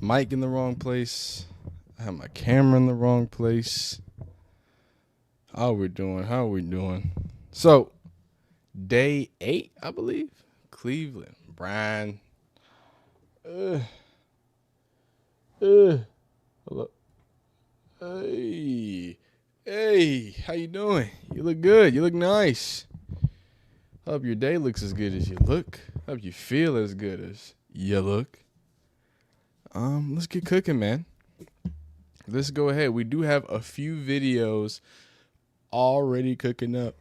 Mic in the wrong place. I have my camera in the wrong place. How are we doing? So, day 8, I believe. Cleveland. Brian. Hello. Hey, how you doing? You look good. You look nice. Hope your day looks as good as you look. Hope you feel as good as you look. Let's get cooking, man. Let's go ahead. We do have a few videos already cooking up.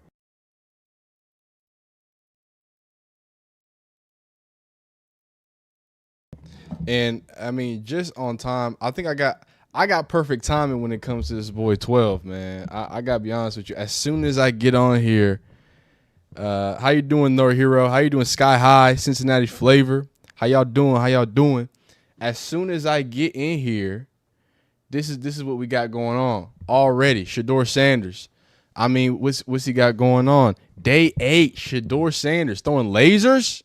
And I mean, just on time. I think I got perfect timing when it comes to this boy 12, man. I gotta be honest with you. As soon as I get on here, how you doing, Nor Hero? How you doing, Sky High, Cincinnati Flavor? How y'all doing? As soon as I get in here, this is what we got going on already. Shadour Sanders. I mean, what's he got going on? Day 8, Shadour Sanders throwing lasers.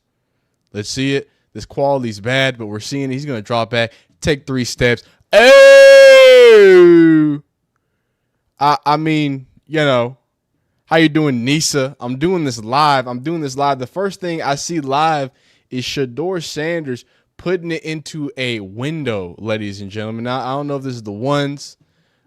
Let's see it. This quality's bad, but we're seeing he's gonna drop back, take 3 steps. Oh, I mean, you know, how you doing, Nisa? I'm doing this live. The first thing I see live is Shadour Sanders putting it into a window, ladies and gentlemen. Now, I don't know if this is the ones.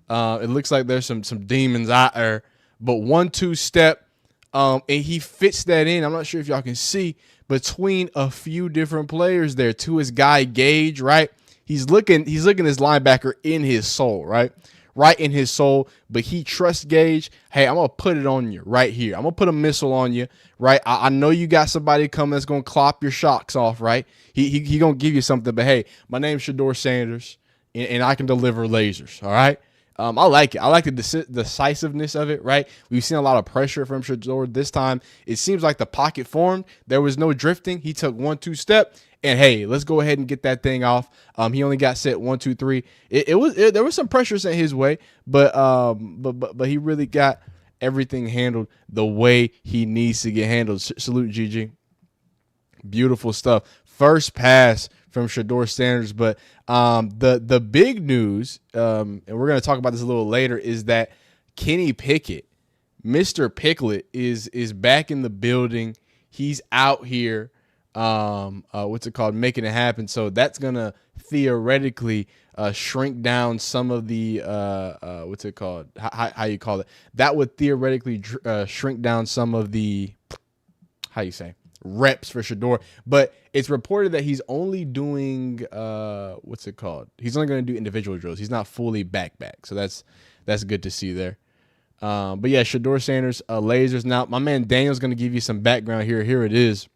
It looks like there's some demons out there, but 1-2 step, and he fits that in. I'm not sure if y'all can see between a few different players there to his guy Gage, right? He's looking his linebacker in his soul, right? Right in his soul, but he trusts Gage. Hey, I'm gonna put it on you right here. I'm gonna put a missile on you, right? I know you got somebody coming that's gonna clop your shocks off, right? He gonna give you something, but hey, my name's Shadour Sanders, and I can deliver lasers. All right. I like it. I like the decisiveness of it, right? We've seen a lot of pressure from Shadour this time. It seems like the pocket formed. There was no drifting. He took 1-2 step, and hey, let's go ahead and get that thing off. He only got set 1-2-3. There was some pressure sent his way, but he really got everything handled the way he needs to get handled. Salute, GG. Beautiful stuff. First pass from Shadour Sanders, but the big news, and we're going to talk about this a little later, is that Kenny Pickett, Mr. Pickett, is back in the building. He's out here, making it happen. So that's going to theoretically shrink down some of the, how you call it? That would theoretically shrink down some of the, reps for Shedeur, but it's reported that he's only doing he's only going to do individual drills. He's not fully back, so that's good to see there. But yeah, Shadour Sanders, lasers. Now my man Daniel's going to give you some background here it is.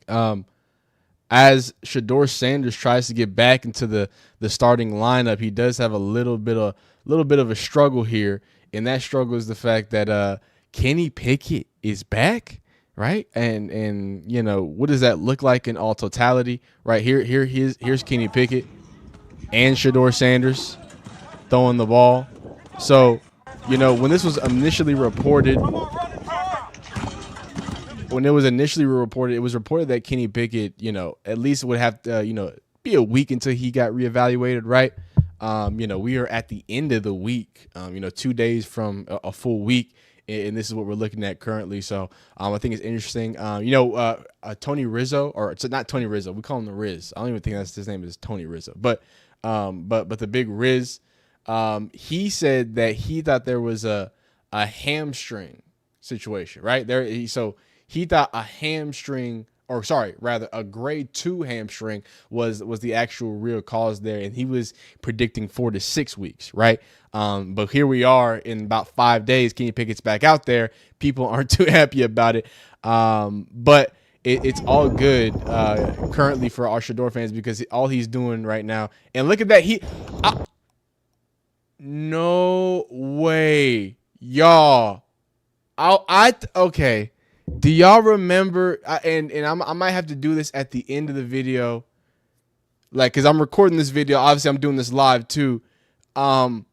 As Shadour Sanders tries to get back into the starting lineup, he does have a little bit of a struggle here, and that struggle is the fact that Kenny Pickett is back. Right. And you know, what does that look like in all totality? Right here. Here's Kenny Pickett and Shadour Sanders throwing the ball. So, you know, when this was initially reported, it was reported that Kenny Pickett, you know, at least would have to, be a week until he got reevaluated. Right. You know, we are at the end of the week, 2 days from a full week. And this is what we're looking at currently. So I think it's interesting. Tony Rizzo, or it's not Tony Rizzo. We call him the Riz. I don't even think that's his name is Tony Rizzo. But the big Riz, he said that he thought there was a hamstring situation, right? So he thought a hamstring, or sorry, rather a grade 2 hamstring was the actual real cause there, and he was predicting 4 to 6 weeks, right? But here we are in about 5 days. Kenny Pickett's back out there. People aren't too happy about it, but it's all good currently for our Shedeur fans, because all he's doing right now, and look at that, no way, y'all. Okay. Do y'all remember? And I might have to do this at the end of the video, like, cause I'm recording this video. Obviously, I'm doing this live too. Are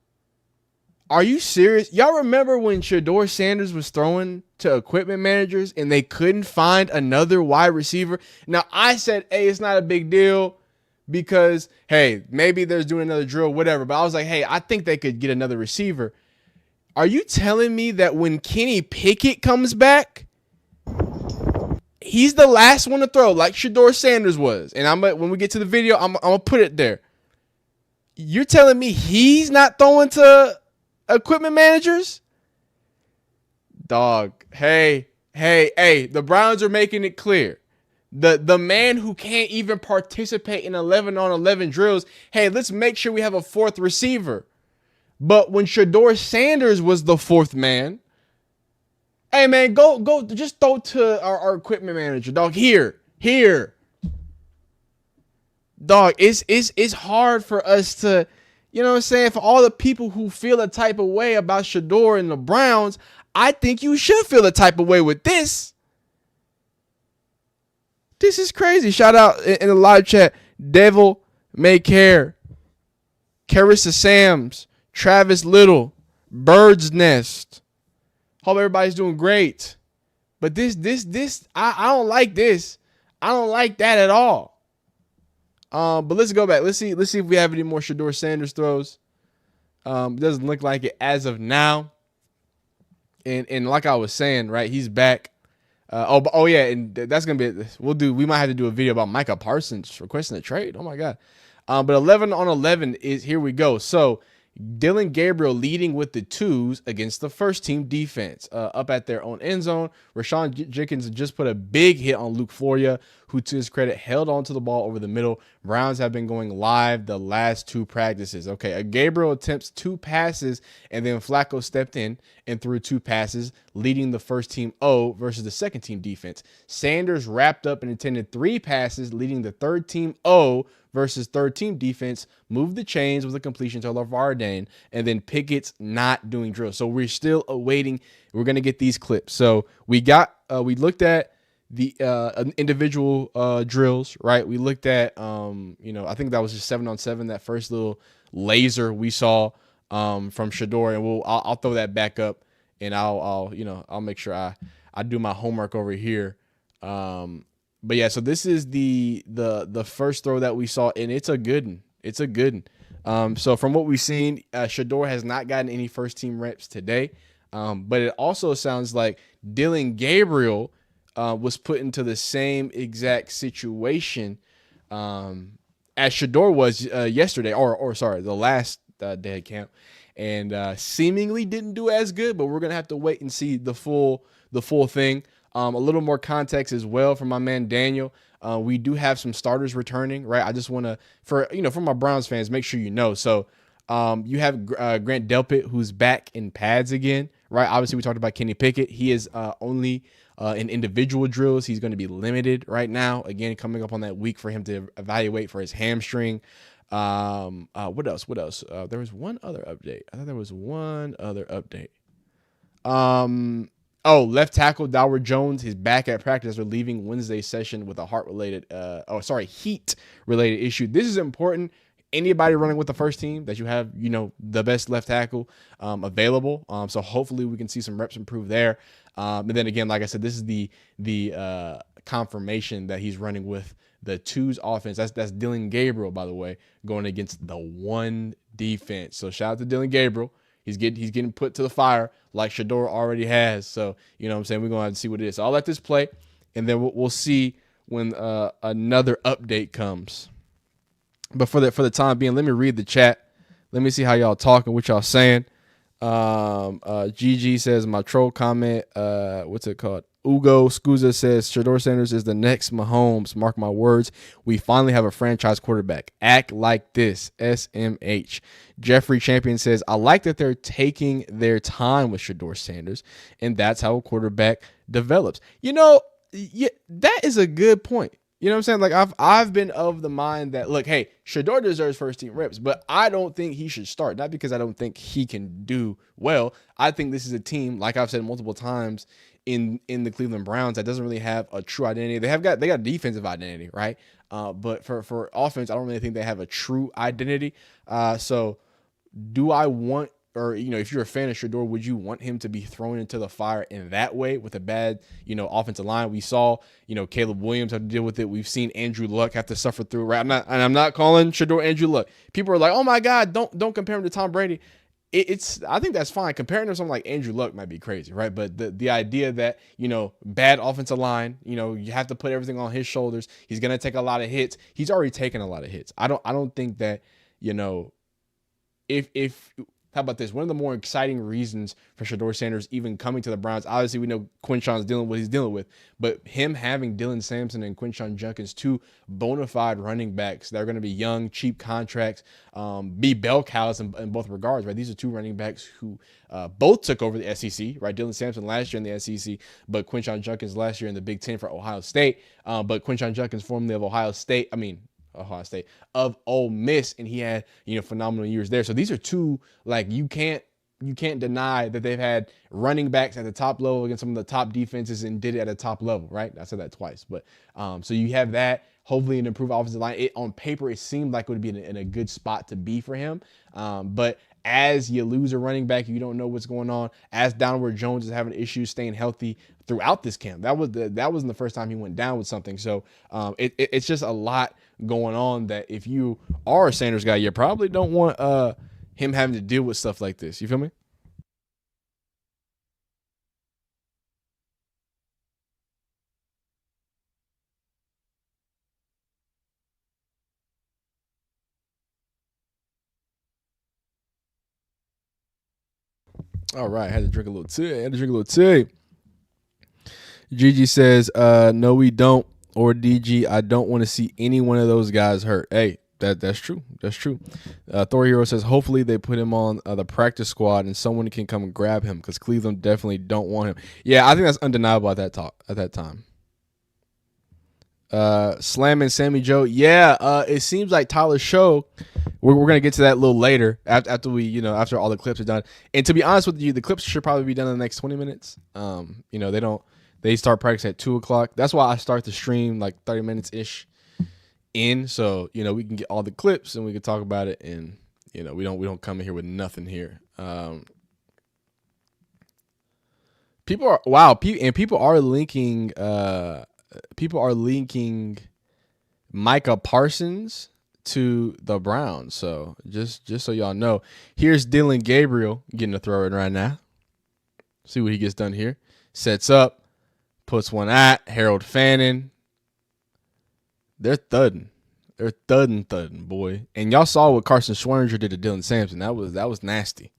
you serious? Y'all remember when Shadour Sanders was throwing to equipment managers and they couldn't find another wide receiver? Now, I said, hey, it's not a big deal because, hey, maybe they're doing another drill, whatever. But I was like, hey, I think they could get another receiver. Are you telling me that when Kenny Pickett comes back, he's the last one to throw, like Shadour Sanders was? And when we get to the video, I'm gonna put it there. You're telling me he's not throwing to equipment managers? Dog, hey, the Browns are making it clear. The man who can't even participate in 11-on-11 drills, hey, let's make sure we have a fourth receiver. But when Shadour Sanders was the fourth man, hey, man, go, just throw to our equipment manager, dog. Here. Dog, it's hard for us to, you know what I'm saying? For all the people who feel a type of way about Shedeur and the Browns, I think you should feel a type of way with this. This is crazy. Shout out in the live chat, Devil May Care, Carissa Sams, Travis Little, Bird's Nest. Hope everybody's doing great. But this, I don't like this. I don't like that at all. But let's go back. Let's see if we have any more Shadour Sanders throws. It doesn't look like it as of now. And like I was saying, right, he's back. Oh yeah, and that's gonna be we might have to do a video about Micah Parsons requesting a trade. Oh my god. But 11-on-11 is here we go. So Dillon Gabriel leading with the twos against the first team defense up at their own end zone. Rashawn Jenkins just put a big hit on Luke Floria, who to his credit held onto the ball over the middle. Browns have been going live the last two practices. Okay, Gabriel attempts two passes, and then Flacco stepped in and threw two passes, leading the first team O versus the second team defense. Sanders wrapped up and attended three passes, leading the third team O versus third team defense, moved the chains with a completion to LaVardain, and then Pickett's not doing drills. So we're still awaiting. We're going to get these clips. So we looked at the individual drills, right? We looked at, I think that was just 7-on-7, that first little laser we saw from Shedeur, and I'll throw that back up, and I'll make sure I do my homework over here. But yeah, so this is the first throw that we saw, and it's a good one. So from what we've seen, Shedeur has not gotten any first team reps today. But it also sounds like Dillon Gabriel was put into the same exact situation as Shedeur was yesterday, or sorry, the last day of camp, and seemingly didn't do as good. But we're gonna have to wait and see the full thing. A little more context as well from my man Daniel. We do have some starters returning, right? I just want to, for my Browns fans, make sure you know. So you have Grant Delpit, who's back in pads again, right? Obviously, we talked about Kenny Pickett. He is only in individual drills. He's going to be limited right now. Again, coming up on that week for him to evaluate for his hamstring. What else? There was one other update. I thought there was one other update. Left tackle Daward Jones is back at practice after leaving Wednesday's session with a heat-related issue. This is important. Anybody running with the first team that you have, the best left tackle available. So hopefully we can see some reps improve there. And then again, like I said, this is the confirmation that he's running with the twos offense. That's Dillon Gabriel, by the way, going against the one defense. So shout out to Dillon Gabriel. He's getting put to the fire like Shedeur already has. So, you know what I'm saying? We're going to have to see what it is. So I'll let this play, and then we'll see when another update comes. But for the time being, let me read the chat. Let me see how y'all talking, what y'all saying. GG says, my troll comment, what's it called? Ugo Scusa says, Shadour Sanders is the next Mahomes. Mark my words. We finally have a franchise quarterback. Act like this. SMH. Jeffrey Champion says, I like that they're taking their time with Shadour Sanders, and that's how a quarterback develops. That is a good point. You know what I'm saying? Like I've been of the mind that, look, hey, Shedeur deserves first team reps, but I don't think he should start. Not because I don't think he can do well. I think this is a team, like I've said multiple times, in the Cleveland Browns that doesn't really have a true identity. They got a defensive identity, right? But for offense, I don't really think they have a true identity. So do I want or, if you're a fan of Shedeur, would you want him to be thrown into the fire in that way with a bad, offensive line? We saw, Caleb Williams have to deal with it. We've seen Andrew Luck have to suffer through, right? I'm not calling Shedeur Andrew Luck. People are like, oh my God, don't compare him to Tom Brady. I think that's fine. Comparing him to someone like Andrew Luck might be crazy, right? But the idea that, bad offensive line, you have to put everything on his shoulders. He's going to take a lot of hits. He's already taken a lot of hits. I don't think that, if how about this? One of the more exciting reasons for Shadour Sanders even coming to the Browns, obviously we know Quinshon's dealing with what he's dealing with, but him having Dillon Sampson and Quinshon Judkins, two bona fide running backs that are going to be young, cheap contracts, be bell cows in both regards, right? These are two running backs who both took over the SEC, right? Dillon Sampson last year in the SEC, but Quinshon Judkins last year in the Big Ten for Ohio State, but Quinshon Judkins formerly of Ohio State of Ole Miss, and he had phenomenal years there. So these are two, like, you can't deny that they've had running backs at the top level against some of the top defenses and did it at a top level, right? I said that twice, but so you have that, hopefully an improved offensive line. On paper, it seemed like it would be in a good spot to be for him, but as you lose a running back, you don't know what's going on. As Downward Jones is having issues staying healthy throughout this camp, that wasn't the first time he went down with something. So it's just a lot going on that if you are a Sanders guy, you probably don't want him having to deal with stuff like this. You feel me? All right, I had to drink a little tea. Gigi says, no, we don't. Or DG, I don't want to see any one of those guys hurt. Hey, that's true. That's true. Thor Hero says, hopefully they put him on the practice squad and someone can come and grab him because Cleveland definitely don't want him. Yeah, I think that's undeniable at that time. Slam and Sammy Joe. Yeah, it seems like Tyler Shough. We're gonna get to that a little later after all the clips are done. And to be honest with you, the clips should probably be done in the next 20 minutes. They start practice at 2:00. That's why I start the stream like 30 minutes ish in, so we can get all the clips and we can talk about it, and we don't come in here with nothing here. People are linking. People are linking Micah Parsons to the Browns. So just so y'all know, here's Dillon Gabriel getting a throw in right now. See what he gets done here. Sets up, puts one at Harold Fannin. They're thudding. They're thudding, boy. And y'all saw what Carson Schwerninger did to Dillon Sampson. That was nasty.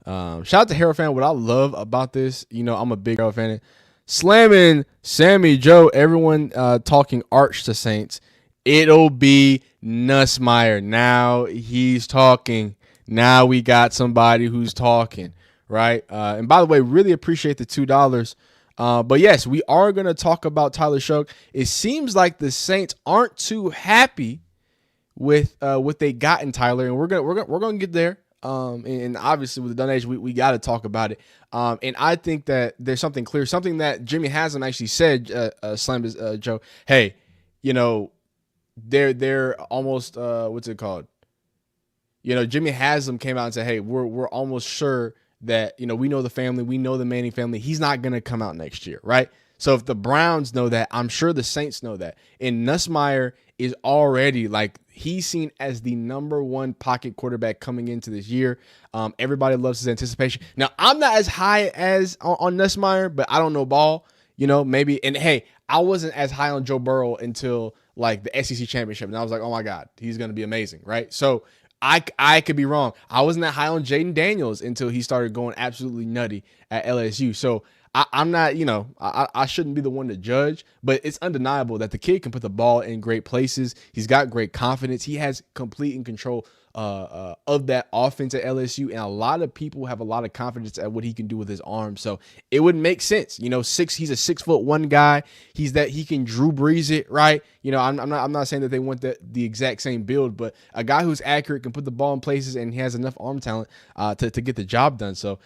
Shout out to Harold Fannin. What I love about this, I'm a big Harold Fannin. Slamming Sammy Joe, everyone talking arch to Saints. It'll be Nussmeier. Now he's talking. Now we got somebody who's talking, right? And by the way, really appreciate the $2. But yes, we are going to talk about Tyler Shough. It seems like the Saints aren't too happy with what they got in Tyler, and we're gonna get there. And obviously with the donation, we got to talk about it. And I think that there's something clear, something that Jimmy Haslam actually said, Slam Joe. Hey, they're almost what's it called? Jimmy Haslam came out and said, hey, we're almost sure that we know the family, we know the Manning family. He's not gonna come out next year, right? So if the Browns know that, I'm sure the Saints know that. And Nussmeier is already he's seen as the number one pocket quarterback coming into this year. Everybody loves his anticipation. Now, I'm not as high as on Nussmeier, but I don't know ball, maybe. And hey, I wasn't as high on Joe Burrow until the SEC championship. And I was like, oh my God, he's going to be amazing. Right. So I could be wrong. I wasn't that high on Jaden Daniels until he started going absolutely nutty at LSU. So I'm not, I shouldn't be the one to judge, but it's undeniable that the kid can put the ball in great places. He's got great confidence. He has complete control of that offense at LSU, and a lot of people have a lot of confidence at what he can do with his arm. So it would make sense. He's a 6'1" guy. He can Drew Brees it, right? I'm not saying that they want the exact same build, but a guy who's accurate, can put the ball in places, and he has enough arm talent to get the job done. So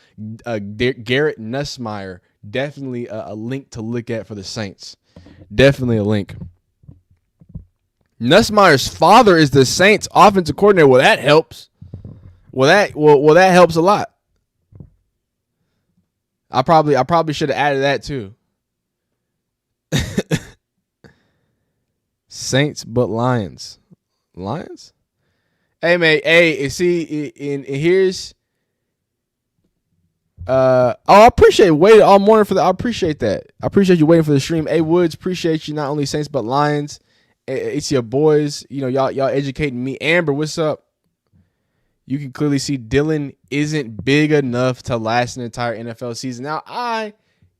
Garrett Nussmeier, definitely a link to look at for the Saints. Definitely a link. Nussmeier's father is the Saints offensive coordinator. Well, that helps. that helps a lot. I probably should have added that too. Saints but Lions. Lions? Hey man, hey, see, and here's I appreciate waiting all morning for that. I appreciate that. I appreciate you waiting for the stream. A Woods, appreciate you. Not only Saints but Lions. It's your boys. You know, y'all educating me. Amber, what's up? You can clearly see Dillon isn't big enough to last an entire NFL season. Now, I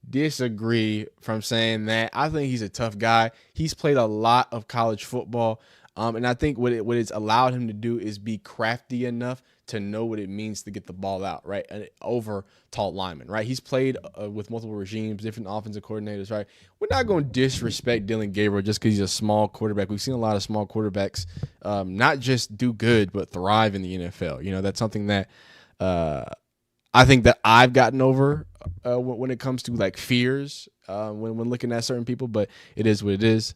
disagree from saying that. I think he's a tough guy. He's played a lot of college football. And I think what it's allowed him to do is be crafty enough to know what it means to get the ball out, right, over tall linemen, right? He's played with multiple regimes, different offensive coordinators, right? We're not going to disrespect Dillon Gabriel just because he's a small quarterback. We've seen a lot of small quarterbacks not just do good, but thrive in the NFL. You know, that's something that I think that I've gotten over when it comes to, like, fears when looking at certain people, but it is what it is.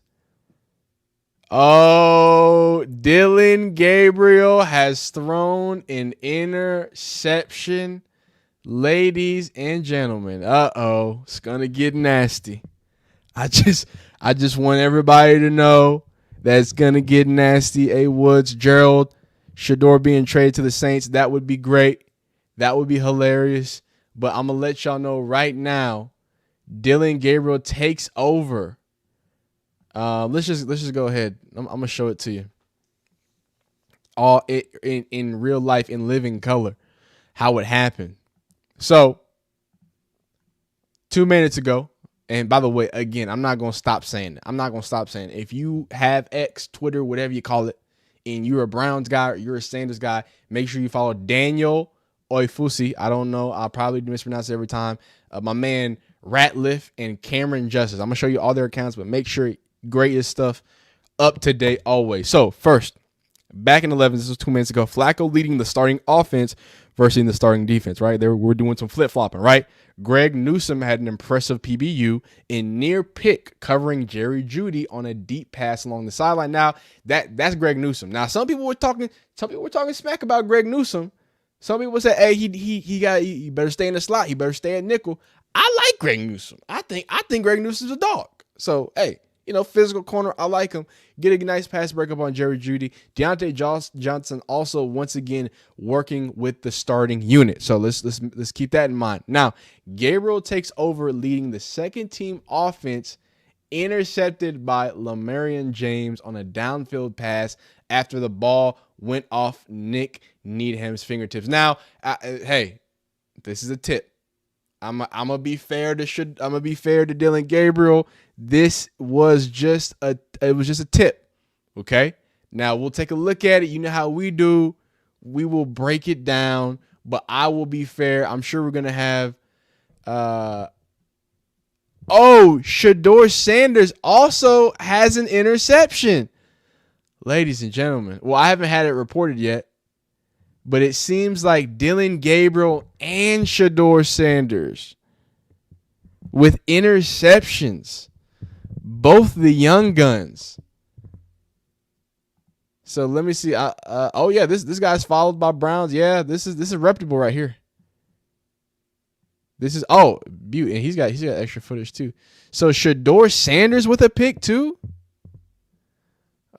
Oh, Dillon Gabriel has thrown an interception. Ladies and gentlemen, it's gonna get nasty. I just want everybody to know that it's gonna get nasty. A Woods, Gerald, Shedeur being traded to the Saints, that would be great. That would be hilarious. But I'm gonna let y'all know right now, Dillon Gabriel takes over. Let's just go ahead. I'm gonna show it to you. All in real life, in living color, how it happened. So 2 minutes ago, and by the way, again, I'm not gonna stop saying it. I'm not gonna stop saying it. If you have X, Twitter, whatever you call it, and you're a Browns guy or you're a Sanders guy, make sure you follow Daniel Oifusi. I don't know. I'll probably mispronounce it every time. My man Rattler and Cameron Justice. I'm gonna show you all their accounts, but make sure greatest stuff up to date always. So first, back in 11, this was 2 minutes ago, Flacco leading the starting offense versus the starting defense, right? We're doing some flip-flopping, right? Greg Newsome had an impressive PBU in near pick covering Jerry Jeudy on a deep pass along the sideline. Now, that's Greg Newsome. Now, some people were talking smack about Greg Newsome. Some people said, hey, he better stay in the slot. He better stay at nickel. I like Greg Newsome. I think Greg Newsome's a dog. So, hey, you know, physical corner, I like him. Get a nice pass breakup on Jerry Jeudy. Deontay Johnson also once again working with the starting unit. So let's keep that in mind. Now, Gabriel takes over leading the second team offense, intercepted by Lamarian James on a downfield pass after the ball went off Nick Needham's fingertips. Now, hey, this is a tip. I'm gonna be fair to Dillon Gabriel. This was just a tip. Okay. Now we'll take a look at it. You know how we do. We will break it down, but I will be fair. I'm sure we're gonna have Shadour Sanders also has an interception. Ladies and gentlemen. Well, I haven't had it reported yet, but it seems like Dillon Gabriel and Shadour Sanders with interceptions. Both the young guns. So let me see. This guy's followed by Browns. Yeah, this is reputable right here. This is beauty, and he's got extra footage too. So Shadour Sanders with a pick too.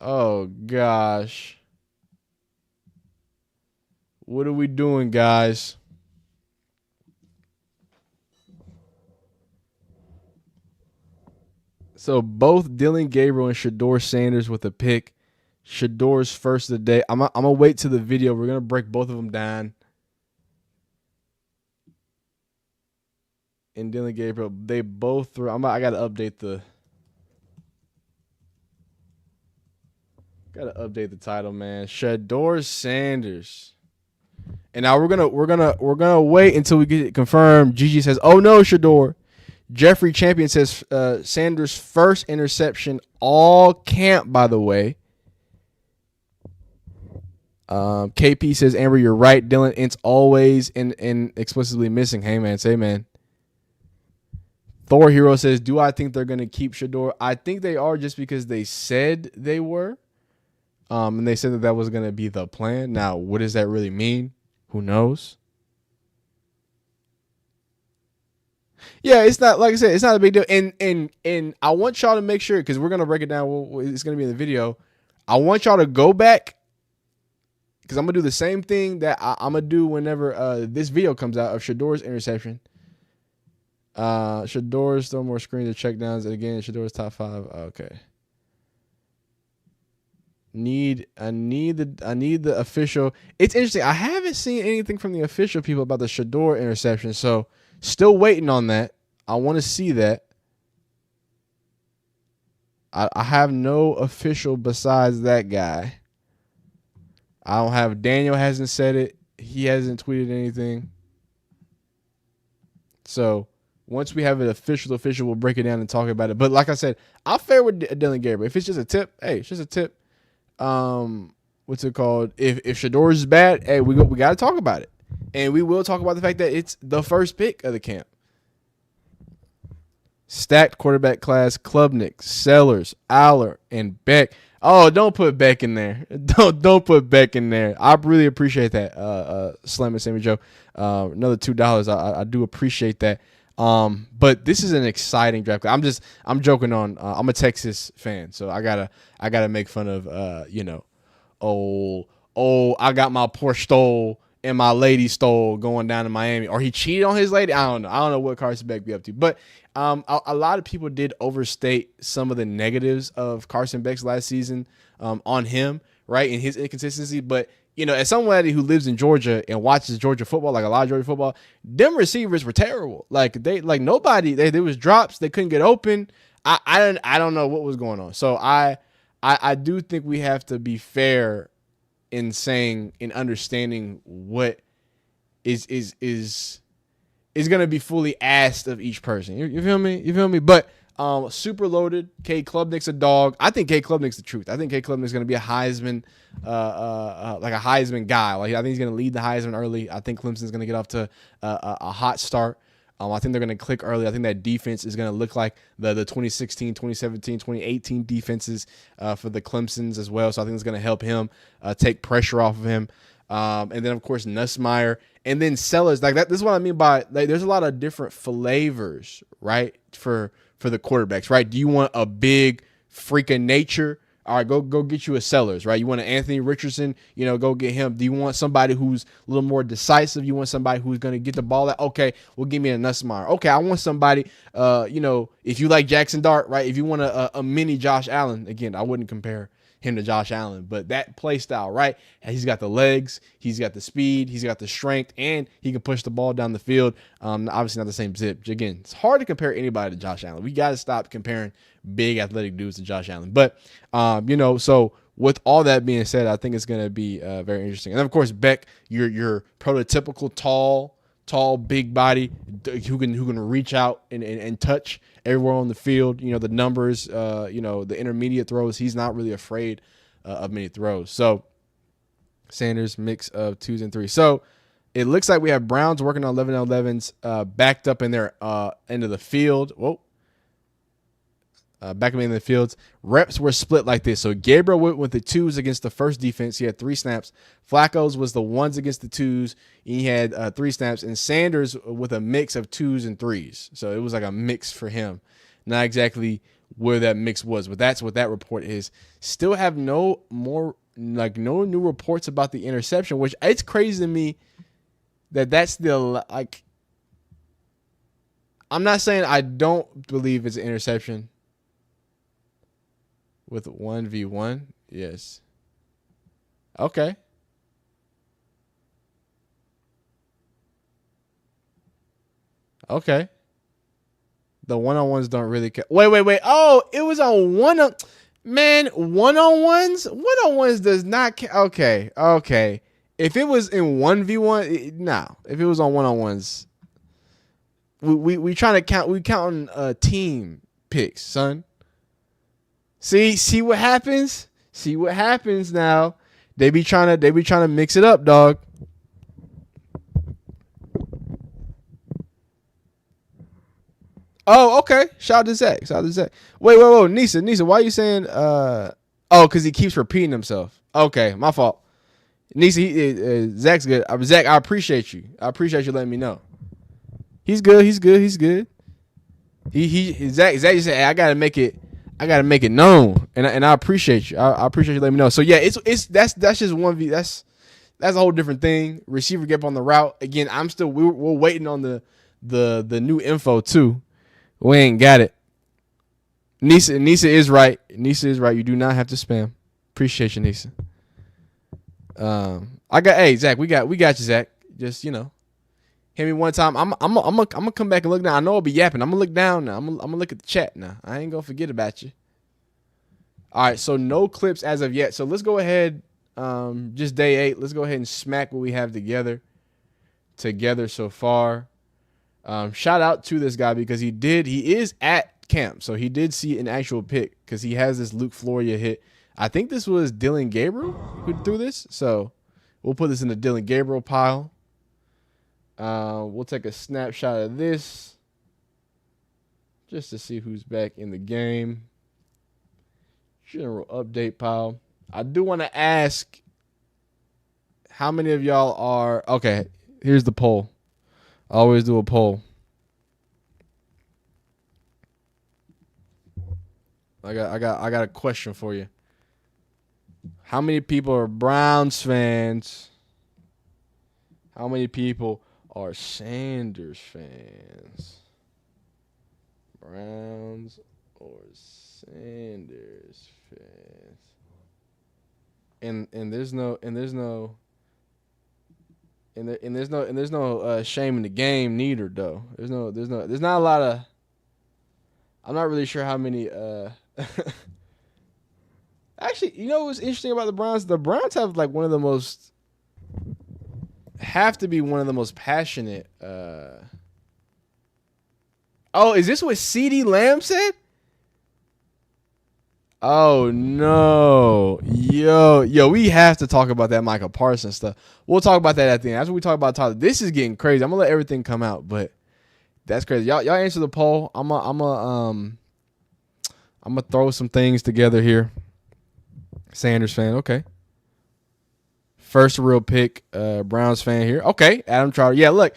Oh gosh. What are we doing, guys? So both Dillon Gabriel and Shadour Sanders with a pick. Shadour's first of the day. I'm gonna wait to the video. We're gonna break both of them down. And Dillon Gabriel, they both threw. I gotta update the. Gotta update the title, man. Shadour Sanders. And now we're gonna wait until we get it confirmed. Gigi says, "Oh no, Shadour." Jeffrey Champion says Sanders' first interception all camp, by the way. KP says, Amber, you're right. Dillon Ince always and explicitly missing. Hey, man. Say, man. Thor Hero says, do I think they're going to keep Shadour? I think they are just because they said they were. And they said that was going to be the plan. Now, what does that really mean? Who knows? Yeah, it's not, like I said, it's not a big deal. And I want y'all to make sure, because we're gonna break it down. It's gonna be in the video. I want y'all to go back, because I'm gonna do the same thing that I'm gonna do whenever this video comes out of Shedeur's interception. Shedeur's throw more screens or checkdowns, and again, Shedeur's top 5. Okay. I need the official. It's interesting. I haven't seen anything from the official people about the Shedeur interception, so still waiting on that. I want to see that. I have no official besides that guy. I don't have, Daniel hasn't said it. He hasn't tweeted anything. So once we have an official, we'll break it down and talk about it. But like I said, I'll fare with Dillon Gabriel. If it's just a tip, hey, it's just a tip. What's it called? If Shedeur is bad, hey, we got to talk about it. And we will talk about the fact that it's the first pick of the camp. Stacked quarterback class: Klubnik, Sellers, Aller, and Beck. Oh, don't put Beck in there. Don't put Beck in there. I really appreciate that. Slam and Sammy Joe. Another $2. I do appreciate that. But this is an exciting draft. I'm joking on. I'm a Texas fan, so I gotta make fun of I got my Porsche stole and my lady stole going down to Miami, or he cheated on his lady. I don't know what Carson Beck be up to, but a lot of people did overstate some of the negatives of Carson Beck's last season on him, right, and his inconsistency. But as somebody who lives in Georgia and watches Georgia football, like a lot of Georgia football, them receivers were terrible. Nobody. There was drops. They couldn't get open. I don't know what was going on. So I do think we have to be fair in understanding what is going to be fully asked of each person. You feel me? But super loaded. Cade Klubnik's a dog. I think Cade Klubnik's the truth. I think Cade Klubnik's going to be a Heisman, like a Heisman guy. Like, I think he's going to lead the Heisman early. I think Clemson's going to get off to a hot start. I think they're going to click early. I think that defense is going to look like the 2016, 2017, 2018 defenses for the Clemsons as well. So I think it's going to help him take pressure off of him. And then, of course, Nussmeier. And then Sellers. Like that. This is what I mean by, there's a lot of different flavors, right, for the quarterbacks, right? Do you want a big freak of nature? All right, go get you a Sellers, right? You want an Anthony Richardson, go get him. Do you want somebody who's a little more decisive? You want somebody who's going to get the ball out? Okay, well, give me a Nussmeier. Okay, I want somebody, if you like Jackson Dart, right? If you want a mini Josh Allen, again, I wouldn't compare him to Josh Allen, but that play style, right? He's got the legs, he's got the speed, he's got the strength, and he can push the ball down the field. Obviously not the same zip. Again, it's hard to compare anybody to Josh Allen. We got to stop comparing big athletic dudes to Josh Allen. But, so with all that being said, I think it's going to be very interesting. And then, of course, Beck, your prototypical tall, big body who can reach out and touch everywhere on the field. The numbers, the intermediate throws. He's not really afraid of many throws. So Sanders, mix of 2s and 3s. So it looks like we have Browns working on 11 and 11s backed up in their end of the field. Whoa. Back in the fields, reps were split like this. So Gabriel went with the 2s against the first defense. He had 3 snaps. Flacco's was the 1s against the 2s. He had 3 snaps. And Sanders with a mix of 2s and 3s. So it was like a mix for him. Not exactly where that mix was, but that's what that report is. Still have no new reports about the interception, which it's crazy to me that's the, I'm not saying I don't believe it's an interception. With 1v1? Yes. Okay. Okay. The one-on-ones don't really count. Wait. Oh, it was on one-on-ones? One-on-ones does not count. Okay. If it was in 1v1, no. If it was on one-on-ones, we trying to count. We counting team picks, son. See what happens? See what happens now. They be trying to mix it up, dog. Oh, okay. Shout out to Zach. Wait. Nisa, why are you saying cuz he keeps repeating himself? Okay, my fault. Nisa, Zach's good. Zach, I appreciate you. I appreciate you letting me know. He's good. He's good. He's good. Zach just said, hey, I gotta make it known, and I appreciate you. I appreciate you letting me know. So yeah, that's just 1v. That's a whole different thing. Receiver get up on the route again. We're waiting on the new info too. We ain't got it. Nisa is right. Nisa is right. You do not have to spam. Appreciate you, Nisa. Hey Zach, we got you, Zach. Just hit me one time. I'm gonna come back and look down. I know I'll be yapping. I'm gonna look down now. I'm gonna look at the chat now. I ain't gonna forget about you. All right, so no clips as of yet. So let's go ahead. Just day 8. Let's go ahead and smack what we have together so far. Shout out to this guy because he is at camp, so he did see an actual pick because he has this Luke Floria hit. I think this was Dillon Gabriel who threw this, so we'll put this in the Dillon Gabriel pile. We'll take a snapshot of this just to see who's back in the game. General update pile. I do want to ask how many of y'all are okay. Here's the poll. I always do a poll. I got a question for you. How many people are Browns fans? How many people are Sanders fans? Browns or Sanders fans? And there's no shame in the game neither though. There's not a lot of. I'm not really sure how many. Actually, what's interesting about the Browns? The Browns have like have to be one of the most passionate. Oh, is this what CeeDee Lamb said? Oh no, yo, we have to talk about that Michael Parsons stuff. We'll talk about that at the end. After we talk about Tyler, this is getting crazy. I'm gonna let everything come out, but that's crazy. Y'all answer the poll. I'm gonna throw some things together here. Sanders fan, okay. First real pick, Browns fan here. Okay, Adam Trotter. Yeah, look,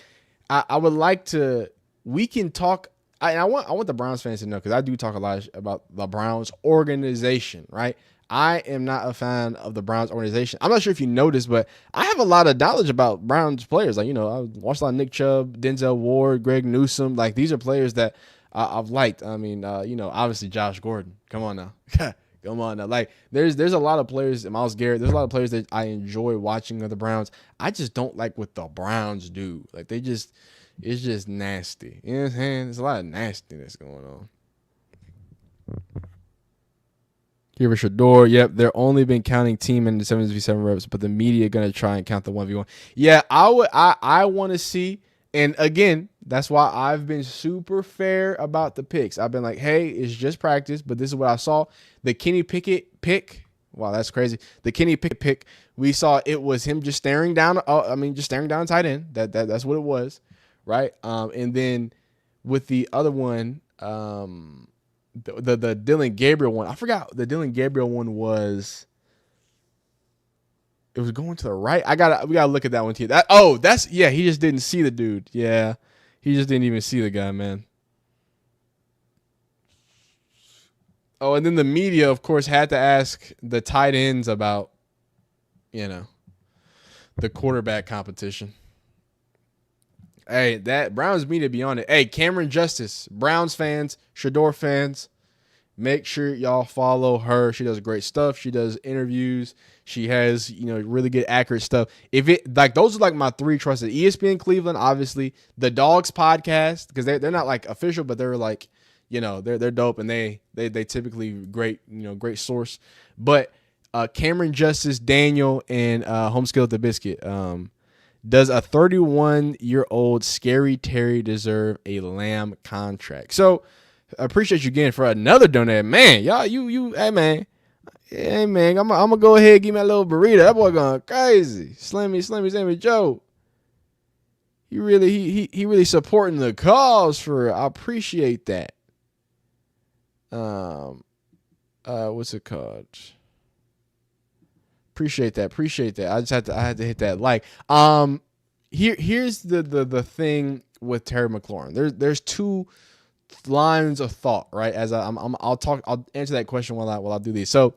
I would like to. We can talk. I want the Browns fans to know because I do talk a lot about the Browns organization, right? I am not a fan of the Browns organization. I'm not sure if you noticed, but I have a lot of knowledge about Browns players. Like, I watched a lot of Nick Chubb, Denzel Ward, Greg Newsome. Like, these are players that I've liked. I mean, obviously Josh Gordon. Come on now. Come on now. Like, there's a lot of players, Myles Garrett, there's a lot of players that I enjoy watching of the Browns. I just don't like what the Browns do. Like, it's just nasty. You know what I'm saying? There's a lot of nastiness going on. Here for Shedeur. Yep, they're only been counting team in the 7v7 reps, but the media gonna try and count the 1v1. Yeah, I want to see, and again, that's why I've been super fair about the picks. I've been like, hey, it's just practice, but this is what I saw. The Kenny Pickett pick. Wow, that's crazy. The Kenny Pickett pick. We saw it was him just staring down. Just staring down tight end. That's what it was. Right. And then with the other one, the Dillon Gabriel one, I forgot the Dillon Gabriel one was. It was going to the right. We gotta look at that one too. He just didn't see the dude. Yeah, he just didn't even see the guy, man. Oh, and then the media, of course, had to ask the tight ends about, the quarterback competition. Hey, that Browns media be on it. Hey, Cameron Justice, Browns fans, Shedeur fans, make sure y'all follow her. She does great stuff. She does interviews. She has, really good, accurate stuff. Those are like my 3 trusted. ESPN Cleveland, obviously, the Dogs podcast, because they're not like official, but they're like, they're dope and they typically great source. But Cameron Justice, Daniel, and Homeskill at the Biscuit. Does a 31-year-old Scary Terry deserve a Lamb contract? So, I appreciate you again for another donate. Man, y'all, hey, man. Hey, man, I'm going to go ahead and give me a little burrito. That boy going crazy. Slammy Joe. He really supporting the cause I appreciate that. What's it called? Appreciate that. I had to hit that like. Here's the thing with Terry McLaurin. There's two lines of thought, right? As I'll answer that question while I do these. So,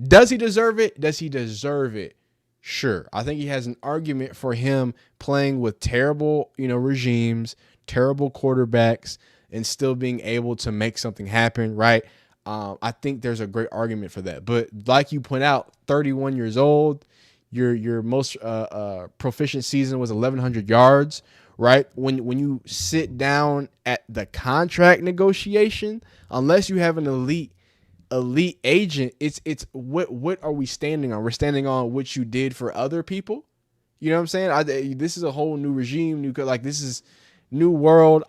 does he deserve it? Does he deserve it? Sure. I think he has an argument for him playing with terrible, regimes, terrible quarterbacks, and still being able to make something happen, right? I think there's a great argument for that. But like you point out, 31 years old, your most proficient season was 1,100 yards, right? When you sit down at the contract negotiation, unless you have an elite agent, it's what are we standing on? We're standing on what you did for other people. You know what I'm saying? This is a whole new regime, this is new world.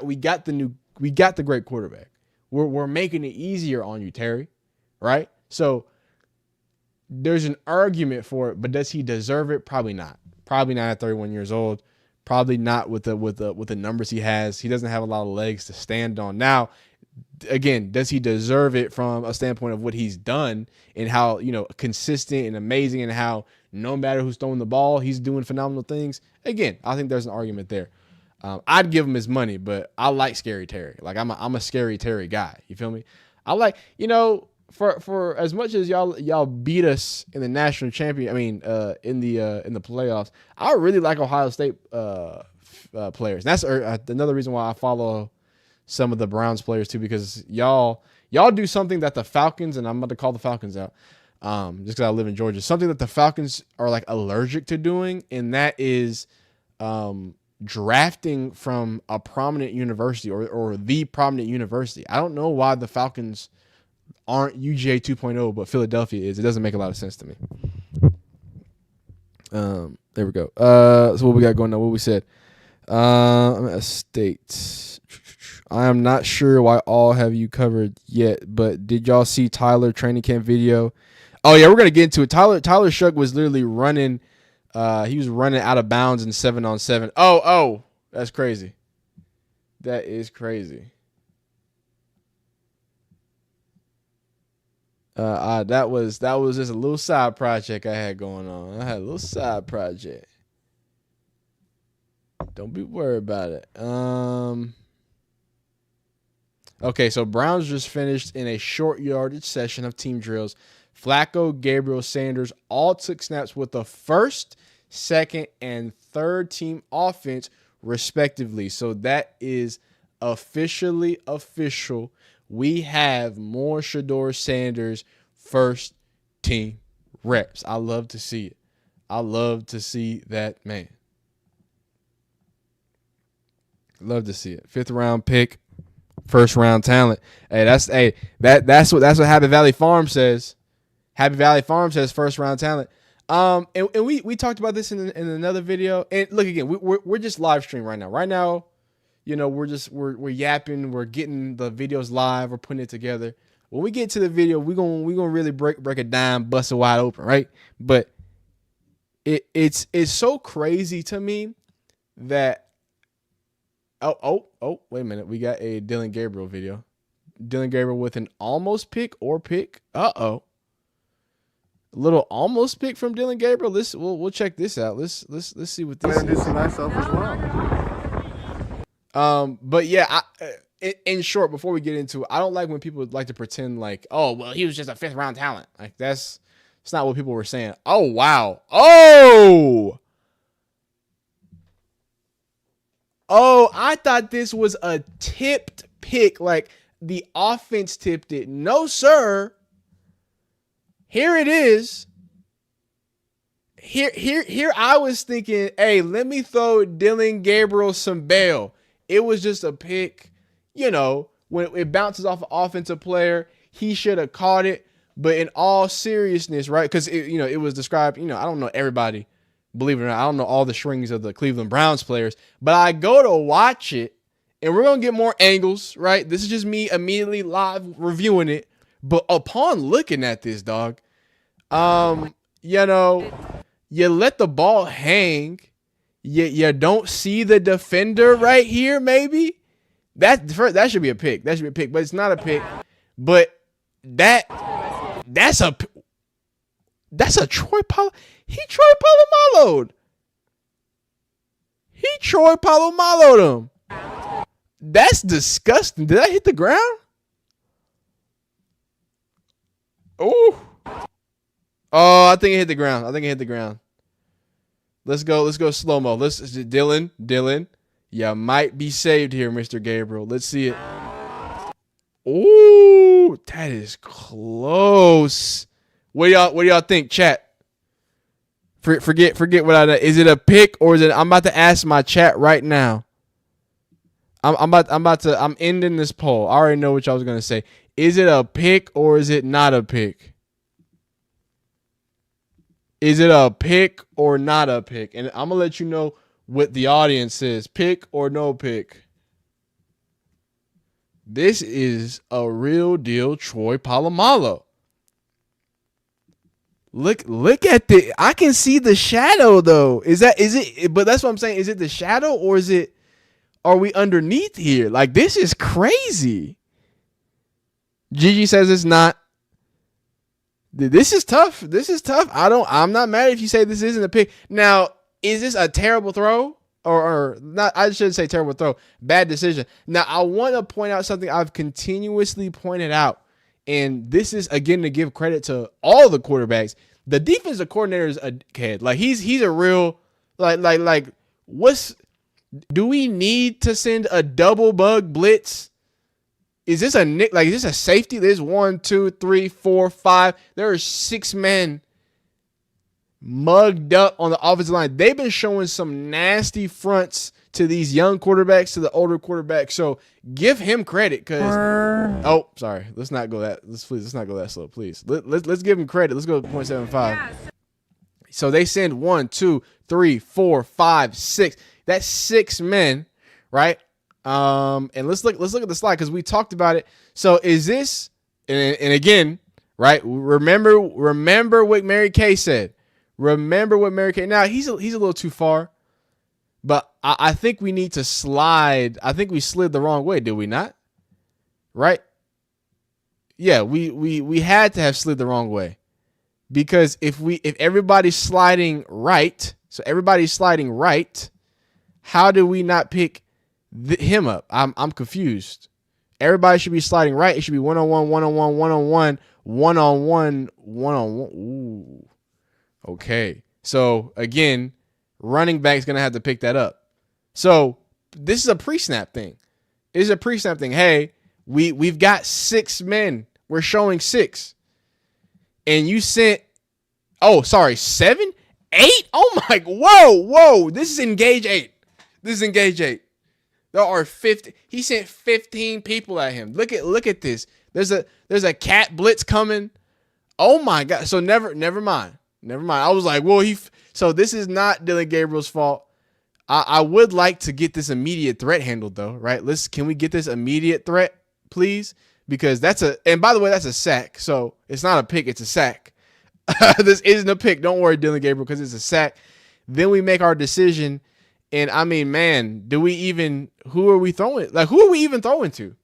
We got the great quarterback. We're making it easier on you, Terry, right? So there's an argument for it, but does he deserve it? Probably not. Probably not at 31 years old. Probably not with the numbers he has. He doesn't have a lot of legs to stand on. Now, again, does he deserve it from a standpoint of what he's done and how, consistent and amazing, and how no matter who's throwing the ball, he's doing phenomenal things? Again, I think there's an argument there. I'd give him his money, but I like Scary Terry. Like I'm a Scary Terry guy. You feel me? I like, for as much as y'all beat us in the national champion, in the playoffs, I really like Ohio State players. That's another reason why I follow some of the Browns players too, because y'all do something that the Falcons, and I'm about to call the Falcons out, just because I live in Georgia, something that the Falcons are like allergic to doing, and that is drafting from a prominent university or the prominent university. I don't know why the Falcons aren't UGA 2.0, but Philadelphia is. It doesn't make a lot of sense to me. There we go. So what we got going on? What we said? I'm at State. I am not sure why all have you covered yet, but did y'all see Tyler training camp video? Oh yeah, we're gonna get into it. Tyler Shuck was literally running. He was running out of bounds in 7-on-7. Oh, that's crazy. That is crazy. That was just a little side project I had going on. I had a little side project. Don't be worried about it. Okay, so Browns just finished in a short yardage session of team drills. Flacco, Gabriel, Sanders all took snaps with the first, second, and third team offense, respectively. So that is officially official. We have more Shadour Sanders first team reps. I love to see it. I love to see that, man. Love to see it. 5th round pick, first round talent. Hey, that's what Happy Valley Farm says. Happy Valley Farm says first round talent. And we talked about this in another video. And look, again, we're just live stream right now. Right now, we're yapping, we're getting the videos live, we're putting it together. When we get to the video, we're gonna really break it down, bust it wide open, right? But it's so crazy to me that wait a minute, we got a Dillon Gabriel video. Dillon Gabriel with an almost pick or pick. A little almost pick from Dillon Gabriel. We'll check this out. Let's see what this is. Introducing myself as well. But yeah, in short, before we get into it, I don't like when people like to pretend like, oh, well, he was just a 5th round talent. Like that's not what people were saying. Oh wow. Oh, I thought this was a tipped pick. Like the offense tipped it. No, sir. Here it is. Here I was thinking, hey, let me throw Dillon Gabriel some bail. It was just a pick. When it bounces off an offensive player, he should have caught it. But in all seriousness, right? Because it was described, I don't know everybody, believe it or not. I don't know all the strings of the Cleveland Browns players, but I go to watch it, and we're gonna get more angles, right? This is just me immediately live reviewing it. But upon looking at this, dog, you let the ball hang. You don't see the defender right here, maybe. That should be a pick. That should be a pick, but it's not a pick. But that's a That's a Troy Palo. He Troy Polamalu'd. He Troy Polamalu'd him. That's disgusting. Did I hit the ground? Oh. Oh, I think it hit the ground. Let's go slow-mo. Dillon. You might be saved here, Mr. Gabriel. Let's see it. Ooh, that is close. What do y'all think, chat? Forget what I did. Is it a pick or is it? I'm about to ask my chat right now. I'm ending this poll. I already know what y'all was gonna say. Is it a pick or is it not a pick? Is it a pick or not a pick? And I'm gonna let you know what the audience says. Pick or no pick. This is a real deal Troy Polamalu. Look at the. I can see the shadow though. Is it? But that's what I'm saying. Is it the shadow or is it? Are we underneath here? Like, this is crazy. Gigi says it's not. This is tough. I'm not mad if you say this isn't a pick. Now, is this a terrible throw? Or not? I shouldn't say terrible throw. Bad decision. Now, I want to point out something I've continuously pointed out. And this is, again, to give credit to all the quarterbacks. The defensive coordinator is a kid. Like, he's a real, what's, do we need to send a double bug blitz? Is this is this a safety? There's 1, 2, 3, 4, 5. There are 6 men mugged up on the offensive line. They've been showing some nasty fronts to these young quarterbacks, to the older quarterbacks. So give him credit, because oh, sorry, let's not go that slow, please. Let's give him credit. Let's go to 0.75. Yes. So they send 1, 2, 3, 4, 5, 6. That's 6 men, right? And let's look at the slide because we talked about it. So is this and again, right? Remember what Mary Kay said. Now he's a little too far, but I think we need to slide. I think we slid the wrong way, did we not? Right? Yeah, we had to have slid the wrong way, because if everybody's sliding right, how do we not pick him up? I'm confused. Everybody should be sliding right. It should be one-on-one, one-on-one, one-on-one, one-on-one, one-on-one. Ooh. Okay. So again, running back's gonna have to pick that up. So this is a pre-snap thing. Hey, we've got 6 men. We're showing 6. And you sent 7? 8? Oh my, whoa. This is engage 8. There are 50. He sent 15 people at him. Look at this. There's a cat blitz coming. Oh my God. So never mind. I was like, well, so this is not Dillon Gabriel's fault. I would like to get this immediate threat handled though, right? Can we get this immediate threat, please? Because and by the way, that's a sack. So it's not a pick, it's a sack. This isn't a pick. Don't worry, Dillon Gabriel, because it's a sack. Then we make our decision. And I mean, man, who are we throwing? Like, who are we even throwing to?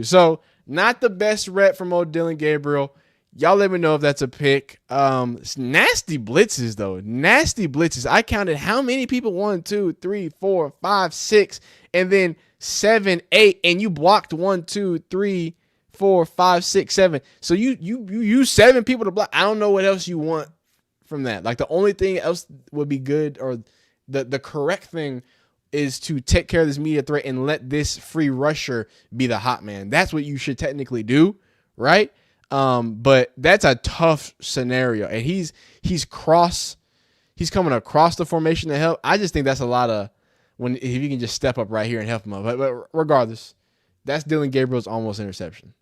So not the best rep from old Dillon Gabriel. Y'all let me know if that's a pick. Nasty blitzes though. I counted how many people? 1, 2, 3, 4, 5, 6, and then 7, 8, and you blocked 1, 2, 3, 4, 5, 6, 7. So you use 7 people to block. I don't know what else you want from that. Like, the only thing else would be good, or the correct thing, is to take care of this media threat and let this free rusher be the hot man. That's what you should technically do, right? But that's a tough scenario, and he's coming across the formation to help. I just think that's a lot of if you can just step up right here and help him out. But regardless, that's Dillon Gabriel's almost interception.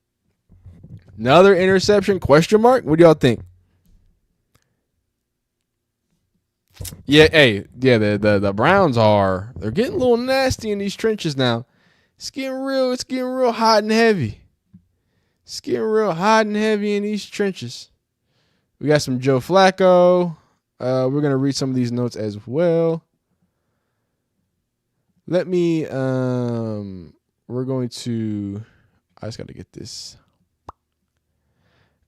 Another interception? Question mark? What do y'all think? Yeah, the Browns they're getting a little nasty in these trenches now. It's getting real hot and heavy. In these trenches. We got some Joe Flacco. We're going to read some of these notes as well. I just got to get this.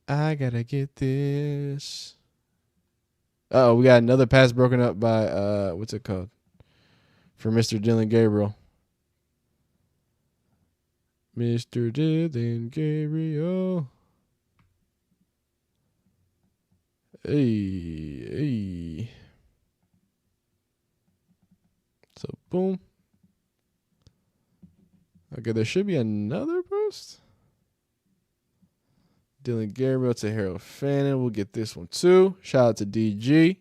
I gotta get this. Oh, we got another pass broken up by what's it called? For Mr. Dillon Gabriel. Mr. Dillon Gabriel. Hey. So boom. Okay, there should be another post. Dillon Gabriel to Harold Fannin. We'll get this one too. Shout out to DG.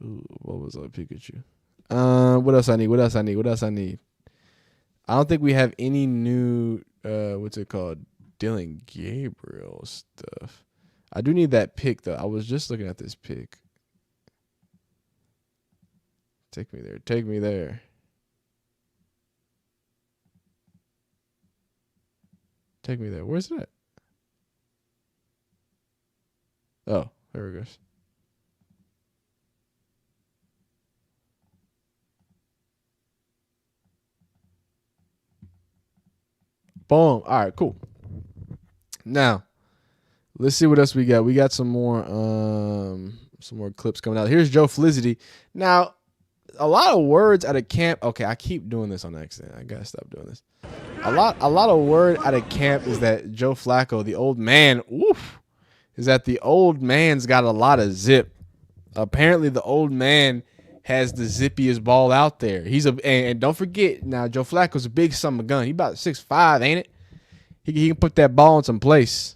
Ooh, what was up, Pikachu? What else I need? I don't think we have any new what's it called? Dillon Gabriel stuff. I do need that pick though. I was just looking at this pick. Take me there. Where's it at? Oh, there it goes. Boom. All right, cool. Now, let's see what else we got. We got some more clips coming out. Here's Joe Felicity. Now, a lot of words out of camp. Okay, I keep doing this on accident. I gotta stop doing this. A lot of word out of camp is that Joe Flacco, the old man, is that the old man's got a lot of zip. Apparently, the old man has the zippiest ball out there. And don't forget now, Joe Flacco's a big son of a gun. He about 6'5", ain't it? He can put that ball in some place.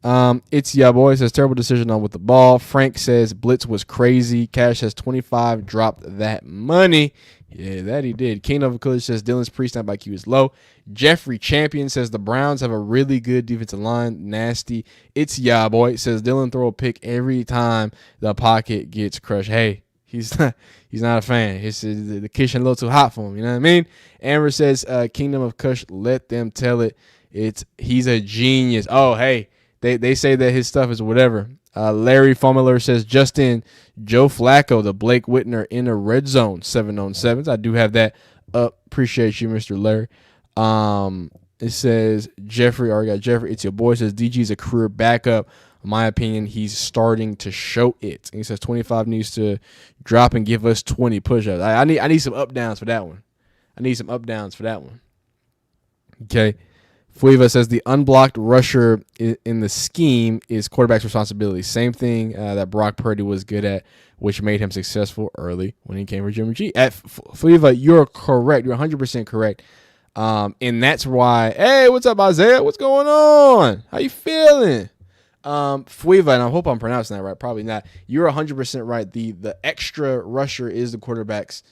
It's ya boy says terrible decision on with the ball. Frank says Blitz was crazy. Cash has 25, dropped that money. Yeah, that he did. King of College says Dillon's pre-snap IQ is low. Jeffrey Champion says the Browns have a really good defensive line. Nasty. It's ya boy says Dillon throw a pick every time the pocket gets crushed. Hey, he's not a fan. The kitchen a little too hot for him. You know what I mean? Amber says Kingdom of Kush, let them tell it. He's a genius. Oh, hey. They say that his stuff is whatever. Larry Fumler says, Justin, Joe Flacco, the Blake Whitner in a red zone, 7-on-7s. I do have that up. Appreciate you, Mr. Larry. It says, Jeffrey, already got Jeffrey. It's your boy. It says, DG's a career backup. In my opinion, he's starting to show it. And he says 25 needs to drop and give us 20 push-ups. I need some up-downs for that one. Okay. Fueva says the unblocked rusher in the scheme is quarterback's responsibility. Same thing that Brock Purdy was good at, which made him successful early when he came for Jimmy G. Fueva, you're correct. You're 100% correct. And that's why, hey, what's up, Isaiah? What's going on? How you feeling? Fueva, and I hope I'm pronouncing that right. Probably not. You're 100% right. The extra rusher is the quarterback's.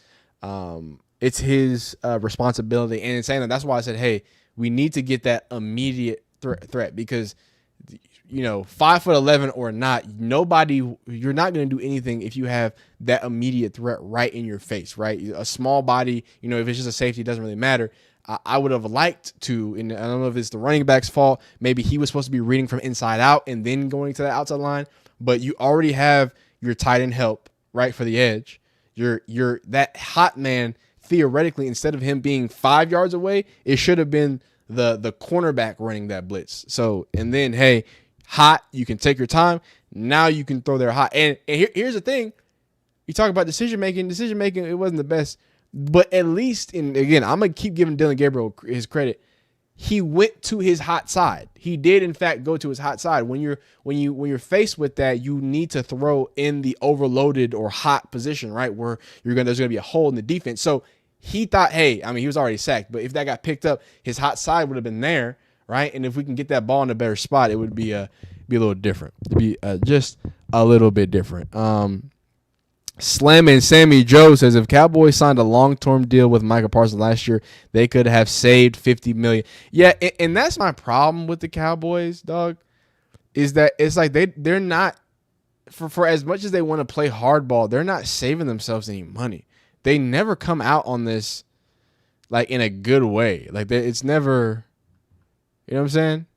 It's his responsibility. And in saying that, that's why I said, hey, we need to get that immediate threat because, 5'11" or not, you're not going to do anything if you have that immediate threat right in your face, right? A small body, if it's just a safety, it doesn't really matter. I would have liked to, and I don't know if it's the running back's fault. Maybe he was supposed to be reading from inside out and then going to the outside line, but you already have your tight end help right for the edge. You're that hot man. Theoretically, instead of him being 5 yards away, it should have been the cornerback running that blitz. So, and then, hey, hot, you can take your time. Now you can throw there hot. And here's the thing. You talk about decision making, it wasn't the best. But at least, again, I'm going to keep giving Dillon Gabriel his credit. He went to his hot side. He did, in fact, go to his hot side. When you're faced with that, you need to throw in the overloaded or hot position, right, where there's going to be a hole in the defense. So he thought, hey, he was already sacked, but if that got picked up, his hot side would have been there, right? And if we can get that ball in a better spot, it would be a little different. It'd be just a little bit different. Slam and Sammy Joe says if Cowboys signed a long-term deal with Micah Parsons last year, they could have saved $50 million. Yeah, and that's my problem with the Cowboys, dog, is that it's like they're not, for as much as they want to play hardball, they're not saving themselves any money. They never come out on this like in a good way. Like it's never, you know what I'm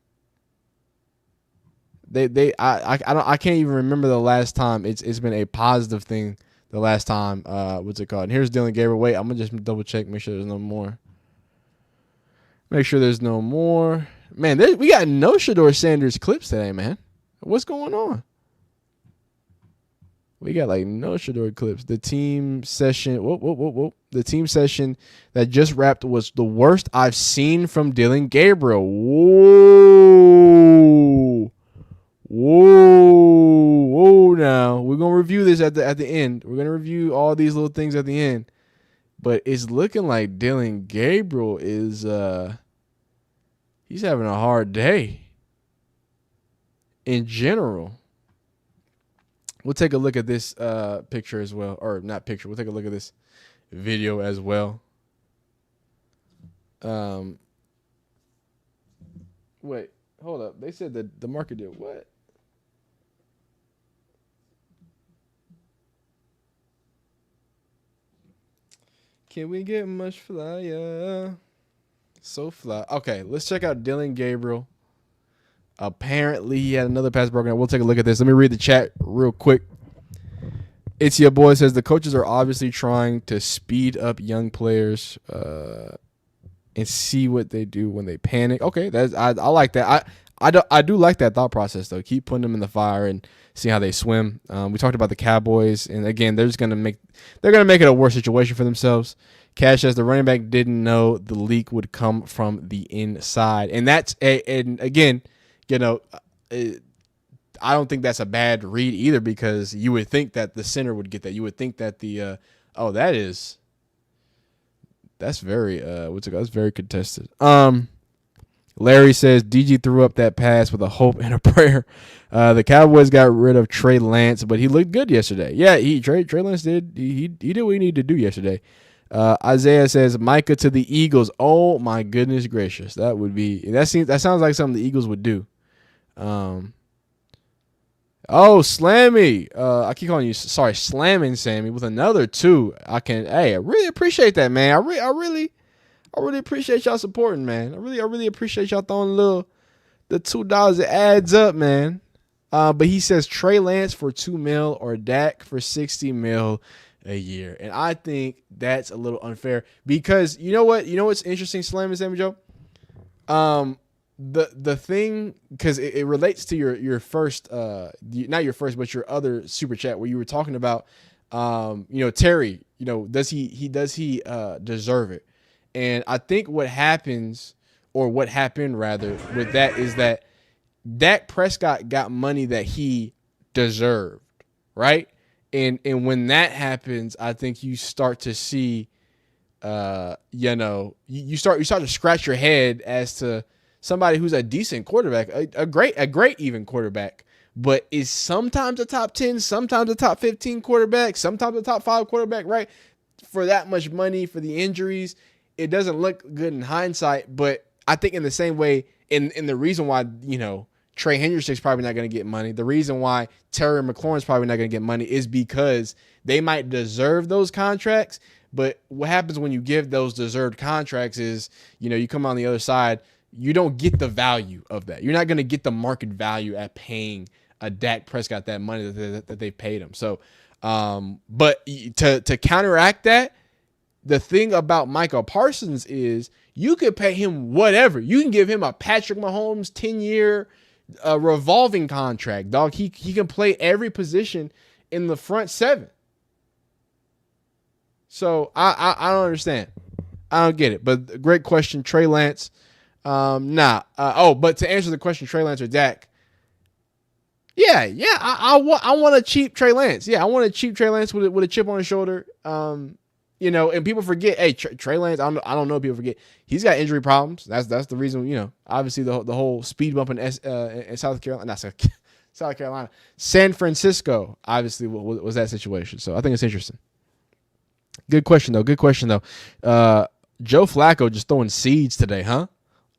saying? I can't even remember the last time it's been a positive thing. The last time, what's it called? And here's Dillon Gabriel. Wait, I'm gonna just double check, make sure there's no more. Make sure there's no more. Man, we got no Shadour Sanders clips today, man. What's going on? We got like no Shedeur clips. The team session. Whoa. The team session that just wrapped was the worst I've seen from Dillon Gabriel. Whoa. Now we're gonna review this at the end. We're gonna review all these little things at the end. But it's looking like Dillon Gabriel is he's having a hard day. In general. We'll take a look at this picture as well. Or not picture. We'll take a look at this video as well. Wait. Hold up. They said that the market did what? Can we get much flyer? So fly. Okay. Let's check out Dillon Gabriel. Apparently, he had another pass broken. We'll take a look at this. Let me read the chat real quick. It's your boy says the coaches are obviously trying to speed up young players and see what they do when they panic. Okay, I like that. I do like that thought process though. Keep putting them in the fire and see how they swim. We talked about the Cowboys, and again, they're gonna make it a worse situation for themselves. Cash says the running back didn't know the leak would come from the inside, and again. You know, I don't think that's a bad read either because you would think that the center would get that. You would think that that's very that's very contested. Larry says DG threw up that pass with a hope and a prayer. The Cowboys got rid of Trey Lance, but he looked good yesterday. Yeah, Trey Lance did. He did what he needed to do yesterday. Isaiah says Micah to the Eagles. Oh my goodness gracious, that sounds like something the Eagles would do. Slammy. I keep calling you slamming Sammy with another 2. I really appreciate that, man. I really appreciate y'all supporting, man. I really appreciate y'all throwing the $2. It adds up, man. But he says Trey Lance for $2 million or Dak for $60 million a year. And I think that's a little unfair because you know what's interesting, Slam and Sammy Joe? The thing, because it relates to your first, not your first, but your other super chat where you were talking about, Terry, does he deserve it? And I think what happened rather with that is that Dak Prescott got money that he deserved, right? And when that happens, I think you start to see, you start to scratch your head as to somebody who's a decent quarterback, a great even quarterback, but is sometimes a top 10, sometimes a top 15 quarterback, sometimes a top 5 quarterback, right? For that much money, for the injuries, it doesn't look good in hindsight. But I think in the same way, in the reason why, Trey Hendrickson's probably not going to get money, the reason why Terry McLaurin's probably not going to get money is because they might deserve those contracts. But what happens when you give those deserved contracts is, you come on the other side, you don't get the value of that. You're not going to get the market value at paying a Dak Prescott that money that they paid him. So, but to counteract that, the thing about Micah Parsons is you could pay him whatever. You can give him a Patrick Mahomes 10-year revolving contract, dog. He can play every position in the front 7. So I don't understand. I don't get it. But great question, Trey Lance. But to answer the question, Trey Lance or Dak, I want a cheap Trey Lance. Yeah, I want a cheap Trey Lance with a chip on his shoulder. And people forget, hey, Trey Lance, I don't know if people forget, he's got injury problems. That's the reason, obviously the whole speed bump in South Carolina, South Carolina, San Francisco, obviously was that situation. So I think it's interesting. Good question though. Joe Flacco just throwing seeds today, huh?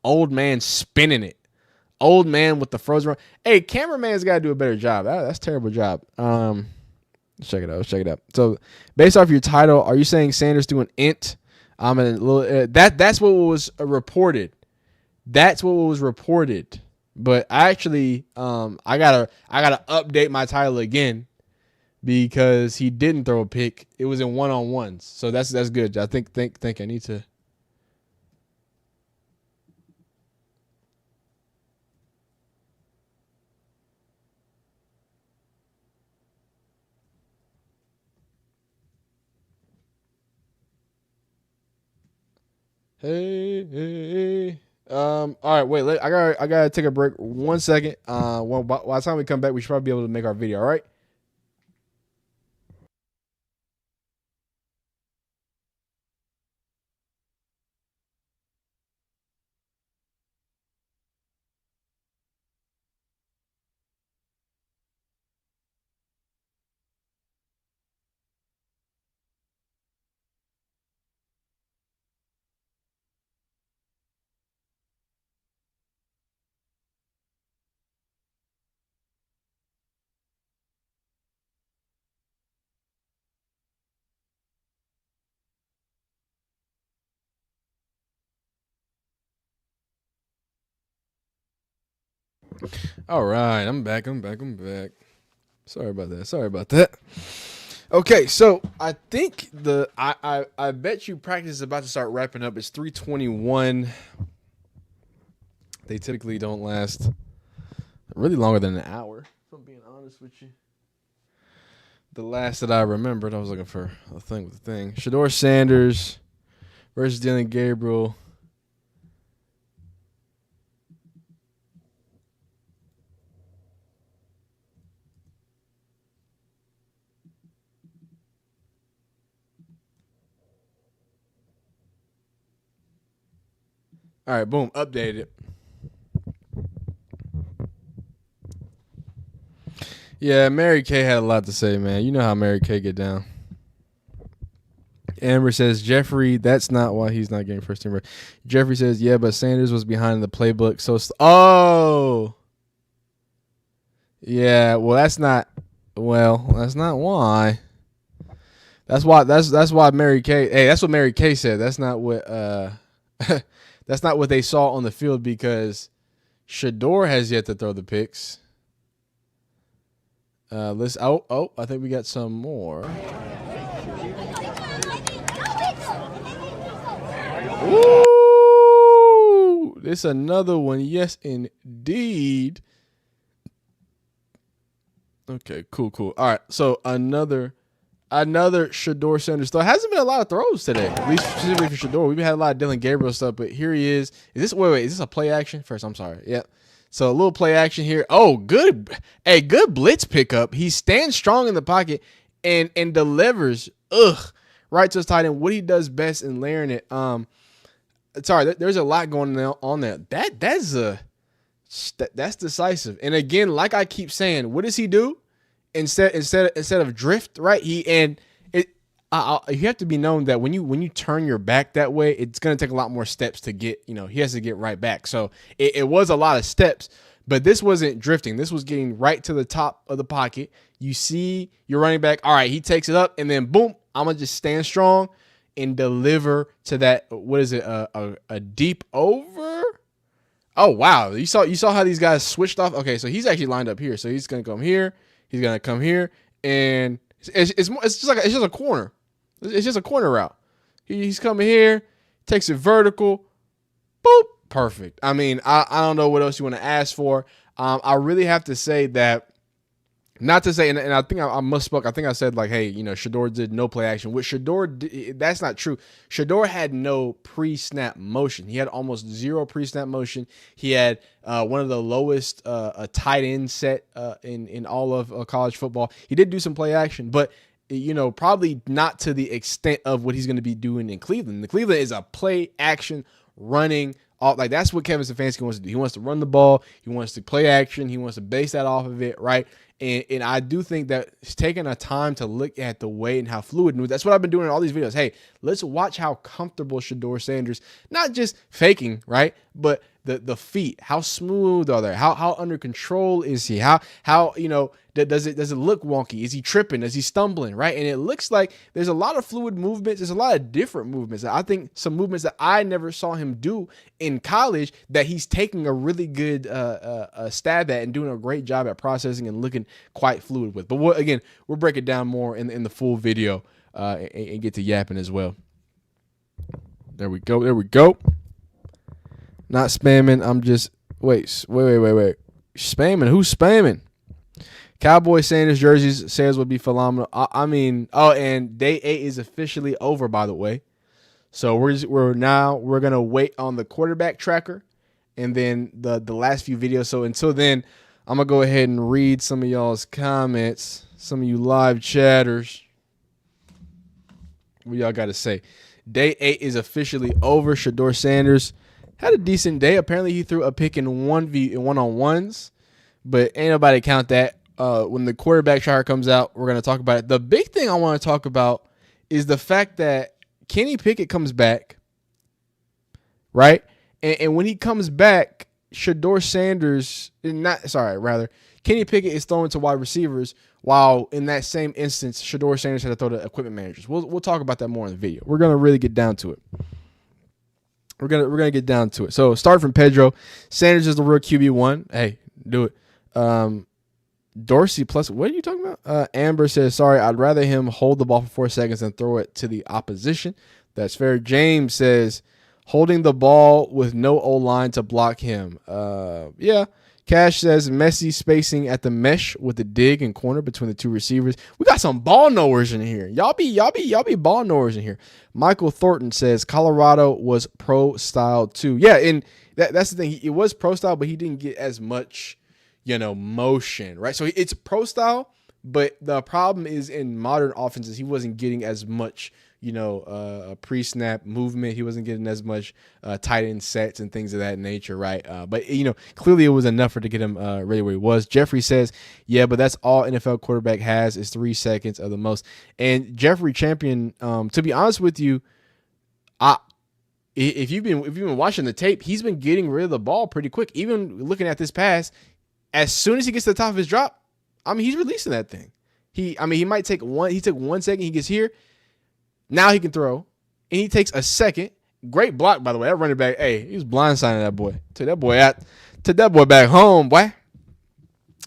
Old man spinning it. Old man with the frozen run. Hey, cameraman's got to do a better job. That's a terrible job. Let's check it out. So, based off your title, are you saying Sanders doing int? That's what was reported. That's what was reported. But actually, I gotta update my title again because he didn't throw a pick. It was in one-on-ones. So that's good. I think I need to. Hey. All right, wait. I gotta take a break. 1 second. Well, by the time we come back, we should probably be able to make our video. All right. All right, I'm back. Sorry about that. Okay, so I think I bet you practice is about to start wrapping up. It's 3:21. They typically don't last really longer than an hour, if I'm being honest with you. The last that I remembered, I was looking for a thing with the thing. Shadour Sanders versus Dillon Gabriel. All right, boom, updated. Yeah, Mary Kay had a lot to say, man. You know how Mary Kay get down. Amber says, Jeffrey, that's not why he's not getting first team. Jeffrey says, yeah, but Sanders was behind the playbook. So, yeah, well, that's not why. That's why Mary Kay. Hey, that's what Mary Kay said. That's not what that's not what they saw on the field because Shedeur has yet to throw the picks. I think we got some more. Ooh, this another one. Yes, indeed. Okay, cool. All right, so another Shadour Sanders throw. Hasn't been a lot of throws today, at least specifically for Shedeur. We've had a lot of Dillon Gabriel stuff, but here he is. Is this a play action? First, I'm sorry. Yep. So a little play action here. Oh, good. A good blitz pickup. He stands strong in the pocket and delivers. Right to his tight end. What he does best in layering it. Sorry, there's a lot going on there. That's decisive. And again, like I keep saying, what does he do? Instead of drift, right? You have to be known that when you turn your back that way, it's going to take a lot more steps to get, he has to get right back. So it was a lot of steps, but this wasn't drifting. This was getting right to the top of the pocket. You see your running back. All right, he takes it up and then boom, I'm going to just stand strong and deliver to that. What is it? A deep over. Oh, wow. You saw how these guys switched off. Okay. So he's actually lined up here. So he's going to come here. He's gonna come here, and it's just a corner. It's just a corner route. He's coming here, takes it vertical, boop, perfect. I mean, I don't know what else you want to ask for. I really have to say that. Not to say, and I think I misspoke. I think I said like, hey, Shedeur did no play action. What Shedeur did, that's not true. Shedeur had no pre-snap motion. He had almost zero pre-snap motion. He had one of the lowest tight end set in all of college football. He did do some play action, but probably not to the extent of what he's going to be doing in Cleveland. The Cleveland is a play action running. Like that's what Kevin Stefanski wants to do. He wants to run the ball. He wants to play action. He wants to base that off of it, right? And I do think that it's taking a time to look at the way and how fluid. And that's what I've been doing in all these videos. Hey, let's watch how comfortable Shadour Sanders, not just faking, right? But the feet, how smooth are they? How under control is he? How does it look wonky? Is he tripping? Is he stumbling? Right? And it looks like there's a lot of fluid movements. There's a lot of different movements. I think some movements that I never saw him do in college that he's taking a really good stab at and doing a great job at processing and looking quite fluid with. But we'll break it down more in the full video and get to yapping as well. There we go. Not spamming. I'm just wait. Spamming? Who's spamming? Cowboy Sanders jerseys sales would be phenomenal. And day 8 is officially over, by the way. So we're gonna wait on the quarterback tracker, and then the last few videos. So until then, I'm gonna go ahead and read some of y'all's comments, some of you live chatters. What y'all got to say? Day 8 is officially over. Shadour Sanders had a decent day. Apparently, he threw a pick in one-on-ones, but ain't nobody count that. When the quarterback tracker comes out, we're gonna talk about it. The big thing I want to talk about is the fact that Kenny Pickett comes back, right? And when he comes back, Shadour Sanders Kenny Pickett is throwing to wide receivers, while in that same instance, Shadour Sanders had to throw to equipment managers. We'll talk about that more in the video. We're gonna really get down to it. We're gonna get down to it. So start from Pedro. Sanders is the real QB1. Hey, do it. Dorsey plus, what are you talking about? Amber says, sorry, I'd rather him hold the ball for 4 seconds than throw it to the opposition. That's fair. James says, holding the ball with no O-line to block him. Yeah. Cash says, messy spacing at the mesh with the dig and corner between the two receivers. We got some ball knowers in here. Y'all be ball knowers in here. Michael Thornton says, Colorado was pro style too. Yeah, and that's the thing. It was pro style, but he didn't get as much, motion, right? So it's pro style, but the problem is in modern offenses, he wasn't getting as much, pre-snap movement. He wasn't getting as much tight end sets and things of that nature, right? But clearly it was enough to get him really where he was. Jeffrey says, yeah, but that's all NFL quarterback has is 3 seconds of the most. And Jeffrey Champion, to be honest with you, if you've been watching the tape, he's been getting rid of the ball pretty quick. Even looking at this pass, as soon as he gets to the top of his drop, he's releasing that thing. He might take one. He took 1 second. He gets here. Now he can throw, and he takes a second. Great block, by the way. That running back, hey, he was blindsiding that boy. Took that boy back home, boy.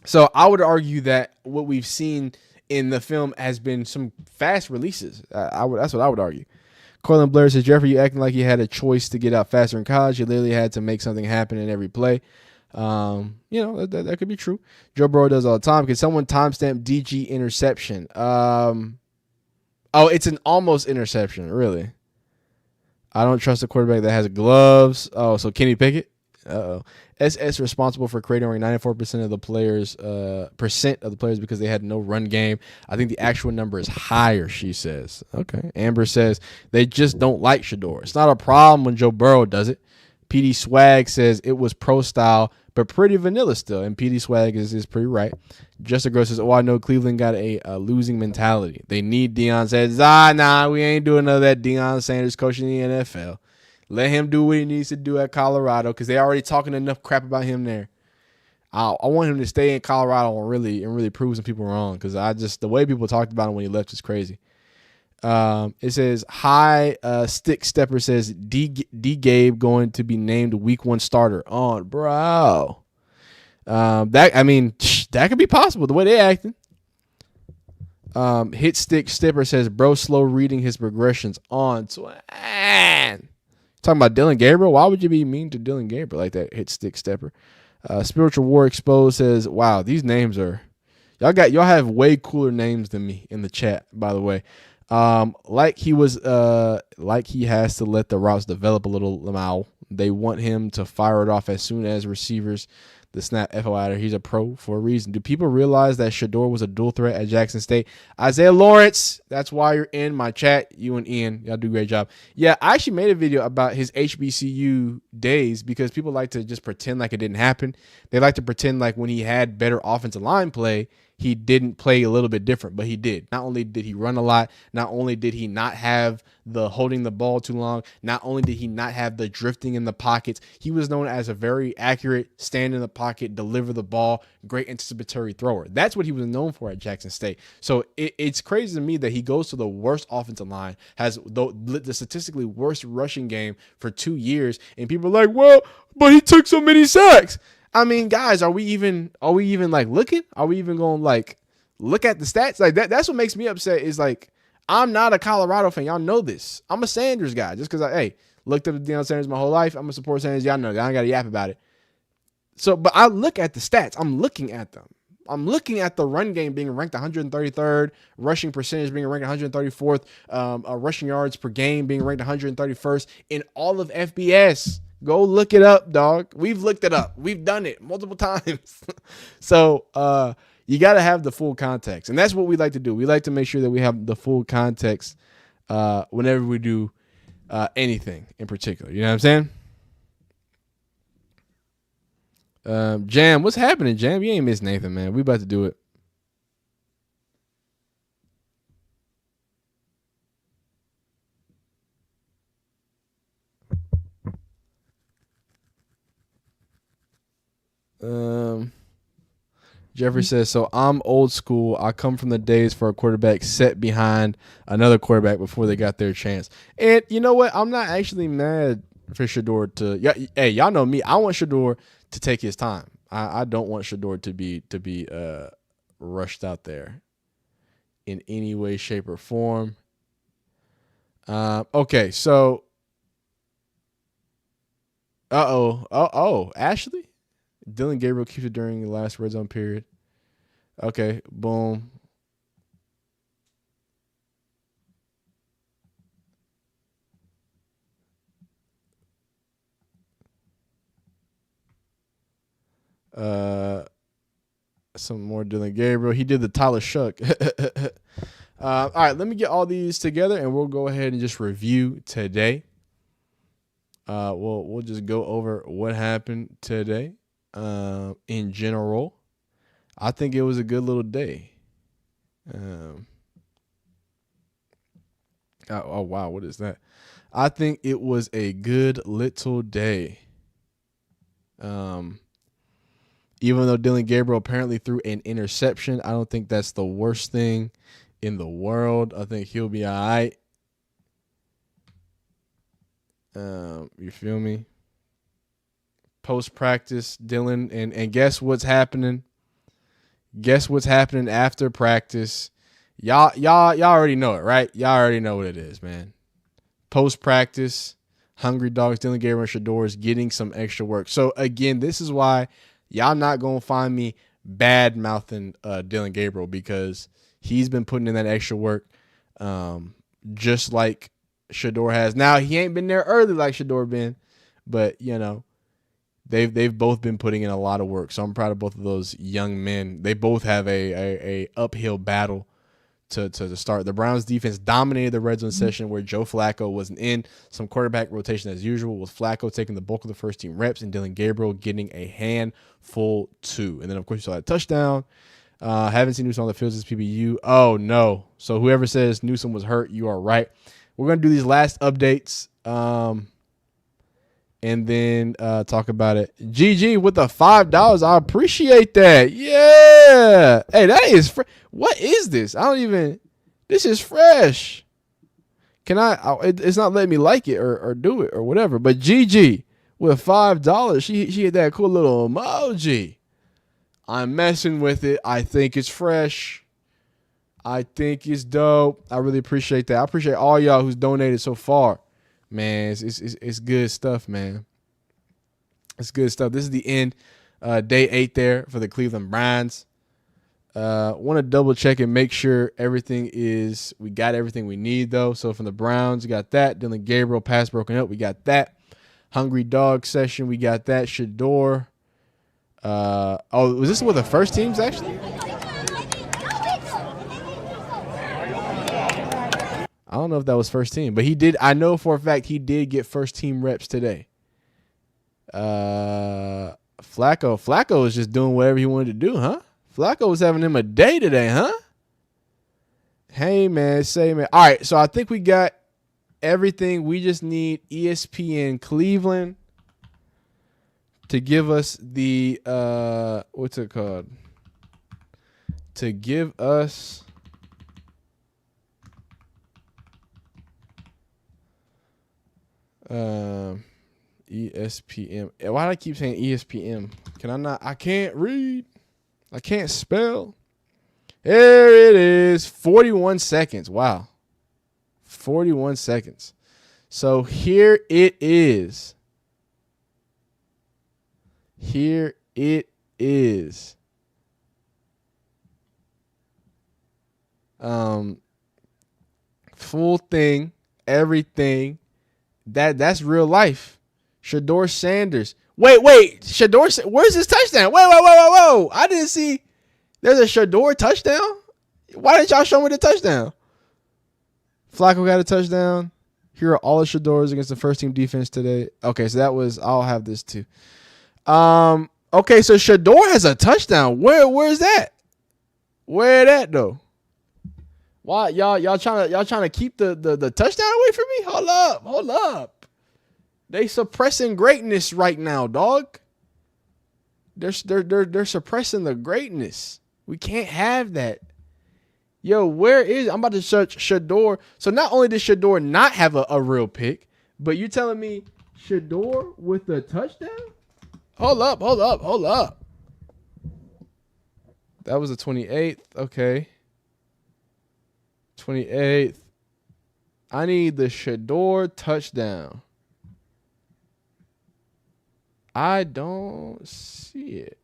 So I would argue that what we've seen in the film has been some fast releases. That's what I would argue. Corlin Blair says, Jeffrey, you acting like you had a choice to get out faster in college. You literally had to make something happen in every play. That could be true. Joe Burrow does all the time. Can someone timestamp DG interception? Oh, it's an almost interception, really. I don't trust a quarterback that has gloves. Oh, so Kenny Pickett? Uh-oh. SS responsible for creating only 94% of the players, because they had no run game. I think the actual number is higher, she says. Okay. Amber says they just don't like Shedeur. It's not a problem when Joe Burrow does it. PD Swag says it was pro style, but pretty vanilla still. And PD Swag is pretty right. Justin Gross says, I know Cleveland got a losing mentality. They need Deion Sanders. We ain't doing none of that Deion Sanders coaching the NFL. Let him do what he needs to do at Colorado because they already talking enough crap about him there. I want him to stay in Colorado and really prove some people wrong because the way people talked about him when he left is crazy. It says, hi, Stick Stepper says, D Gabe going to be named week 1 starter. On, bro. That could be possible the way they acting. Hit Stick Stepper says, bro, slow reading his progressions. On, Twan. Talking about Dillon Gabriel. Why would you be mean to Dillon Gabriel like that? Hit Stick Stepper. Spiritual War Exposed says, wow, these names are, y'all have way cooler names than me in the chat, by the way. Like he has to let the routes develop a little. They want him to fire it off as soon as receivers the snap FO out. He's a pro for a reason. Do people realize that Shedeur was a dual threat at Jackson State? Isaiah Lawrence, that's why you're in my chat. You and Ian, y'all do a great job. Yeah, I actually made a video about his HBCU days because people like to just pretend like it didn't happen. They like to pretend like when he had better offensive line play, he didn't play a little bit different, but he did. Not only did he run a lot, not only did he not have the holding the ball too long, not only did he not have the drifting in the pockets, he was known as a very accurate, stand in the pocket, deliver the ball, great anticipatory thrower. That's what he was known for at Jackson State. So it's crazy to me that he goes to the worst offensive line, has the statistically worst rushing game for 2 years, and people are like, well, but he took so many sacks. I mean, guys, are we even like looking? Are we even going to like look at the stats? Like that's what makes me upset is like, I'm not a Colorado fan. Y'all know this. I'm a Sanders guy just because I looked up Deion Sanders my whole life. I'm a support Sanders. Y'all know that. I ain't got to yap about it. So, but I look at the stats. I'm looking at them. I'm looking at the run game being ranked 133rd, rushing percentage being ranked 134th, rushing yards per game being ranked 131st in all of FBS. Go look it up, dog. We've looked it up. We've done it multiple times. So you got to have the full context. And that's what we like to do. We like to make sure that we have the full context whenever we do anything in particular. You know what I'm saying? Jam, what's happening, Jam? You ain't missed Nathan, man. We about to do it. Jeffrey says, so I'm old school. I come from the days for a quarterback set behind another quarterback before they got their chance. And you know what? I'm not actually mad for Shedeur to. Yeah, hey, y'all know me. I want Shedeur to take his time. I don't want Shedeur to be rushed out there in any way, shape, or form. Okay, so. Ashley? Dillon Gabriel keeps it during the last red zone period. Okay, boom. Some more Dillon Gabriel. He did the Tyler Shuck. All right, let me get all these together and we'll go ahead and just review today. We'll just go over what happened today. In general, I think it was a good little day. Oh wow, what is that? I think it was a good little day. Even though Dillon Gabriel apparently threw an interception, I don't think that's the worst thing in the world. I think he'll be all right. You feel me? Post-practice, Dillon, and guess what's happening? Guess what's happening after practice? Y'all already know it, right? Y'all already know what it is, man. Post-practice, Hungry Dogs, Dillon Gabriel, and Shadour is getting some extra work. So, again, this is why y'all not going to find me bad-mouthing Dillon Gabriel because he's been putting in that extra work just like Shadour has. Now, he ain't been there early like Shadour been, but, you know, they've both been putting in a lot of work. So I'm proud of both of those young men. They both have a uphill battle to start. The Browns defense dominated the red zone session where Joe Flacco wasn't in. Some quarterback rotation as usual, with Flacco taking the bulk of the first team reps and Dillon Gabriel getting a handful too. And then of course you saw that touchdown. Haven't seen Newsom on the field since PBU. Oh no. So whoever says Newsom was hurt, you are right. We're gonna do these last updates. And then talk about it. GG with the $5. I appreciate that. Yeah. Hey, that is what is this? I don't even. This is fresh. Can it's not letting me like it or do it or whatever. But GG with $5. She hit that cool little emoji. I'm messing with it. I think it's fresh. I think it's dope. I really appreciate that. I appreciate all y'all who's donated so far. Man, it's good stuff, man. It's good stuff. This is the end, day 8 there for the Cleveland Browns. Want to double check and make sure we got everything we need though. So from the Browns, we got that. Dillon Gabriel pass broken up, we got that. Hungry Dog session, we got that. Shedeur. Was this with the first teams actually? I don't know if that was first team, but he did. I know for a fact he did get first team reps today. Flacco was just doing whatever he wanted to do, huh? Flacco was having him a day today, huh? Hey, man. All right, so I think we got everything. We just need ESPN Cleveland to give us the, what's it called? To give us... ESPN. Why do I keep saying ESPN? Can I not? I can't read. I can't spell. There it is. 41 seconds. Wow. 41 seconds. So here it is. Here it is. Full thing, everything. That's real life. Shadour Sanders. Wait. Shedeur, where's his touchdown? Whoa. I didn't see. There's a Shedeur touchdown. Why didn't y'all show me the touchdown? Flacco got a touchdown. Here are all the Shedeurs against the first team defense today. Okay, so that was. I'll have this too. Okay, so Shedeur has a touchdown. Where's that? Where that though? Why y'all trying to keep the touchdown away from me? Hold up. They suppressing greatness right now, dog. They're suppressing the greatness. We can't have that. Yo, where is I'm about to search Shedeur. So not only did Shedeur not have a real pick, but you telling me Shedeur with a touchdown? Hold up. That was the 28th. Okay. 28th. I need the Shedeur touchdown. I don't see it.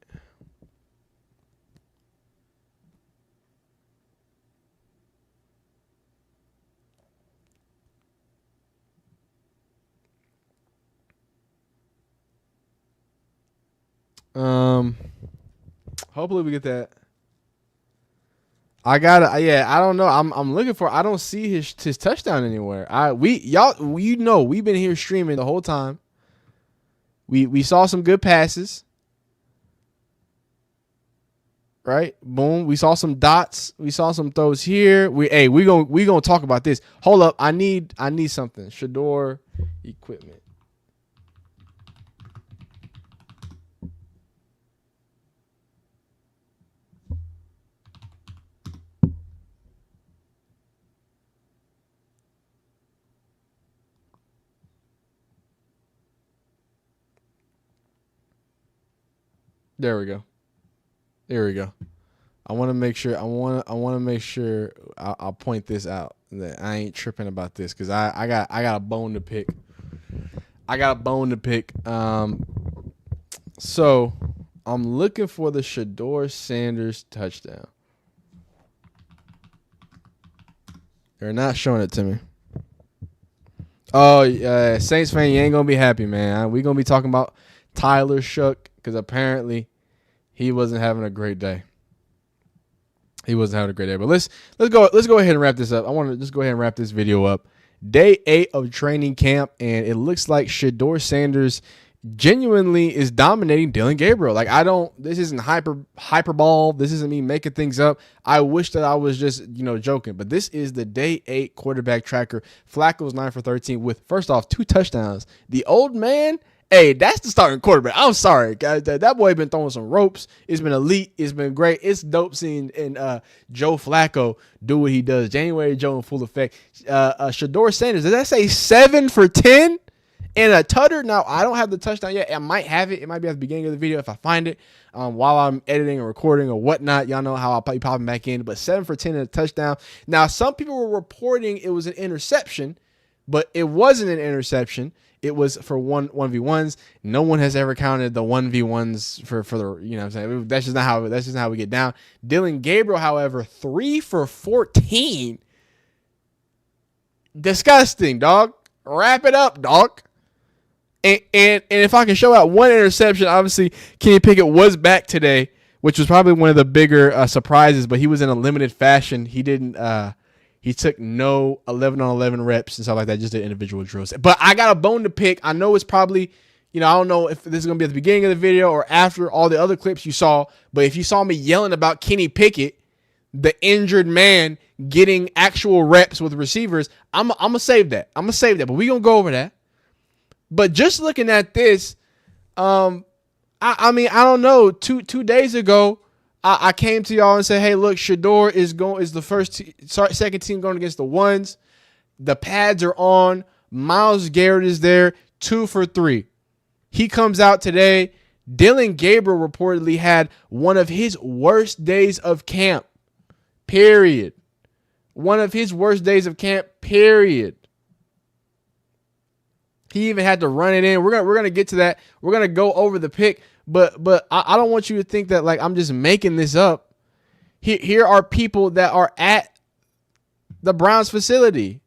Hopefully we get that. I don't know. I'm looking for. I don't see his touchdown anywhere. We've been here streaming the whole time. We saw some good passes. Right? Boom. We saw some dots. We saw some throws here. We gonna talk about this. Hold up. I need something. Shedeur equipment. There we go. I want to make sure. I'll point this out that I ain't tripping about this because I got a bone to pick. So I'm looking for the Shadour Sanders touchdown. They're not showing it to me. Oh, Saints fan, you ain't gonna be happy, man. We gonna be talking about Tyler Shuck because apparently he wasn't having a great day. But let's go ahead and wrap this up. I want to just go ahead and wrap this video up. Day 8 of training camp, and it looks like Shadour Sanders genuinely is dominating Dillon Gabriel. This isn't hyperbole. This isn't me making things up. I wish that I was just, joking, but this is the day 8 quarterback tracker. Flacco's 9 for 13 with, first off, 2 touchdowns. The old man, hey, that's the starting quarterback. I'm sorry, guys. That boy been throwing some ropes. It's been elite. It's been great. It's dope seeing Joe Flacco do what he does. January Joe in full effect. Shadour Sanders, did I say 7 for 10? And a tutter. Now, I don't have the touchdown yet. I might have it. It might be at the beginning of the video if I find it while I'm editing or recording or whatnot. Y'all know how I'll be popping back in. But 7 for 10 and a touchdown. Now, some people were reporting it was an interception, but it wasn't an interception. It was for 1v1s. No one has ever counted the 1v1s for the, what I'm saying? That's just not how we get down. Dillon Gabriel, however, 3 for 14. Disgusting, dog. Wrap it up, dog. And if I can show out one interception, obviously Kenny Pickett was back today, which was probably one of the bigger surprises, but he was in a limited fashion. He didn't he took no 11 on 11 reps and stuff like that, just did individual drills. But I got a bone to pick. I know it's probably, I don't know if this is going to be at the beginning of the video or after all the other clips you saw, but if you saw me yelling about Kenny Pickett, the injured man getting actual reps with receivers, I'm going to save that. But we're going to go over that. But just looking at this, I don't know. Two days ago, I came to y'all and said, hey, look, Shedeur is the second team going against the ones. The pads are on. Myles Garrett is there, 2 for 3. He comes out today. Dillon Gabriel reportedly had one of his worst days of camp, period. He even had to run it in. We're gonna get to that. We're gonna go over the pick, but I don't want you to think that I'm just making this up. Here are people that are at the Browns facility.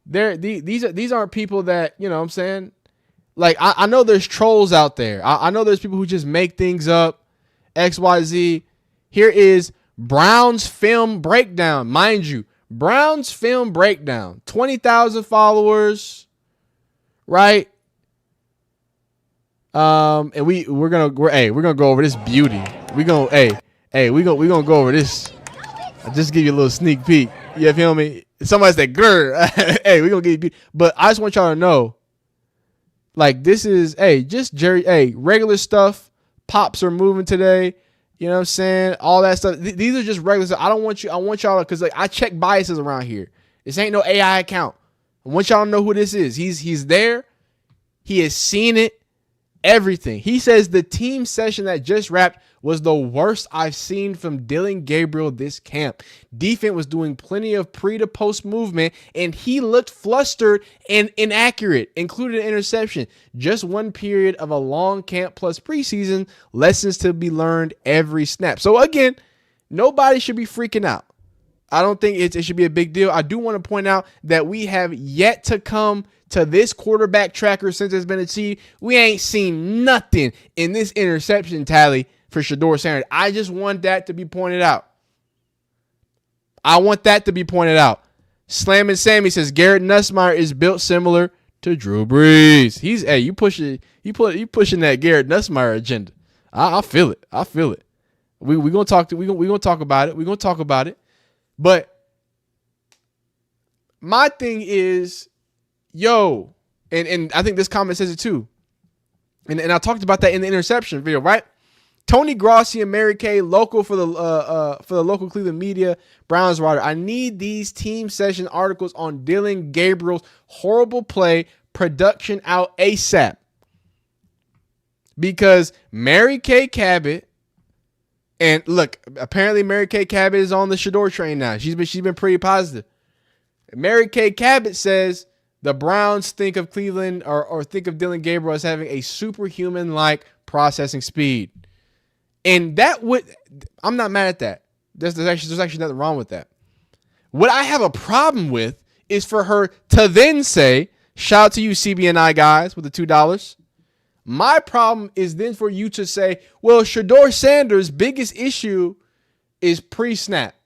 These aren't people that, you know what I'm saying? Like, I know there's trolls out there. I know there's people who just make things up, XYZ. Here is Browns film breakdown. Mind you, Browns film breakdown. 20,000 followers, right? And we're gonna go over this beauty. We're gonna go over this. I'll just give you a little sneak peek. You feel me? Somebody said, "Grr." Hey, we're gonna give you beauty. But I just want y'all to know, like, this is just Jerry. Regular stuff. Pops are moving today. You know what I'm saying? All that stuff. These are just regular stuff. I want y'all to, because like I check biases around here. This ain't no AI account. I want y'all to know who this is. He's there. He has seen it. Everything. He says the team session that just wrapped was the worst I've seen from Dillon Gabriel this camp. Defense was doing plenty of pre to post movement, and he looked flustered and inaccurate, including an interception. Just one period of a long camp plus preseason. Lessons to be learned every snap. So again, nobody should be freaking out. I don't think it should be a big deal. I do want to point out that we have yet to come to this quarterback tracker since it's been achieved. We ain't seen nothing in this interception tally for Shadour Sanders. I just want that to be pointed out. Slamming Sammy says Garrett Nussmeier is built similar to Drew Brees. You pushing that Garrett Nussmeier agenda. I feel it. We're gonna talk about it. But my thing is, and I think this comment says it too. And I talked about that in the interception video, right? Tony Grossi and Mary Kay, local for the local Cleveland media, Browns writer. I need these team session articles on Dillon Gabriel's horrible play production out ASAP. Because Mary Kay Cabot, and look, apparently Mary Kay Cabot is on the Shedeur train now. She's been pretty positive. Mary Kay Cabot says the Browns think of Cleveland or think of Dillon Gabriel as having a superhuman-like processing speed. And I'm not mad at that. There's actually nothing wrong with that. What I have a problem with is for her to then say, shout out to you CBNI guys with the $2. My problem is then for you to say, well, Shadour Sanders' biggest issue is pre-snap.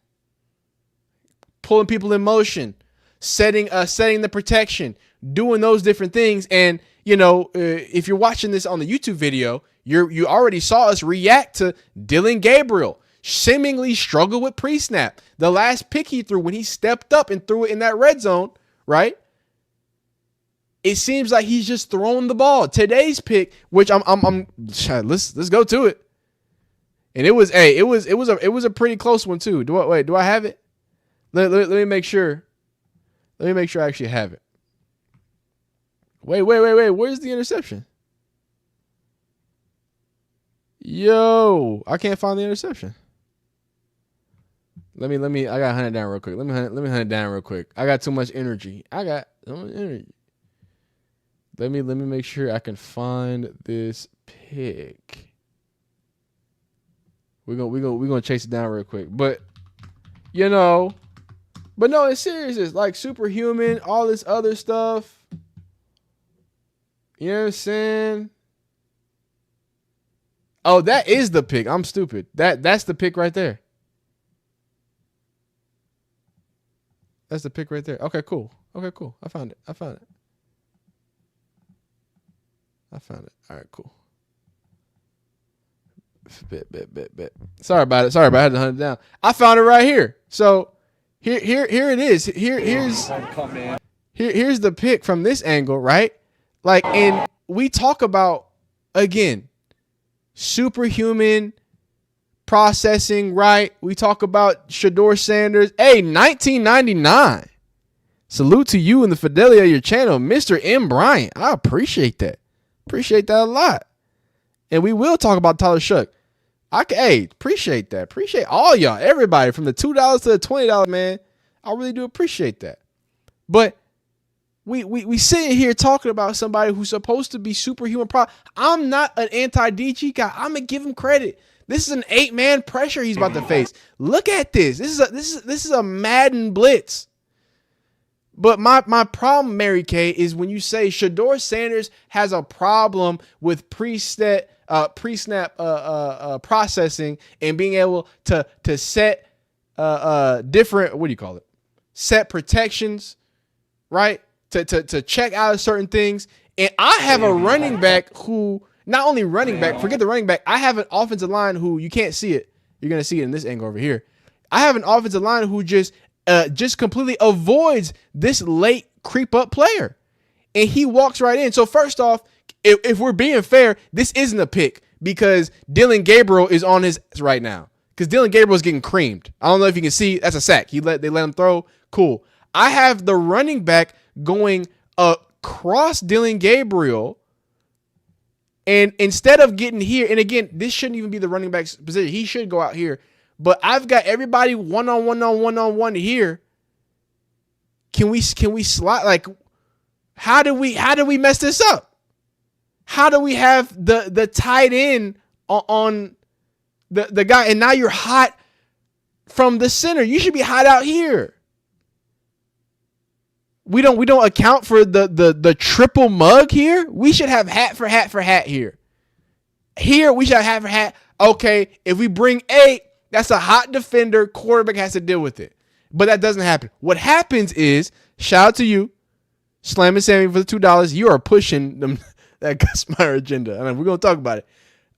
Pulling people in motion, setting the protection, doing those different things. And, if you're watching this on the YouTube video, you already saw us react to Dillon Gabriel seemingly struggle with pre-snap. The last pick he threw when he stepped up and threw it in that red zone, right? It seems like he's just throwing the ball. Today's pick, which let's go to it. And it was a pretty close one too. Do I have it? Let me make sure. Let me make sure I actually have it. Wait. Where's the interception? Yo, I can't find the interception. Let me. I got to hunt it down real quick. Let me hunt it down real quick. I got too much energy. Let me make sure I can find this pick. We're gonna chase it down real quick. But no, it's serious. It's like superhuman, all this other stuff. You know what I'm saying? Oh, that is the pick. I'm stupid. That's the pick right there. That's the pick right there. Okay, cool. I found it. All right, cool. Bet. Sorry about it. I had to hunt it down. I found it right here. So here it is. Here's the pick from this angle, right? Like, and we talk about, again, superhuman processing, right? We talk about Shadour Sanders. Hey, 1999. Salute to you and the fidelity of your channel, Mr. M. Bryant. I appreciate that. Appreciate that a lot. And we will talk about Tyler Shuck. Appreciate that. Appreciate all y'all, everybody, from the $2 to the $20, man. I really do appreciate that. But we sitting here talking about somebody who's supposed to be superhuman. I'm not an anti-DG guy. I'm gonna give him credit. This is an 8-man pressure he's about to face. Look at this. This is a Madden blitz. But my problem, Mary Kay, is when you say Shadour Sanders has a problem with pre-snap processing and being able to set different, what do you call it? Set protections, right? To check out of certain things. And I have a running back who, not only running back, forget the running back, I have an offensive line who, you can't see it. You're going to see it in this angle over here. I have an offensive line who just completely avoids this late creep up player. And he walks right in. So first off, if we're being fair, this isn't a pick because Dillon Gabriel is on his right now. Because Dillon Gabriel is getting creamed. I don't know if you can see. That's a sack. They let him throw. Cool. I have the running back going across Dillon Gabriel. And instead of getting here, and again, this shouldn't even be the running back's position. He should go out here. But I've got everybody one-on-one here. Can we slide? Like, how do we mess this up? How do we have the tight end on the guy, and now you're hot from the center? You should be hot out here. We don't account for the triple mug here. We should have hat for hat here. Here we should have hat for hat. Okay, if we bring 8, that's a hot defender. Quarterback has to deal with it. But that doesn't happen. What happens is, shout out to you, Slam and Sammy for the $2. You are pushing them that Gus Meyer agenda. I mean, we're going to talk about it.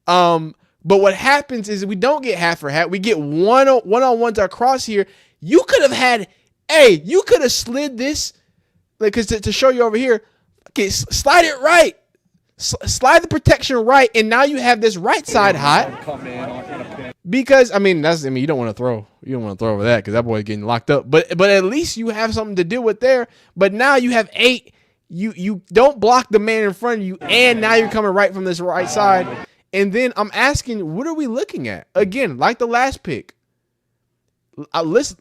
But what happens is we don't get hat for hat. We get one-on-ones across here. You could have slid this, because to show you over here, okay, slide it right. Slide the protection right, and now you have this right side hot. Because you don't want to throw. You don't want to throw over that because that boy's getting locked up. But at least you have something to deal with there. But now you have 8. You don't block the man in front of you, and now you're coming right from this right side. And then I'm asking, what are we looking at? Again, like the last pick.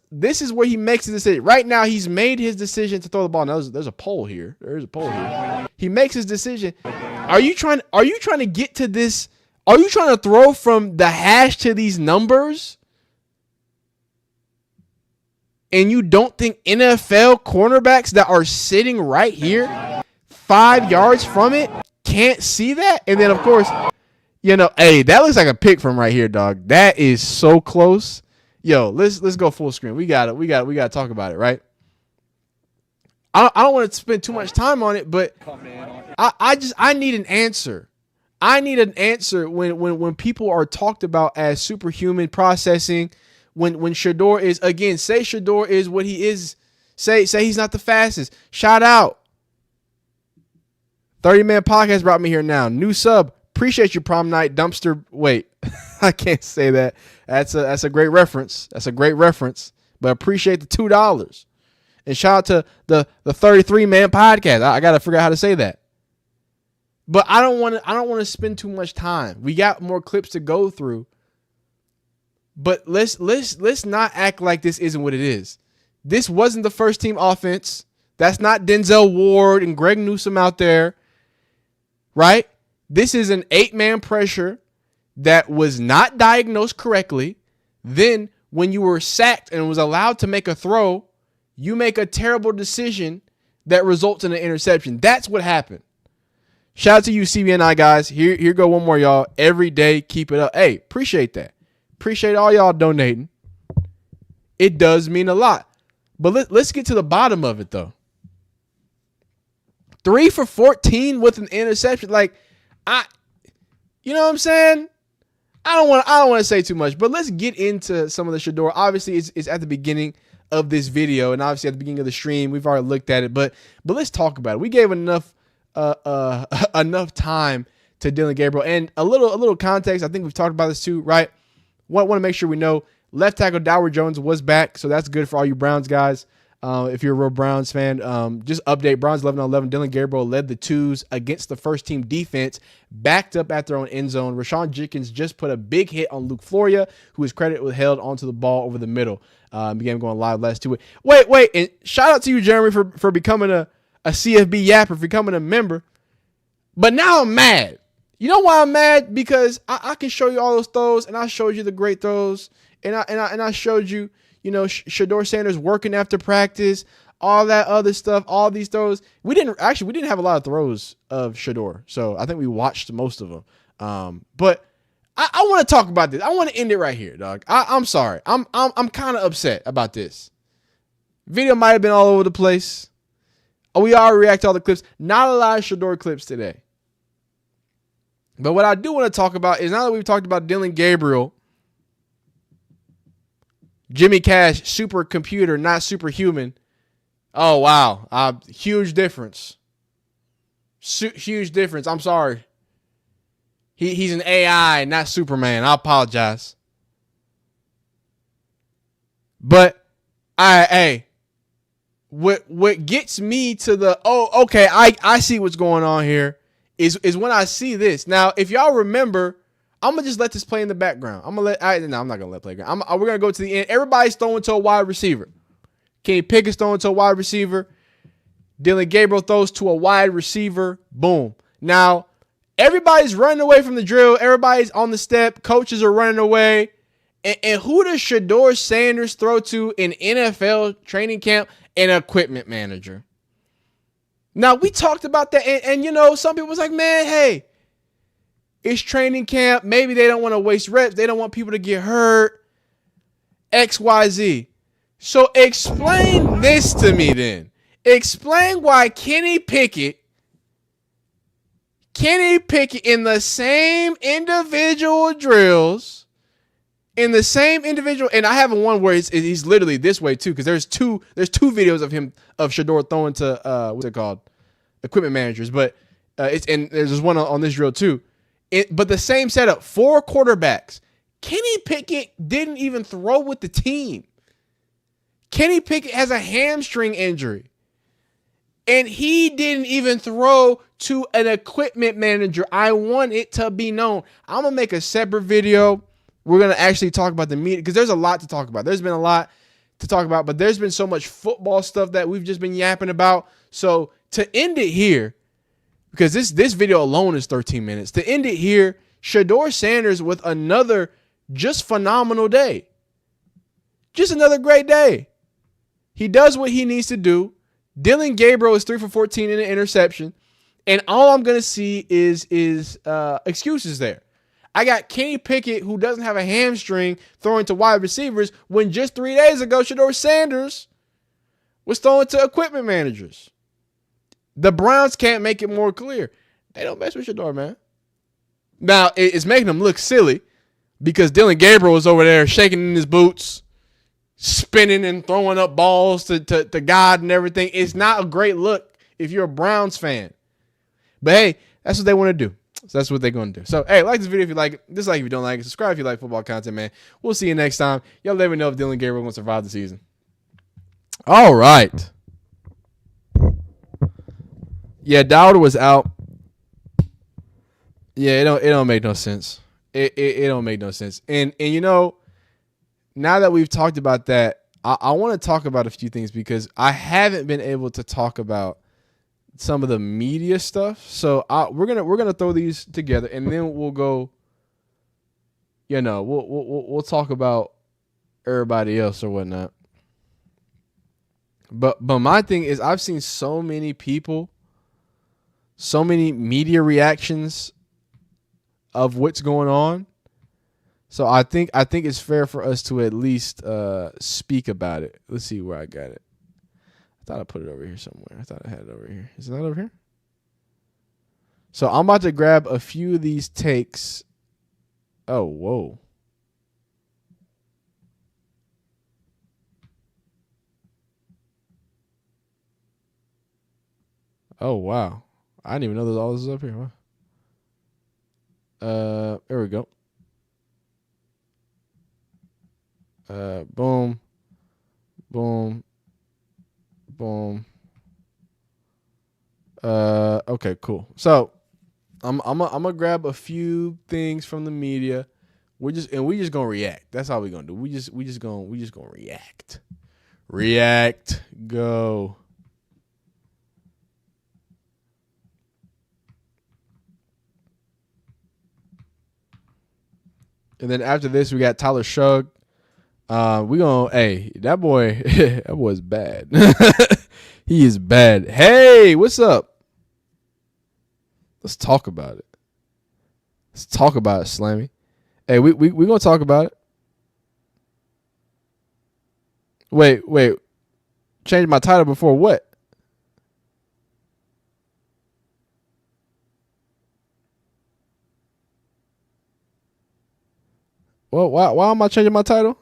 This is where he makes his decision. Right now, he's made his decision to throw the ball. Now, there's a pole here. There's a pole here. He makes his decision. Are you trying to get to this? Are you trying to throw from the hash to these numbers? And you don't think NFL cornerbacks that are sitting right here, 5 yards from it, can't see that? And then, of course, hey, that looks like a pick from right here, dog. That is so close. Yo, let's go full screen. We got to talk about it, right? I don't want to spend too much time on it, but I need an answer. I need an answer when people are talked about as superhuman processing. When Shedeur is, again, say Shedeur is what he is. Say he's not the fastest. Shout out. 30-man podcast brought me here now. New sub. Appreciate you, prom night dumpster. Wait, I can't say that. That's a great reference. That's a great reference. But appreciate the $2. And shout out to the 33-man podcast. I got to figure out how to say that. But I don't want to spend too much time. We got more clips to go through. But let's not act like this isn't what it is. This wasn't the first team offense. That's not Denzel Ward and Greg Newsome out there. Right? This is an 8-man pressure that was not diagnosed correctly. Then when you were sacked and was allowed to make a throw, you make a terrible decision that results in an interception. That's what happened. Shout out to you, CBNI guys. Here go one more, y'all. Every day, keep it up. Hey, appreciate that. Appreciate all y'all donating. It does mean a lot. But let's get to the bottom of it, though. 3 for 14 with an interception. Like, you know what I'm saying? I don't want to say too much, but let's get into some of the Shedeur. Obviously, it's at the beginning of this video, and obviously at the beginning of the stream, we've already looked at it. But let's talk about it. We gave enough time to Dillon Gabriel, and a little context. I think we've talked about this too, right? Want to make sure we know left tackle Doward Jones was back, so that's good for all you Browns guys. If you're a real Browns fan, just update. Browns 11-11. Dillon Gabriel led the twos against the first-team defense, backed up at their own end zone. Rashawn Jenkins just put a big hit on Luke Floria, who his credit was held onto the ball over the middle. Began going live last to it. Wait, and shout out to you, Jeremy, for becoming a CFB Yapper, for becoming a member. But now I'm mad. You know why I'm mad? Because I can show you all those throws, and I showed you the great throws, and I showed you, Shadour Sanders working after practice, all that other stuff, all these throws. We didn't have a lot of throws of Shedeur, so I think we watched most of them. But I want to talk about this. I want to end it right here, dog. I'm sorry. I'm kind of upset about this. Video might have been all over the place. We already react to all the clips. Not a lot of Shedeur clips today. But what I do want to talk about is, now that we've talked about Dillon, Gabriel, Jimmy Cash, supercomputer, not superhuman. Oh, wow. Huge difference. Huge difference. I'm sorry. He's an AI, not Superman. I apologize. But what gets me to the okay, I see what's going on here is when I see this. Now, if y'all remember, I'm gonna just let this play in the background. I'm not gonna let it play. We're gonna go to the end. Everybody's throwing to a wide receiver. Kenny Pickett's throwing to a wide receiver. Dillon Gabriel throws to a wide receiver. Boom. Now, everybody's running away from the drill. Everybody's on the step. Coaches are running away. And who does Shadour Sanders throw to in NFL training camp? An equipment manager. Now, we talked about that. And you know, some people was like, man, hey, it's training camp. Maybe they don't want to waste reps. They don't want people to get hurt. X, Y, Z. So explain this to me then. Explain why Kenny Pickett in the same individual drills, and I have one where he's literally this way too, because there's two videos of him, of Shedeur throwing to what's it called, equipment managers, but there's one on this drill too. But the same setup, 4 quarterbacks. Kenny Pickett didn't even throw with the team. Kenny Pickett has a hamstring injury. And he didn't even throw to an equipment manager. I want it to be known. I'm going to make a separate video. We're going to actually talk about the media, because there's a lot to talk about. There's been a lot to talk about, but there's been so much football stuff that we've just been yapping about. So to end it here, because this video alone is 13 minutes. To end it here, Shadour Sanders with another just phenomenal day. Just another great day. He does what he needs to do. Dillon Gabriel is 3 for 14 in an interception. And all I'm going to see is excuses there. I got Kenny Pickett, who doesn't have a hamstring, throwing to wide receivers, when just 3 days ago, Shadour Sanders was throwing to equipment managers. The Browns can't make it more clear. They don't mess with Shedeur, man. Now, it's making them look silly, because Dillon Gabriel was over there shaking in his boots, spinning and throwing up balls to God and everything. It's not a great look if you're a Browns fan. But hey, that's what they want to do. So that's what they're going to do. So, hey, like this video if you like it. Dislike if you don't like it. Subscribe if you like football content, man. We'll see you next time. Y'all let me know if Dillon Gabriel will survive the season. All right. Yeah, Dowd was out. Yeah, it don't make no sense. It don't make no sense. And you know, now that we've talked about that, I want to talk about a few things, because I haven't been able to talk about some of the media stuff. So we're gonna throw these together, and then we'll go. You know, we'll talk about everybody else or whatnot. But my thing is, I've seen so many people, so many media reactions of what's going on. So I think it's fair for us to at least speak about it. Let's see where I got it. I thought I put it over here somewhere. I thought I had it over here. Is it not over here? So I'm about to grab a few of these takes. Oh, whoa. Oh, wow. I didn't even know all this was up here. Wow. There we go. Boom, boom, boom. Okay, cool. So I'm gonna grab a few things from the media. We just gonna react. That's all we're gonna do. We just gonna react. React. Go. And then after this, we got Tyler Shough. That boy's bad. He is bad. Hey, what's up? Let's talk about it. Let's talk about it, Slammy. Hey, we gonna talk about it. Wait. Change my title before what? Well, why am I changing my title?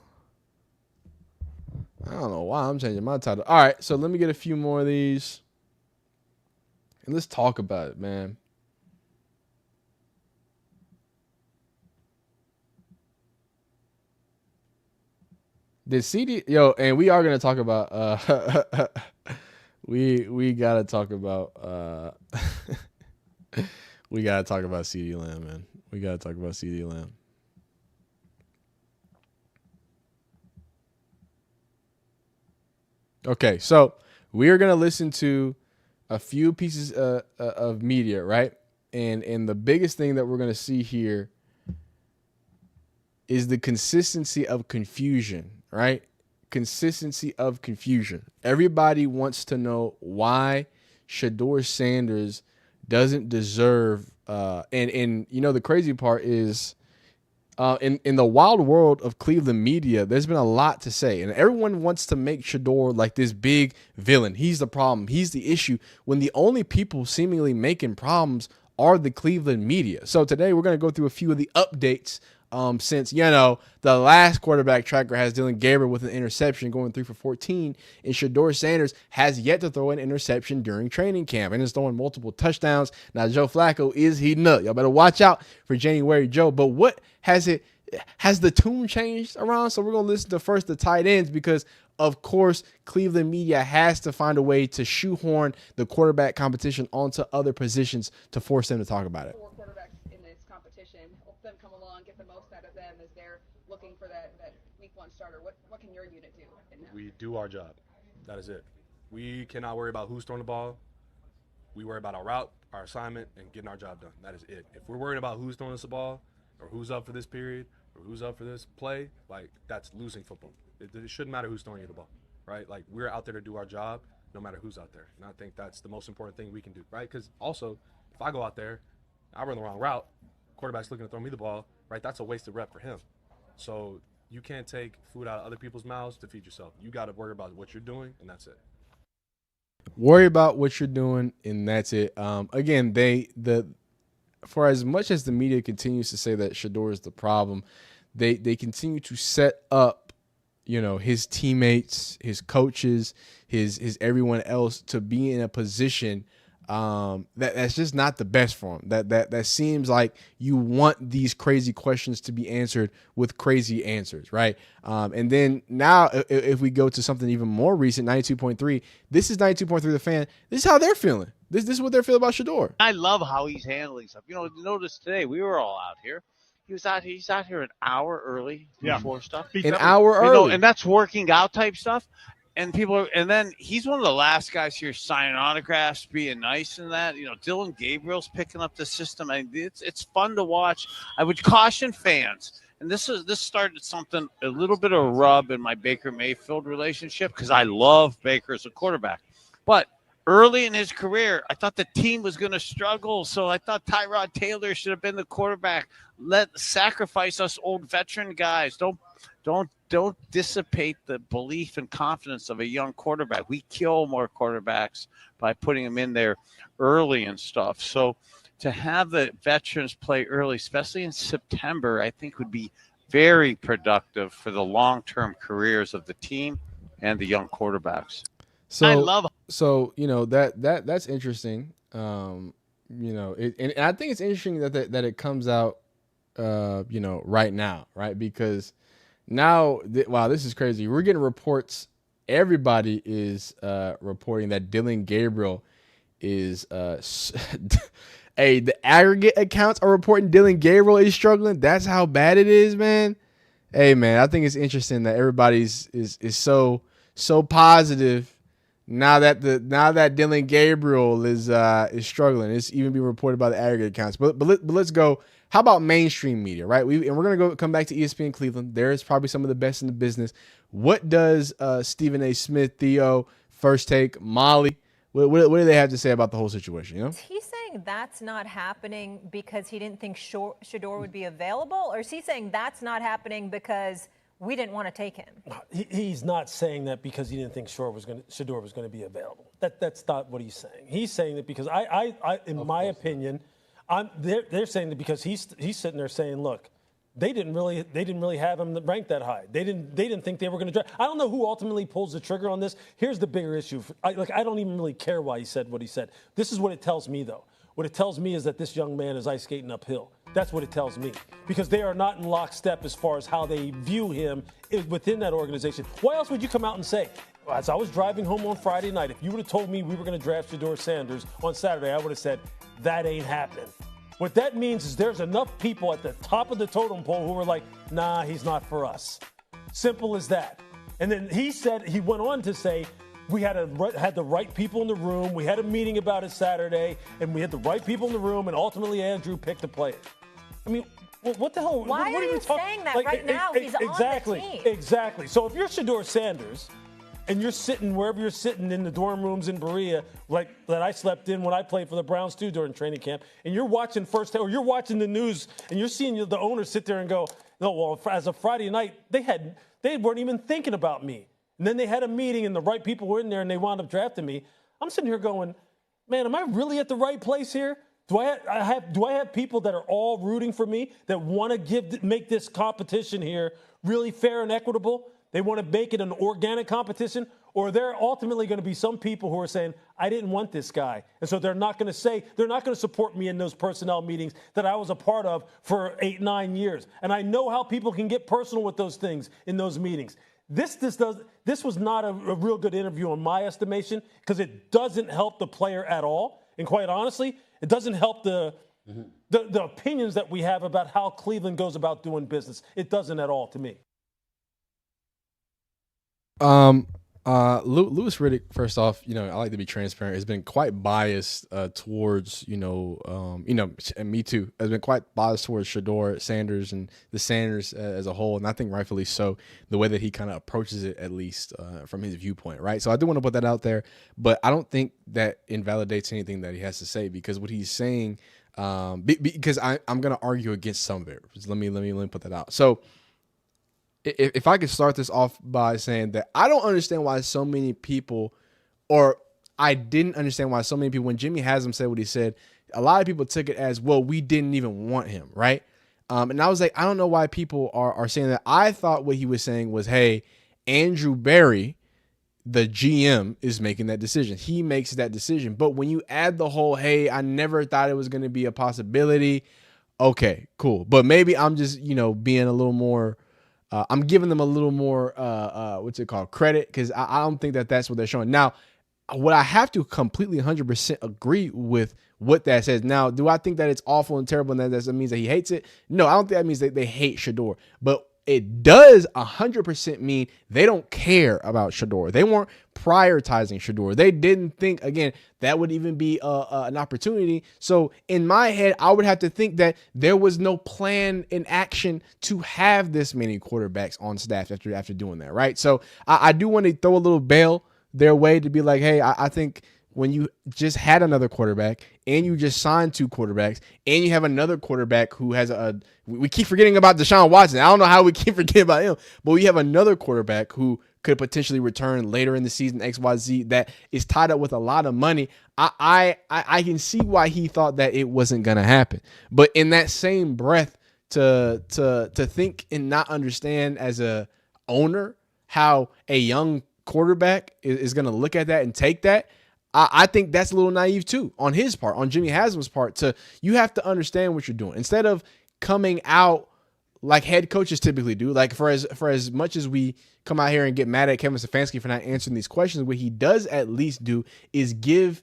I don't know why I'm changing my title. All right, so let me get a few more of these. And let's talk about it, man. Did CD and we are gonna talk about we gotta talk about we gotta talk about CD Lamb, man. We gotta talk about CD Lamb. Okay, so we are gonna listen to a few pieces of media, right? And the biggest thing that we're gonna see here is the consistency of confusion, right? Consistency of confusion. Everybody wants to know why Shadour Sanders doesn't deserve. And you know the crazy part is, in the wild world of Cleveland media, there's been a lot to say, and everyone wants to make Shedeur like this big villain. He's the problem. He's the issue. When the only people seemingly making problems are the Cleveland media. So today we're going to go through a few of the updates. Since, the last quarterback tracker has Dillon Gabriel with an interception going 3 for 14, and Shadour Sanders has yet to throw an interception during training camp and is throwing multiple touchdowns. Now, Joe Flacco is heating up. Y'all better watch out for January Joe. But what has the tune changed around? So we're going to listen to first the tight ends because, of course, Cleveland media has to find a way to shoehorn the quarterback competition onto other positions to force them to talk about it. Starter. What can your unit do? We do our job. That is it. We cannot worry about who's throwing the ball. We worry about our route, our assignment, and getting our job done. That is it. If we're worried about who's throwing us the ball or who's up for this period or who's up for this play, like, that's losing football. It shouldn't matter who's throwing you the ball, right? Like, we're out there to do our job no matter who's out there. And I think that's the most important thing we can do, right? Because also, if I go out there, I run the wrong route, quarterback's looking to throw me the ball, right? That's a wasted rep for him. So you can't take food out of other people's mouths to feed yourself. You got to worry about what you're doing, and that's it. Worry about what you're doing, and that's it. Again, for as much as the media continues to say that Shadour is the problem, they continue to set up, his teammates, his coaches, his everyone else to be in a position that's just not the best for him. That seems like you want these crazy questions to be answered with crazy answers, right? And then now, if we go to something even more recent, 92.3, this is 92.3 The Fan. This is how they're feeling. This is what they're feeling about Shedeur. I love how he's handling stuff. Notice today we were all out here. He's out here an hour early before stuff. An hour early, and that's working out type stuff. And and then he's one of the last guys here signing autographs, being nice and that. Dillon Gabriel's picking up the system. I mean, it's fun to watch. I would caution fans, and this started something, a little bit of a rub in my Baker Mayfield relationship because I love Baker as a quarterback. But early in his career, I thought the team was going to struggle, so I thought Tyrod Taylor should have been the quarterback. Sacrifice us old veteran guys. Don't dissipate the belief and confidence of a young quarterback. We kill more quarterbacks by putting them in there early and stuff. So to have the veterans play early, especially in September, I think would be very productive for the long-term careers of the team and the young quarterbacks. So that's interesting. And I think it's interesting that it comes out, right now, right? Because now, wow, this is crazy. We're getting reports. Everybody is reporting that Dillon Gabriel is hey, the aggregate accounts are reporting Dillon Gabriel is struggling. That's how bad it is, man. Hey, man, I think it's interesting that everybody's is so positive now that Dillon Gabriel is struggling. It's even being reported by the aggregate accounts. But let's go. How about mainstream media, right? We're gonna come back to ESPN Cleveland. There is probably some of the best in the business. What does Stephen A. Smith, Theo, First Take, Molly. What do they have to say about the whole situation? You know, Is he saying that's not happening because he didn't think Shedeur would be available, or is he saying that's not happening because we didn't want to take him? He's not saying that because he didn't think Shedeur was going to be available. That's not what he's saying. He's saying that because in my opinion, they're saying that because he's sitting there saying, look, they didn't really have him ranked that high. They didn't think they were going to draft. I don't know who ultimately pulls the trigger on this. Here's the bigger issue. I don't even really care why he said what he said. This is what it tells me, though. What it tells me is that this young man is ice skating uphill. That's what it tells me. Because they are not in lockstep as far as how they view him within that organization. Why else would you come out and say, as I was driving home on Friday night, if you would have told me we were going to draft Shadour Sanders on Saturday, I would have said, that ain't happening. What that means is there's enough people at the top of the totem pole who are like, nah, he's not for us. Simple as that. And then he went on to say, we had the right people in the room. We had a meeting about it Saturday, and we had the right people in the room, and ultimately Andrew picked the player. I mean, what the hell? Why what are you saying that right now? He's on the team. Exactly. So if you're Shadour Sanders, and you're sitting wherever you're sitting in the dorm rooms in Berea, like that I slept in when I played for the Browns too during training camp, and you're watching or you're watching the news, and you're seeing the owner sit there and go, no, well, as of Friday night, they weren't even thinking about me. And then they had a meeting, and the right people were in there, and they wound up drafting me. I'm sitting here going, man, am I really at the right place here? Do I have people that are all rooting for me that want to make this competition here really fair and equitable? They want to make it an organic competition, or there are ultimately going to be some people who are saying, I didn't want this guy. And so they're not going to support me in those personnel meetings that I was a part of for 8-9 years. And I know how people can get personal with those things in those meetings. This was not a real good interview in my estimation, because it doesn't help the player at all. And quite honestly, it doesn't help the opinions that we have about how Cleveland goes about doing business. It doesn't at all to me. Louis Riddick, first off, I like to be transparent, has been quite biased towards, and me too, has been quite biased towards Shadour Sanders and the Sanders as a whole, and I think rightfully so, the way that he kind of approaches it, at least from his viewpoint, right? So I do want to put that out there, but I don't think that invalidates anything that he has to say, because what he's saying, because I'm going to argue against some of it. Let me put that out. So if I could start this off by saying that I don't understand why so many people, or I didn't understand why so many people, when Jimmy Haslam said what he said, a lot of people took it as, well, we didn't even want him, right? And I was like, I don't know why people are saying that. I thought what he was saying was, hey, Andrew Berry, the GM, is making that decision. He makes that decision. But when you add the whole, hey, I never thought it was going to be a possibility, okay, cool. But maybe I'm just, being a little more, I'm giving them a little more, credit, because I don't think that that's what they're showing. Now, what I have to completely 100% agree with what that says. Now, do I think that it's awful and terrible and that means that he hates it? No, I don't think that means that they hate Shedeur. But it does 100% mean they don't care about Shedeur. They weren't prioritizing Shedeur. They didn't think, again, that would even be an opportunity. So in my head, I would have to think that there was no plan in action to have this many quarterbacks on staff after doing that, right? So I do want to throw a little bail their way to be like, hey, I think when you just had another quarterback and you just signed 2 quarterbacks and you have another quarterback who has we keep forgetting about Deshaun Watson. I don't know how we keep forgetting about him, but we have another quarterback who could potentially return later in the season, XYZ, that is tied up with a lot of money. I can see why he thought that it wasn't going to happen. But in that same breath, to think and not understand as a owner how a young quarterback is going to look at that and take that, I think that's a little naive too on his part, on Jimmy Haslam's part. You have to understand what you're doing instead of coming out like head coaches typically do. Like for as much as we come out here and get mad at Kevin Stefanski for not answering these questions, what he does at least do is give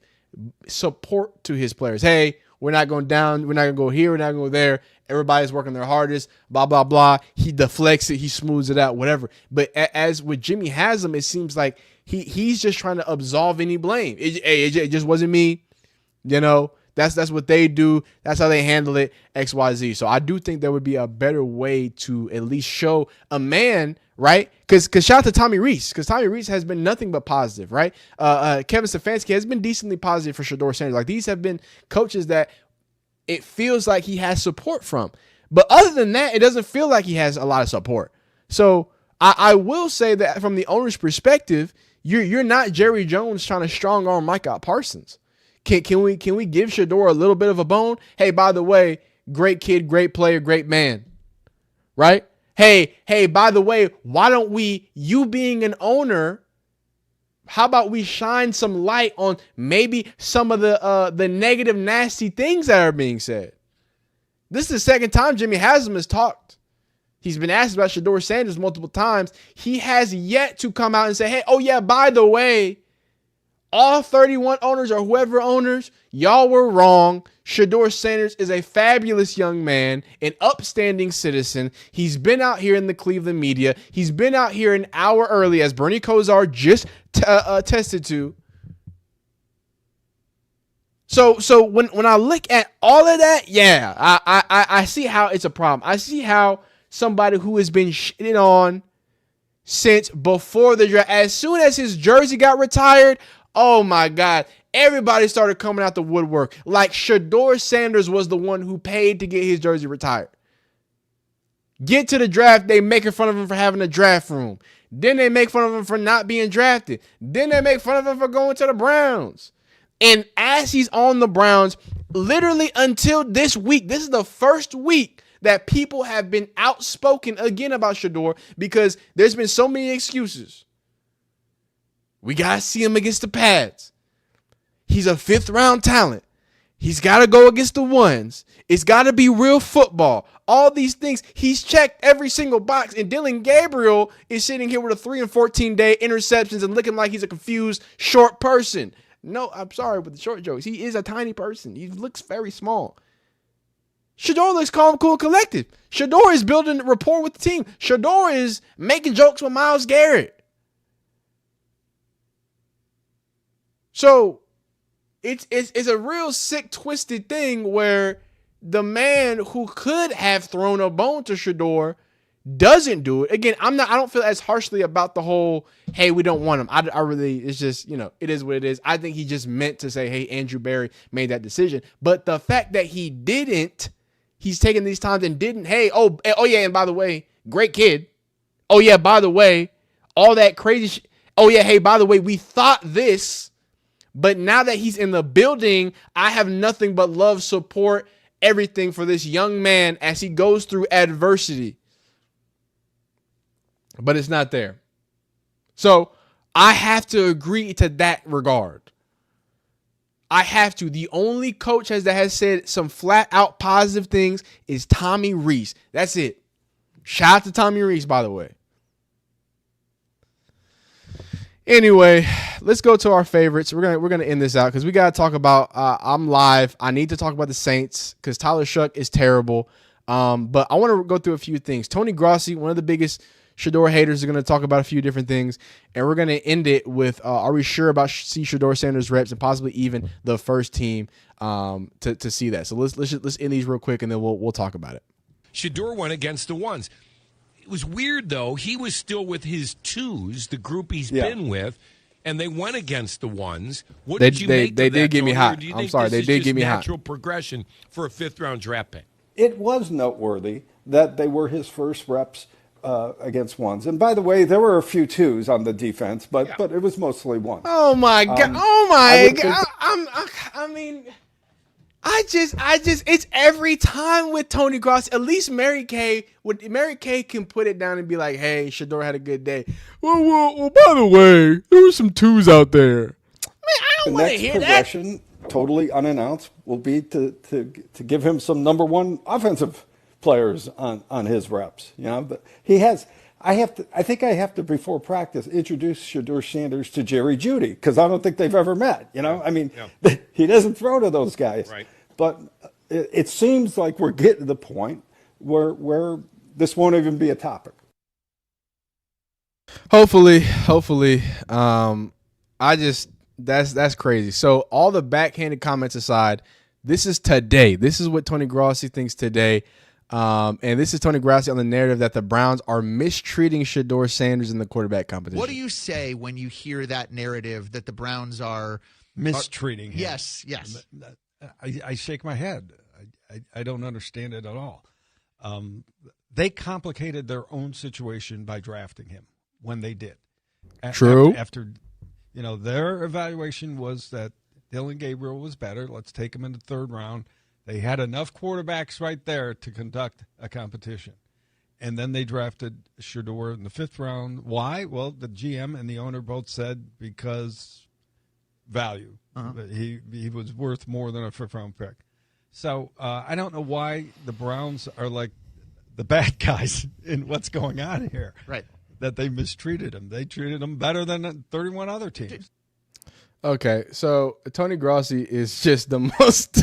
support to his players. Hey, we're not going down. We're not going to go here. We're not going to go there. Everybody's working their hardest, blah, blah, blah. He deflects it. He smooths it out, whatever. But as with Jimmy Haslam, it seems like he's just trying to absolve any blame. It just wasn't me. That's what they do. That's how they handle it, XYZ. So I do think there would be a better way to at least show a man, right? Because shout out to Tommy Rees, because Tommy Rees has been nothing but positive, right? Kevin Stefanski has been decently positive for Shadour Sanders. Like, these have been coaches that it feels like he has support from. But other than that, it doesn't feel like he has a lot of support. So I will say that from the owner's perspective, you're not Jerry Jones trying to strong arm Micah Parsons. Can we give Shedeur a little bit of a bone? Hey, by the way, great kid, great player, great man, right? Hey, by the way, why don't we, you being an owner, how about we shine some light on maybe some of the negative, nasty things that are being said? This is the second time Jimmy Haslam has talked. He's been asked about Shadour Sanders multiple times. He has yet to come out and say, hey, oh yeah, by the way, all 31 owners or whoever owners, y'all were wrong. Shadour Sanders is a fabulous young man, an upstanding citizen. He's been out here in the Cleveland media. He's been out here an hour early, as Bernie Kosar just attested to. So when I look at all of that, yeah, I see how it's a problem. I see how somebody who has been shitted on since before the draft, as soon as his jersey got retired, oh my God, everybody started coming out the woodwork. Like Shadour Sanders was the one who paid to get his jersey retired. Get to the draft, they making fun of him for having a draft room. Then they make fun of him for not being drafted. Then they make fun of him for going to the Browns. And as he's on the Browns, literally until this week, this is the first week that people have been outspoken again about Shedeur, because there's been so many excuses. We got to see him against the Pads. He's a 5th-round talent. He's got to go against the ones. It's got to be real football. All these things. He's checked every single box. And Dillon Gabriel is sitting here with a 3 and 14-day interceptions and looking like he's a confused, short person. No, I'm sorry with the short jokes. He is a tiny person. He looks very small. Shedeur looks calm, cool, collected. Shedeur is building rapport with the team. Shedeur is making jokes with Myles Garrett. So it's a real sick, twisted thing where the man who could have thrown a bone to Shedeur doesn't do it. Again, I don't feel as harshly about the whole, hey, we don't want him. I really, it's just, it is what it is. I think he just meant to say, hey, Andrew Berry made that decision. But the fact that he didn't, he's taking these times and didn't, hey, oh yeah, and by the way, great kid. Oh yeah, by the way, all that crazy oh yeah, hey, by the way, we thought this, but now that he's in the building, I have nothing but love, support, everything for this young man as he goes through adversity. But it's not there. So I have to agree to that regard. I have to. The only coach that has said some flat out positive things is Tommy Rees. That's it. Shout out to Tommy Rees, by the way. Anyway, let's go to our favorites. We're gonna end this out because we gotta talk about. I'm live. I need to talk about the Saints because Tyler Shuck is terrible. But I want to go through a few things. Tony Grossi, one of the biggest Shedeur haters, are going to talk about a few different things, and we're going to end it with: are we sure about see Shadour Sanders reps and possibly even the first team to see that? So let's end these real quick, and then we'll talk about it. Shedeur went against the ones. It was weird, though. He was still with his twos, the group he's been with, and they went against the ones. What did you make of that? They did get me hot. I'm sorry, they did get me hot. Natural progression for a 5th-round draft pick. It was noteworthy that they were his first reps against ones. And by the way, there were a few twos on the defense, but it was mostly ones. Oh my God! Oh my God! I mean. I just, it's every time with Tony Grossi. At least Mary Kay can put it down and be like, hey, Shedeur had a good day. Well, by the way, there were some twos out there. Man, I don't want to hear that. The next progression, totally unannounced, will be to give him some number one offensive players on his reps. But he has. I think I have to before practice introduce Shadour Sanders to Jerry Jeudy because I don't think they've ever met. I mean, he doesn't throw to those guys. Right. But it seems like we're getting to the point where this won't even be a topic. Hopefully, that's crazy. So all the backhanded comments aside, This is today. This is what Tony Grossi thinks today. And this is Tony Grossi on the narrative that the Browns are mistreating Shadour Sanders in the quarterback competition. What do you say when you hear that narrative that the Browns are mistreating him? Yes. I shake my head. I don't understand it at all. They complicated their own situation by drafting him when they did. True. After their evaluation was that Dillon Gabriel was better. Let's take him in the third round. They had enough quarterbacks right there to conduct a competition. And then they drafted Shedeur in the fifth round. Why? Well, the GM and the owner both said because value. He was worth more than a fifth-round pick. So I don't know why the Browns are like the bad guys in what's going on here. Right. That they mistreated him. They treated him better than 31 other teams. Okay, so Tony Grossi is just the most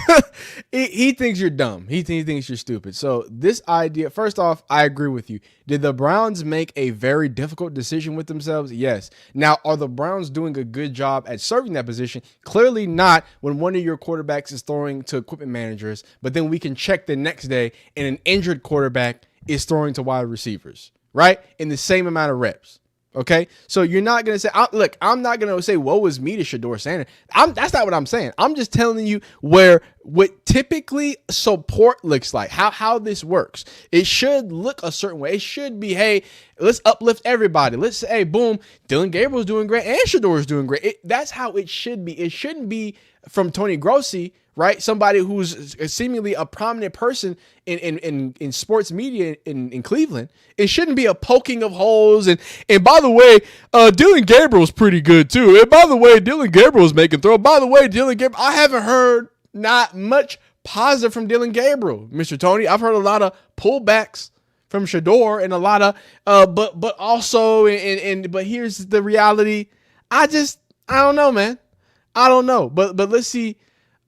he thinks you're dumb. He thinks you're stupid. So this idea, first off, I agree with you. Did the Browns make a very difficult decision with themselves? Yes. Now, are the Browns doing a good job at serving that position? Clearly not when one of your quarterbacks is throwing to equipment managers, but then we can check the next day and an injured quarterback is throwing to wide receivers, right? In the same amount of reps. Okay, so you're not going to say, look, I'm not going to say, woe is me to Shadour Sanders. That's not what I'm saying. I'm just telling you what typically support looks like, how this works. It should look a certain way. It should be, hey, let's uplift everybody. Let's say, hey, boom, Dillon Gabriel's doing great and Shadour's doing great. That's how it should be. It shouldn't be from Tony Grossi, right? Somebody who's seemingly a prominent person in sports media in Cleveland. It shouldn't be a poking of holes. And by the way, Dillon Gabriel's pretty good too. And by the way, Dillon Gabriel's making throw. By the way, Dillon Gabriel, I haven't heard not much positive from Dillon Gabriel, Mr. Tony. I've heard a lot of pullbacks from Shadour and a lot of, but also, but here's the reality. I don't know, man. I don't know. But let's see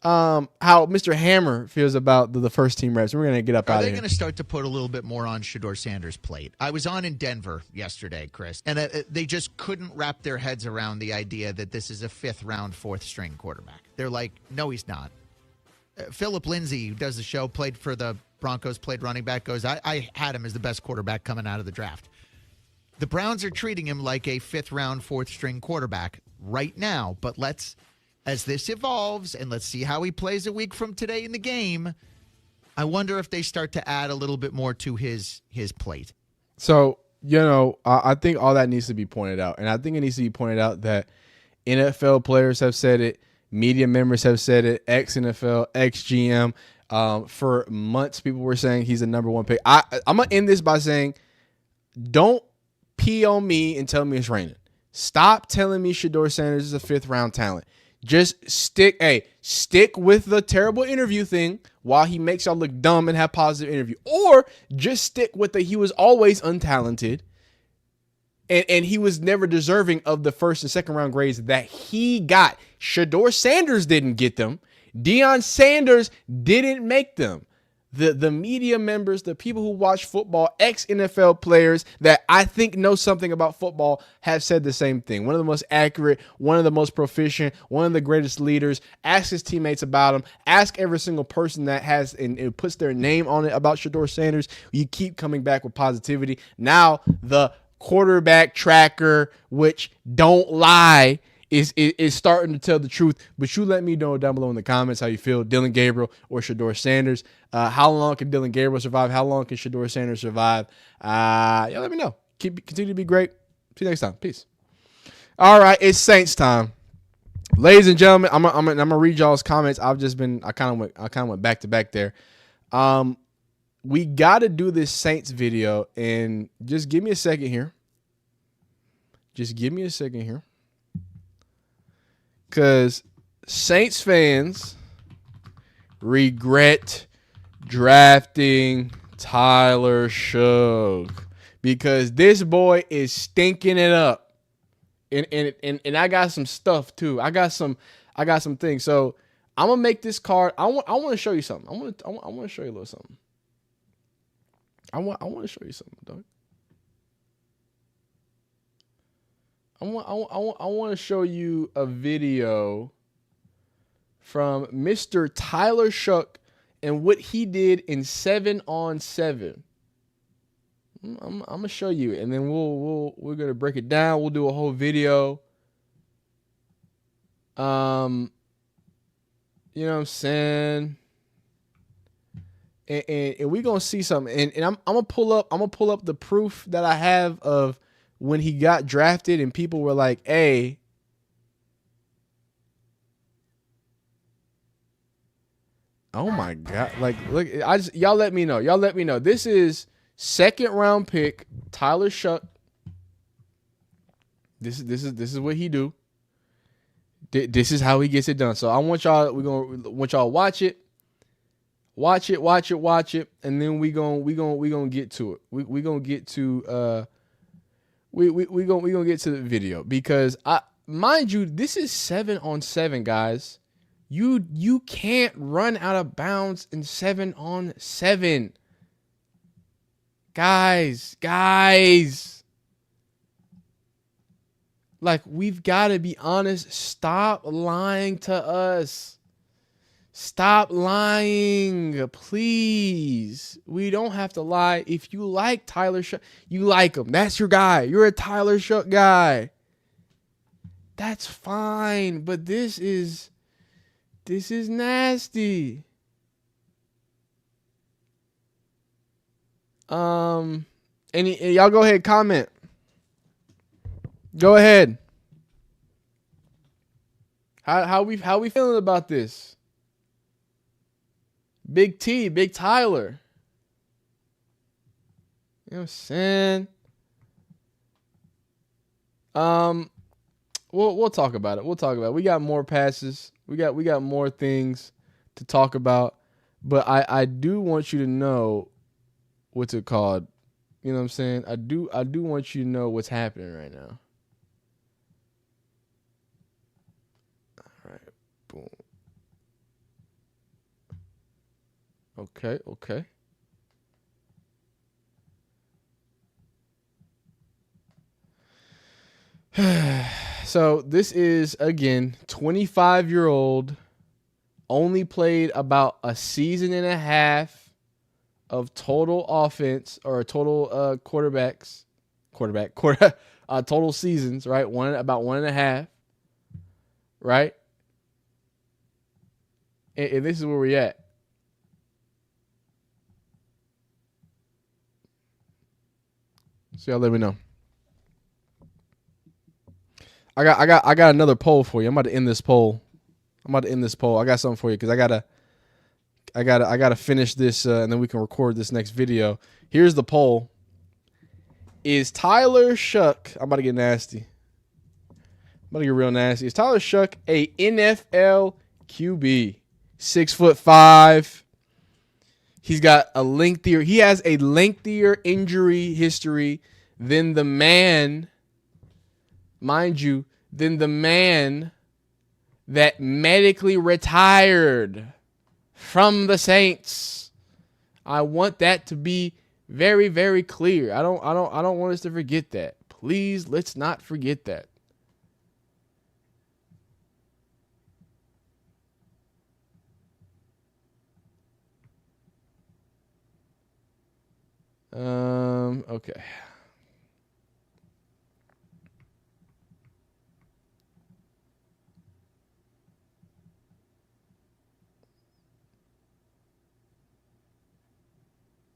how Mr. Hammer feels about the first team reps. We're going to get up out of here. Are they going to start to put a little bit more on Shadour Sanders' plate? I was on in Denver yesterday, Chris, and they just couldn't wrap their heads around the idea that this is a fifth-round, fourth-string quarterback. They're like, no, he's not. Philip Lindsay, who does the show, played for the Broncos, played running back, goes, I had him as the best quarterback coming out of the draft. The Browns are treating him like a fifth-round, fourth-string quarterback right now, but as this evolves, and let's see how he plays a week from today in the game, I wonder if they start to add a little bit more to his plate. So, I think all that needs to be pointed out. And I think it needs to be pointed out that NFL players have said it, media members have said it, ex-NFL, ex-GM. For months, people were saying he's the number one pick. I'm going to end this by saying, don't pee on me and tell me it's raining. Stop telling me Shadour Sanders is a fifth-round talent. Just stick with the terrible interview thing while he makes y'all look dumb and have positive interview. Or just stick with he was always untalented and he was never deserving of the first and second round grades that he got. Shadour Sanders didn't get them. Deion Sanders didn't make them. The media members, the people who watch football, ex-NFL players that I think know something about football have said the same thing. One of the most accurate, one of the most proficient, one of the greatest leaders. Ask his teammates about him. Ask every single person that has and puts their name on it about Shadour Sanders. You keep coming back with positivity. Now the quarterback tracker, which don't lie, is starting to tell the truth. But you let me know down below in the comments how you feel, Dillon Gabriel or Shadour Sanders. How long can Dillon Gabriel survive? How long can Shadour Sanders survive? Let me know. Continue to be great. See you next time. Peace. All right, it's Saints time, ladies and gentlemen. I'm gonna read y'all's comments. I kind of went back to back there. We got to do this Saints video, and just give me a second here. Because Saints fans regret drafting Tyler Shough because this boy is stinking it up. And I got some stuff too. I got some things. So I'm gonna make this card. I want to show you something. I want to show you a little something. I want to show you something, dog. I want to show you a video from Mr. Tyler Shuck and what he did in 7-on-7. I'm gonna show you, and then we're gonna break it down. We'll do a whole video. You know what I'm saying? And we're gonna see something. And I'm gonna pull up the proof that I have of when he got drafted, and people were like, "Hey, oh my God!" Like, look, y'all let me know. Y'all let me know. This is 2nd round pick Tyler Shuck. This is what he do. This is how he gets it done. So I want y'all. Want y'all to watch it. Watch it, and then we gonna get to it. We gonna get to we gonna get to the video, because mind you, this is 7-on-7, guys. You can't run out of bounds in 7-on-7, guys. Like, we've got to be honest. Stop lying to us. Stop lying, please. We don't have to lie. If you like Tyler Shuck, you like him. That's your guy. You're a Tyler Shuck guy. That's fine, but this is nasty. And y'all go ahead, comment. Go ahead. How we feeling about this? Big T, Big Tyler. You know what I'm saying? We'll talk about it. We'll talk about it. We got more passes. We got more things to talk about. But I do want you to know what's it called. You know what I'm saying? I do want you to know what's happening right now. All right. Boom. Okay. So this is, again, 25-year-old, only played about a season and a half of total offense, or total total seasons, right? About 1.5, right? And this is where we're at. So y'all let me know. I got another poll for you. I'm about to end this poll. I got something for you, because I gotta finish this, and then we can record this next video. Here's the poll. Is Tyler Shuck? I'm about to get nasty. I'm about to get real nasty. Is Tyler Shuck a NFL QB? 6'5". He has a lengthier injury history than the man, mind you, than the man that medically retired from the Saints. I want that to be very, very clear. I don't want us to forget that. Please, let's not forget that. Okay.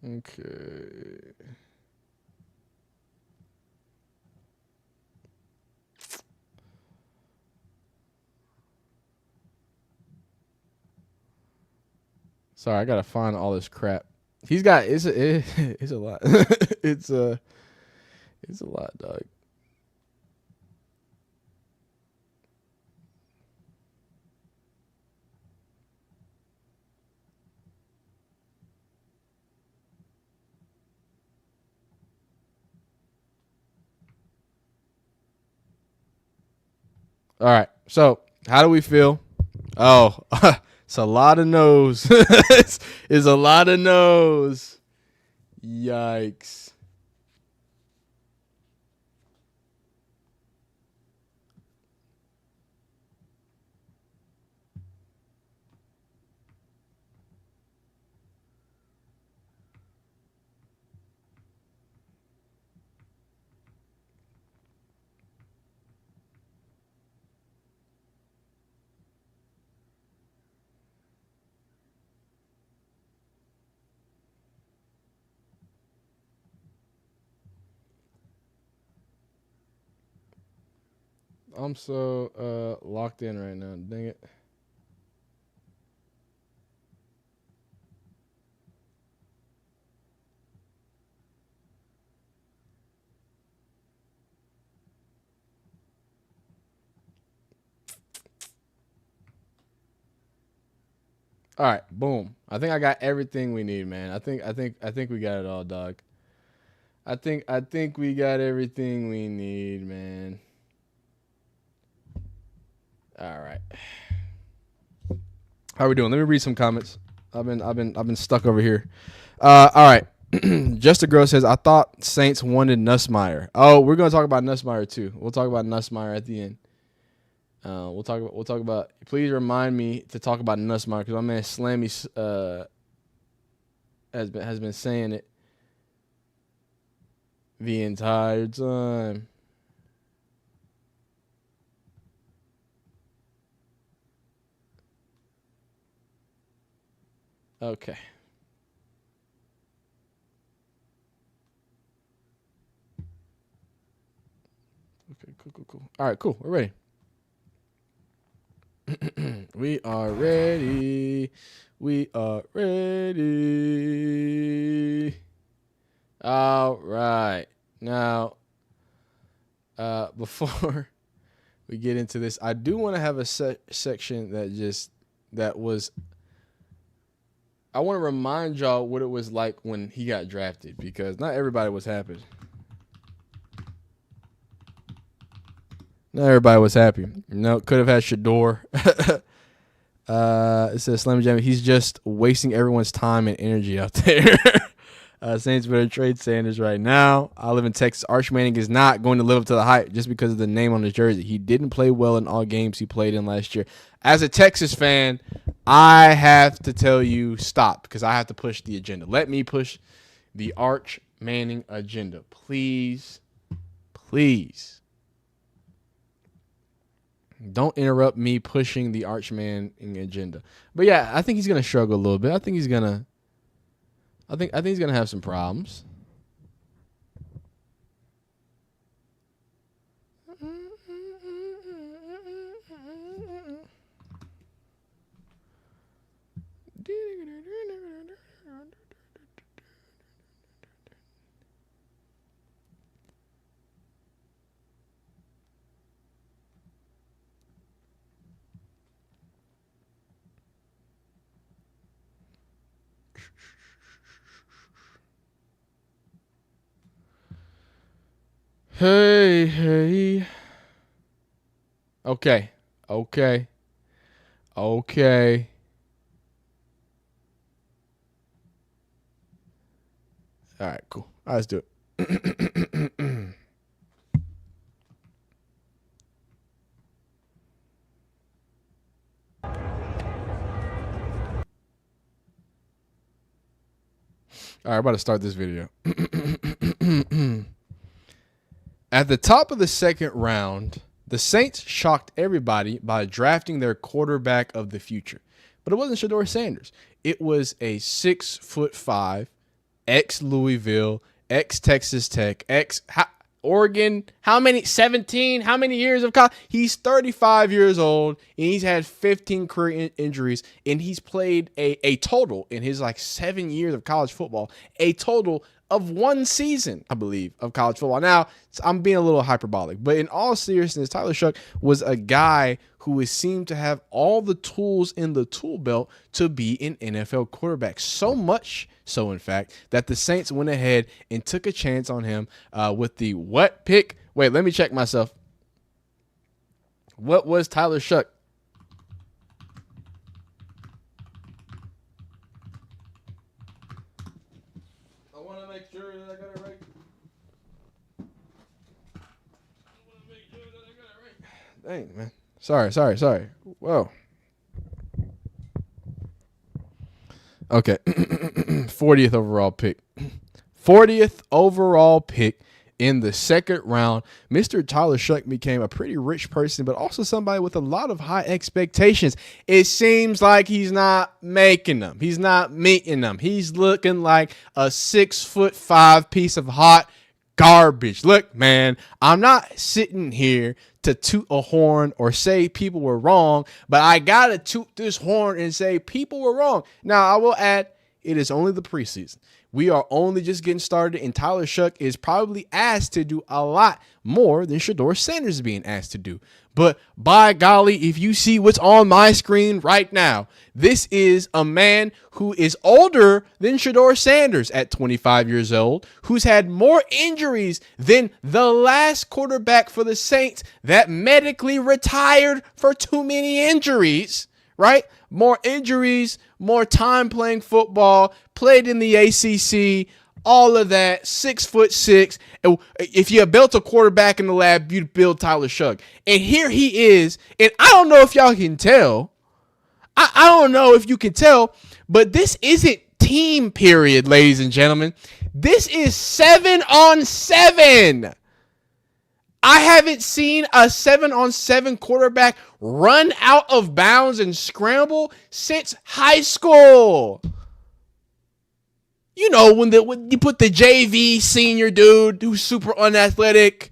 Okay. Sorry, I gotta find all this crap. He's got it's a lot. it's a lot, dog. All right. So, how do we feel? Oh, it's a lot of no's. it's a lot of no's. Yikes. I'm so locked in right now. Dang it. All right, boom. I think I got everything we need, man. I think we got it all, dog. I think we got everything we need, man. All right. How we doing? Let me read some comments. I've been stuck over here. All right. Just a Girl says, I thought Saints wanted Nussmeier. Oh, we're gonna talk about Nussmeier too. We'll talk about Nussmeier at the end. We'll talk about. Please remind me to talk about Nussmeier because my man Slammy has been saying it the entire time. Okay. Okay. Cool. All right. Cool. We're ready. We are ready. We are ready. All right. Now, before we get into this, I do want to have a section that was. I want to remind y'all what it was like when he got drafted because not everybody was happy. Not everybody was happy. No, could have had Shedeur. It says Slam Jam. He's just wasting everyone's time and energy out there. Saints better trade Sanders right now. I live in Texas. Arch Manning is not going to live up to the hype just because of the name on his jersey. He didn't play well in all games he played in last year. As a Texas fan, I have to tell you stop because I have to push the agenda. Let me push the Arch Manning agenda. Please. Don't interrupt me pushing the Arch Manning agenda. But yeah, I think he's gonna struggle a little bit. I think he's gonna have some problems. Hey. Okay. All right, cool. All right, let's do it. All right, I'm about to start this video. At the top of the second round, the Saints shocked everybody by drafting their quarterback of the future. But it wasn't Shadour Sanders. It was a 6'5", ex-Louisville, ex-Texas Tech, Oregon. How many? 17? How many years of college? He's 35 years old, and he's had 15 career injuries, and he's played a total in his 7 years of college football, a total of one season, I believe, of college football. Now, I'm being a little hyperbolic, but in all seriousness, Tyler Shuck was a guy who seemed to have all the tools in the tool belt to be an NFL quarterback. So much so, in fact, that the Saints went ahead and took a chance on him with the what pick? Wait, let me check myself. What was Tyler Shuck? Dang, man. Sorry. Whoa. Okay. 40th overall pick. 40th overall pick in the second round. Mr. Tyler Shuck became a pretty rich person, but also somebody with a lot of high expectations. It seems like he's not making them. He's not meeting them. He's looking like a 6'5" piece of hot garbage. Look, man, I'm not sitting here to toot a horn or say people were wrong, but I got to toot this horn and say people were wrong. Now, I will add, it is only the preseason. We are only just getting started, and Tyler Shuck is probably asked to do a lot more than Shadour Sanders is being asked to do. But by golly, if you see what's on my screen right now, this is a man who is older than Shadour Sanders at 25 years old, who's had more injuries than the last quarterback for the Saints that medically retired for too many injuries, right? More injuries, more time playing football, played in the ACC, all of that, 6'6". If you built a quarterback in the lab, you'd build Tyler Shuck. And here he is. And I don't know if y'all can tell. I don't know if you can tell, but this isn't team period, ladies and gentlemen. This is 7-on-7. I haven't seen a 7-on-7 quarterback run out of bounds and scramble since high school. You know, when you put the JV senior dude who's super unathletic,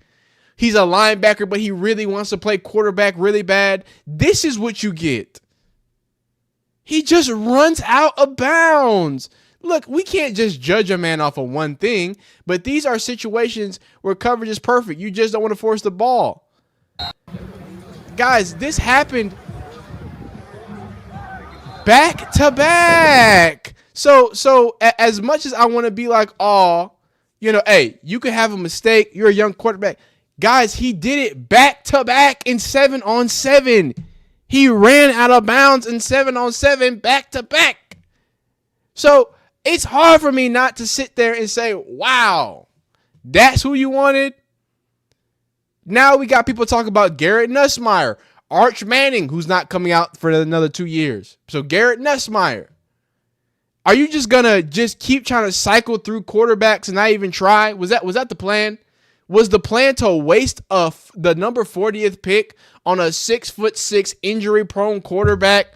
he's a linebacker, but he really wants to play quarterback really bad. This is what you get. He just runs out of bounds. Look, we can't just judge a man off of one thing, but these are situations where coverage is perfect. You just don't want to force the ball. Guys, this happened back to back. So as much as I want to be like, hey, you could have a mistake. You're a young quarterback. Guys, he did it back to back in 7-on-7. He ran out of bounds in 7-on-7 back to back. So it's hard for me not to sit there and say, wow, that's who you wanted. Now we got people talking about Garrett Nussmeier, Arch Manning, who's not coming out for another 2 years. So Garrett Nussmeier. Are you just going to just keep trying to cycle through quarterbacks and not even try? Was that the plan? Was the plan to waste the number 40th pick on a 6'6" injury-prone quarterback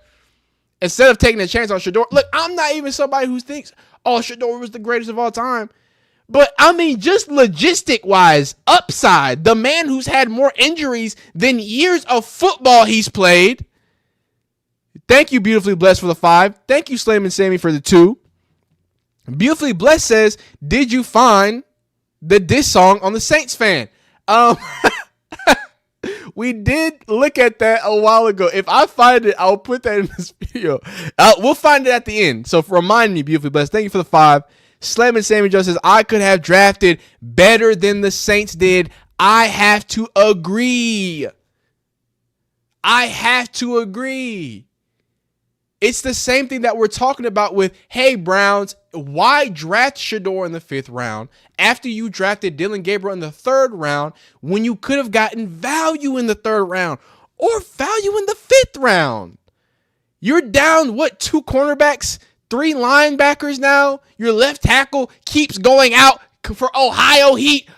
instead of taking a chance on Shedeur? Look, I'm not even somebody who thinks, Shedeur was the greatest of all time. But, I mean, just logistic-wise, upside, the man who's had more injuries than years of football he's played. Thank you, Beautifully Blessed, for the 5. Thank you, Slam and Sammy, for the 2. Beautifully Blessed says, did you find the diss song on the Saints fan? We did look at that a while ago. If I find it, I'll put that in this video. We'll find it at the end. So remind me, Beautifully Blessed. Thank you for the 5. Slam and Sammy Joe says, I could have drafted better than the Saints did. I have to agree. It's the same thing that we're talking about with, hey, Browns, why draft Shedeur in the 5th round after you drafted Dillon Gabriel in the 3rd round when you could have gotten value in the 3rd round or value in the 5th round? You're down, 2 cornerbacks, 3 linebackers now? Your left tackle keeps going out for Ohio Heat.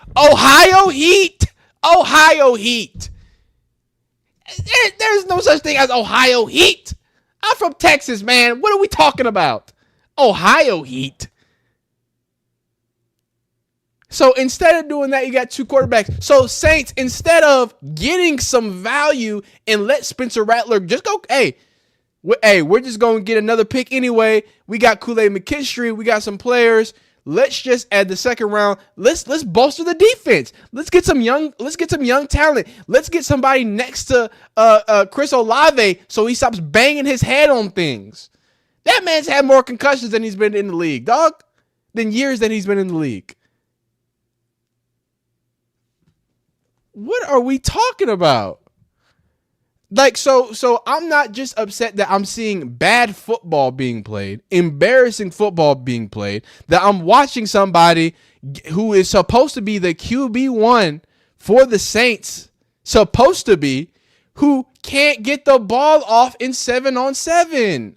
There's no such thing as Ohio Heat. I'm from Texas, man. What are we talking about? Ohio Heat. So instead of doing that, you got 2 quarterbacks. So Saints, instead of getting some value and let Spencer Rattler just go, we're just going to get another pick anyway. We got Kool-Aid McKinstry. We got some players. Let's just add the 2nd round. Let's bolster the defense. Let's get some young talent. Let's get somebody next to Chris Olave so he stops banging his head on things. That man's had more concussions than he's been in the league, dog. Than years that he's been in the league. What are we talking about? Like, so I'm not just upset that I'm seeing bad football being played, embarrassing football being played, that I'm watching somebody who is supposed to be the QB1 for the Saints, who can't get the ball off in 7-on-7.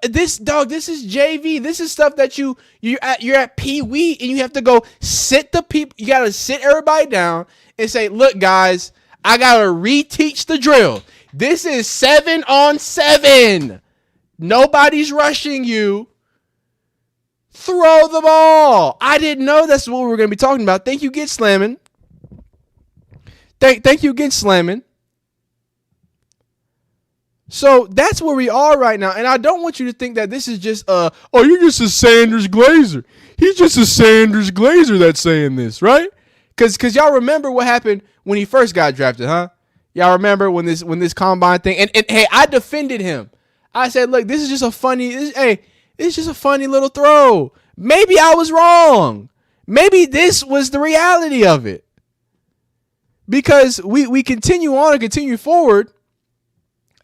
This is JV. This is stuff that you're at Pee Wee and you have to go sit the people. You got to sit everybody down and say, look, guys, I got to reteach the drill. This is 7-on-7. Nobody's rushing you. Throw the ball. I didn't know that's what we were going to be talking about. Thank you, Get Slamming. Thank you again, Slamming. So that's where we are right now. And I don't want you to think that this is just, you're just a Sanders Glazer. He's just a Sanders Glazer that's saying this, right? Because y'all remember what happened when he first got drafted, huh? Y'all remember when this combine thing, and hey, I defended him. I said, look, this is just a funny, it's just a funny little throw. Maybe I was wrong. Maybe this was the reality of it. Because we continue on and continue forward.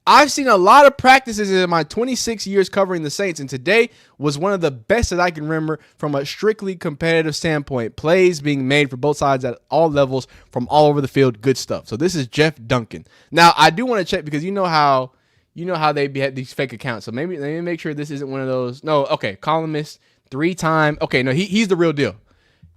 I've seen a lot of practices in my 26 years covering the Saints, and today was one of the best that I can remember from a strictly competitive standpoint. Plays being made for both sides at all levels from all over the field. Good stuff. So this is Jeff Duncan. Now, I do want to check because you know how they had these fake accounts. So maybe let me make sure this isn't one of those. No, okay, columnist, 3-time. Okay, no, he's the real deal.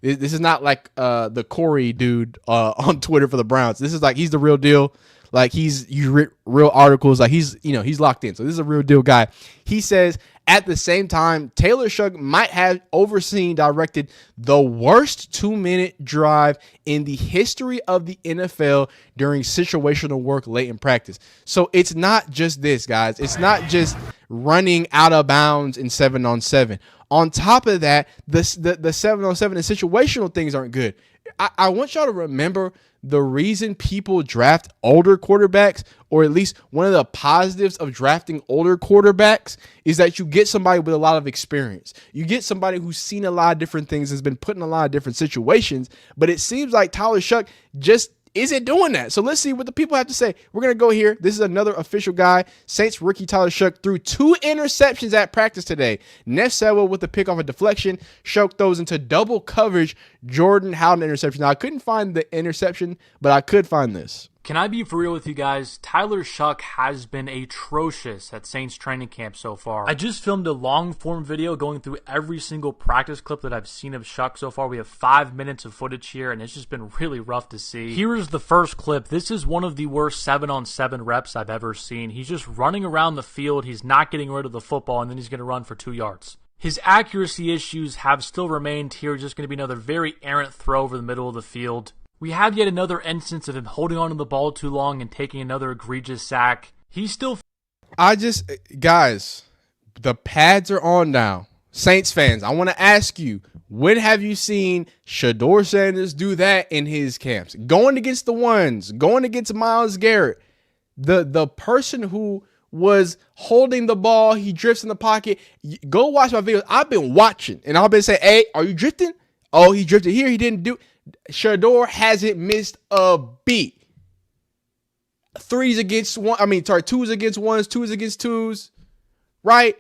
This is not like the Corey dude on Twitter for the Browns. This is like he's the real deal. Like you read real articles. Like he's locked in. So this is a real deal guy. He says at the same time, Taylor Shuck might have directed the worst 2-minute drive in the history of the NFL during situational work late in practice. So it's not just this, guys. It's not just running out of bounds in 7-on-7. On top of that, the 7-on-7 and situational things aren't good. I want y'all to remember the reason people draft older quarterbacks, or at least one of the positives of drafting older quarterbacks, is that you get somebody with a lot of experience. You get somebody who's seen a lot of different things, has been put in a lot of different situations, but it seems like Tyler Shuck just isn't doing that. So let's see what the people have to say. We're going to go here. This is another official guy. Saints rookie Tyler Shuck threw 2 interceptions at practice today. Neff Selwell with the pick off a deflection. Shuck throws into double coverage. Jordan Howden interception. Now, I couldn't find the interception, but I could find this. Can I be for real with you guys? Tyler Shuck has been atrocious at Saints training camp so far. I just filmed a long-form video going through every single practice clip that I've seen of Shuck so far. We have 5 minutes of footage here, and it's just been really rough to see. Here is the first clip. This is one of the worst 7-on-7 reps I've ever seen. He's just running around the field. He's not getting rid of the football, and then he's going to run for 2 yards. His accuracy issues have still remained here. Just going to be another very errant throw over the middle of the field. We have yet another instance of him holding on to the ball too long and taking another egregious sack. He's still... Guys, the pads are on now. Saints fans, I want to ask you, when have you seen Shadour Sanders do that in his camps? Going against the ones, going against Myles Garrett, the person who was holding the ball, he drifts in the pocket. Go watch my videos. I've been watching, and I've been saying, hey, are you drifting? Oh, he drifted here. He didn't do... Shedeur hasn't missed a beat. 2s against 1s, 2s against 2s, right?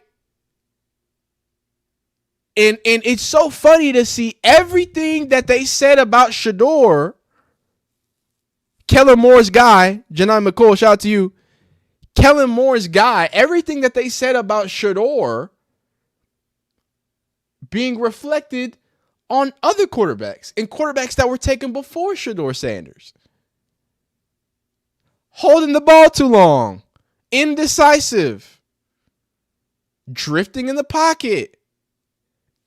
And it's so funny to see everything that they said about Shedeur. Kellen Moore's guy, Janai McCall, shout out to you. Kellen Moore's guy, everything that they said about Shedeur being reflected on other quarterbacks and quarterbacks that were taken before Shadour Sanders. Holding the ball too long. Indecisive. Drifting in the pocket.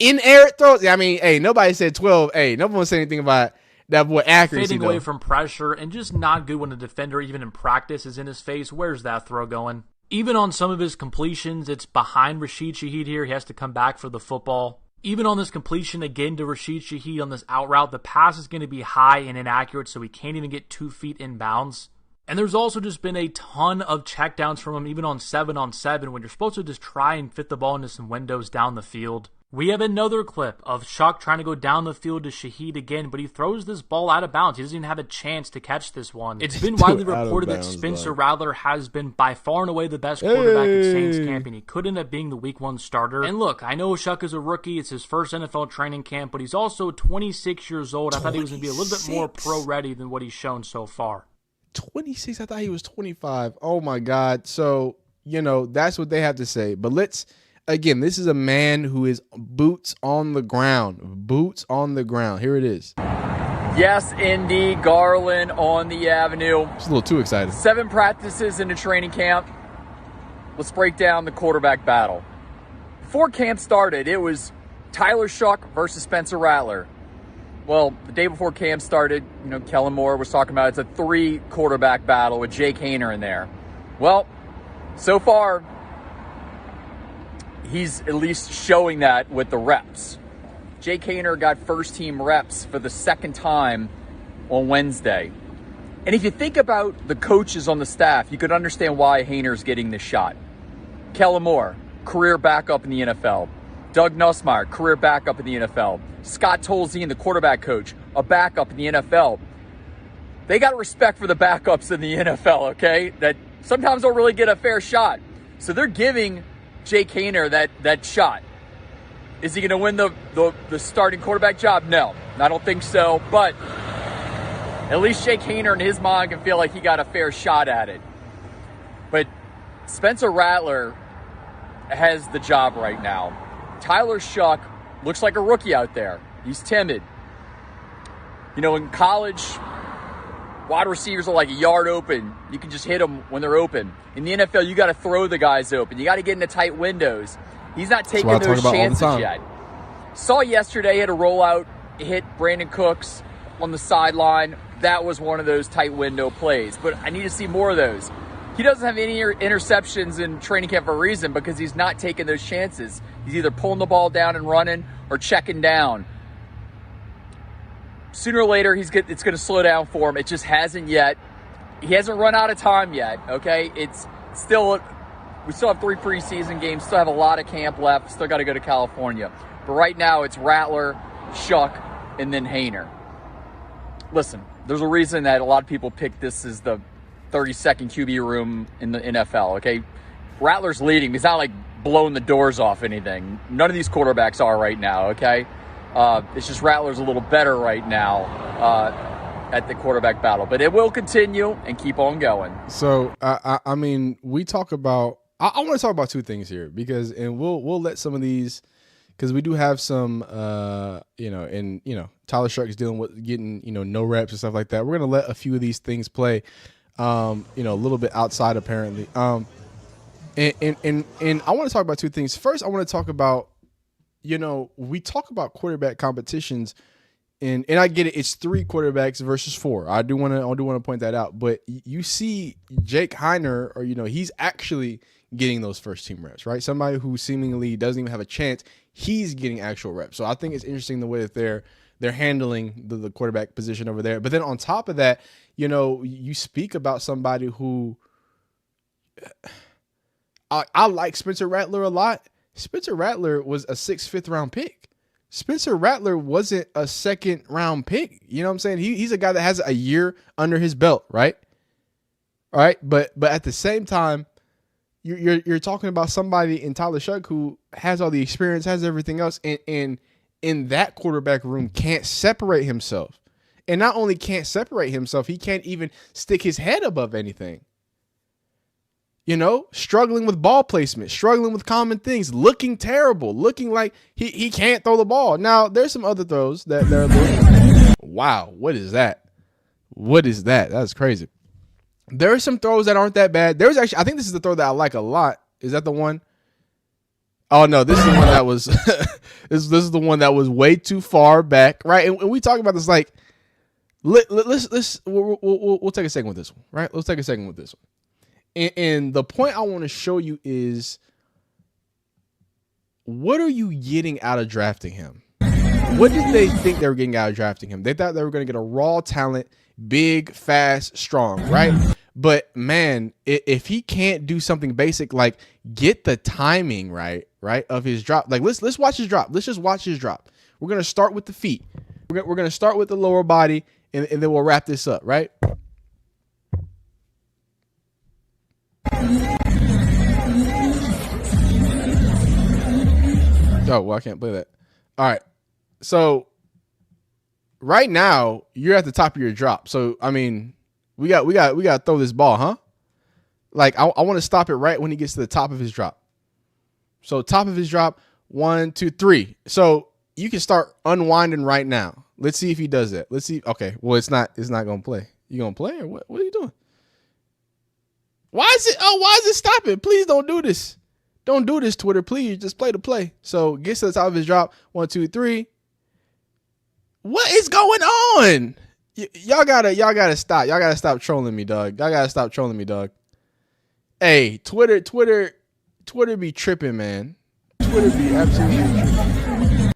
In-air throws. I mean, hey, nobody said 12. Hey, no one said anything about that boy accuracy. Fading away from pressure and just not good when a defender, even in practice, is in his face. Where's that throw going? Even on some of his completions, it's behind Rashid Shaheed here. He has to come back for the football. Even on this completion, again, to Rashid Shaheed on this out route, the pass is going to be high and inaccurate, so he can't even get 2 feet in bounds. And there's also just been a ton of checkdowns from him, even on 7-on-7, when you're supposed to just try and fit the ball into some windows down the field. We have another clip of Shuck trying to go down the field to Shaheed again, but he throws this ball out of bounds. He doesn't even have a chance to catch this one. It's been widely reported that Spencer Rattler has been by far and away the best quarterback at Saints camp, and he could end up being the Week 1 starter. And look, I know Shuck is a rookie. It's his first NFL training camp, but he's also 26 years old. I thought he was going to be a little bit more pro-ready than what he's shown so far. 26? I thought he was 25. Oh, my God. So, that's what they have to say. But again, this is a man who is boots on the ground. Boots on the ground. Here it is. Yes, Indy, Garland on the avenue. Just a little too excited. 7 practices into training camp. Let's break down the quarterback battle. Before camp started, it was Tyler Shuck versus Spencer Rattler. well, the day before camp started, Kellen Moore was talking about it's a 3 quarterback battle with Jake Haener in there. Well, so far, he's at least showing that with the reps. Jake Haener got first-team reps for the second time on Wednesday. And if you think about the coaches on the staff, you could understand why Haener's getting this shot. Kellen Moore, career backup in the NFL. Doug Nussmeier, career backup in the NFL. Scott Tolzien, the quarterback coach, a backup in the NFL. They got respect for the backups in the NFL, okay? That sometimes don't really get a fair shot. So they're giving Jake Haener that shot. Is he going to win the starting quarterback job? No, I don't think so. But at least Jake Haener in his mind can feel like he got a fair shot at it. But Spencer Rattler has the job right now. Tyler Shuck looks like a rookie out there. He's timid. In college, wide receivers are like a yard open. You can just hit them when they're open. In the NFL, you got to throw the guys open. You got to get into tight windows. He's not taking those chances yet. Saw yesterday, he had a rollout, hit Brandon Cooks on the sideline. That was one of those tight window plays. But I need to see more of those. He doesn't have any interceptions in training camp for a reason, because he's not taking those chances. He's either pulling the ball down and running or checking down. Sooner or later, it's going to slow down for him. It just hasn't yet. He hasn't run out of time yet, okay? We still have 3 preseason games, still have a lot of camp left, still got to go to California. But right now, it's Rattler, Shuck, and then Haener. Listen, there's a reason that a lot of people pick this as the 32nd QB room in the NFL, okay? Rattler's leading. He's not like blowing the doors off anything. None of these quarterbacks are right now, okay? It's just Rattler's a little better right now at the quarterback battle. But it will continue and keep on going. So, I mean, we talk about – I want to talk about 2 things here because – and we'll let some of these – because we do have some, Tyler Shuck is dealing with getting, no reps and stuff like that. We're going to let a few of these things play, a little bit outside apparently. And I want to talk about 2 things. First, I want to talk about, we talk about quarterback competitions, and I get it. It's 3 quarterbacks versus 4. I do want to point that out. But you see Jake Haener, or he's actually getting those first team reps, right? Somebody who seemingly doesn't even have a chance, he's getting actual reps. So I think it's interesting the way that they're handling the quarterback position over there. But then on top of that, you speak about somebody who I like Spencer Rattler a lot. Spencer Rattler was a 6th, 5th round pick. Spencer Rattler wasn't a 2nd round pick. You know what I'm saying? He's a guy that has a year under his belt, right? All right. But at the same time, you're talking about somebody in Tyler Shuck who has all the experience, has everything else, and in that quarterback room can't separate himself. And not only can't separate himself, he can't even stick his head above anything. Struggling with ball placement, struggling with common things, looking terrible, looking like he can't throw the ball. Now, there's some other throws that they're looking. Wow, what is that? What is that? That's crazy. There are some throws that aren't that bad. There's actually, I think this is the throw that I like a lot. Is that the one? Oh no, this is the one that was this is the one that was way too far back, right? And we talk about this like we'll take a second with this one, right? Let's take a second with this one. And the point I want to show you is, what are you getting out of drafting him? What did they think they were getting out of drafting him? They thought they were going to get a raw talent, big, fast, strong, right? But man, if he can't do something basic like get the timing right of his drop, like let's watch his drop. Let's just watch his drop. We're gonna start with the feet. We're gonna start with the lower body, and then we'll wrap this up, right? Oh well, I can't play that. All right, so right now you're at the top of your drop. So I mean, we got to throw this ball, huh? Like I want to stop it right when he gets to the top of his drop. So top of his drop, 1, 2, 3. So you can start unwinding right now. Let's see if he does that. Let's see. Okay, well it's not gonna play. You gonna play or what? What are you doing? Why is it stopping? Please don't do this. Don't do this, Twitter. Please just play the play. So gets to the top of his drop. 1, 2, 3. What is going on? Y'all gotta stop. Y'all gotta stop trolling me, dog. Y'all gotta stop trolling me, dog. Hey, Twitter be tripping, man. Twitter be absolutely tripping.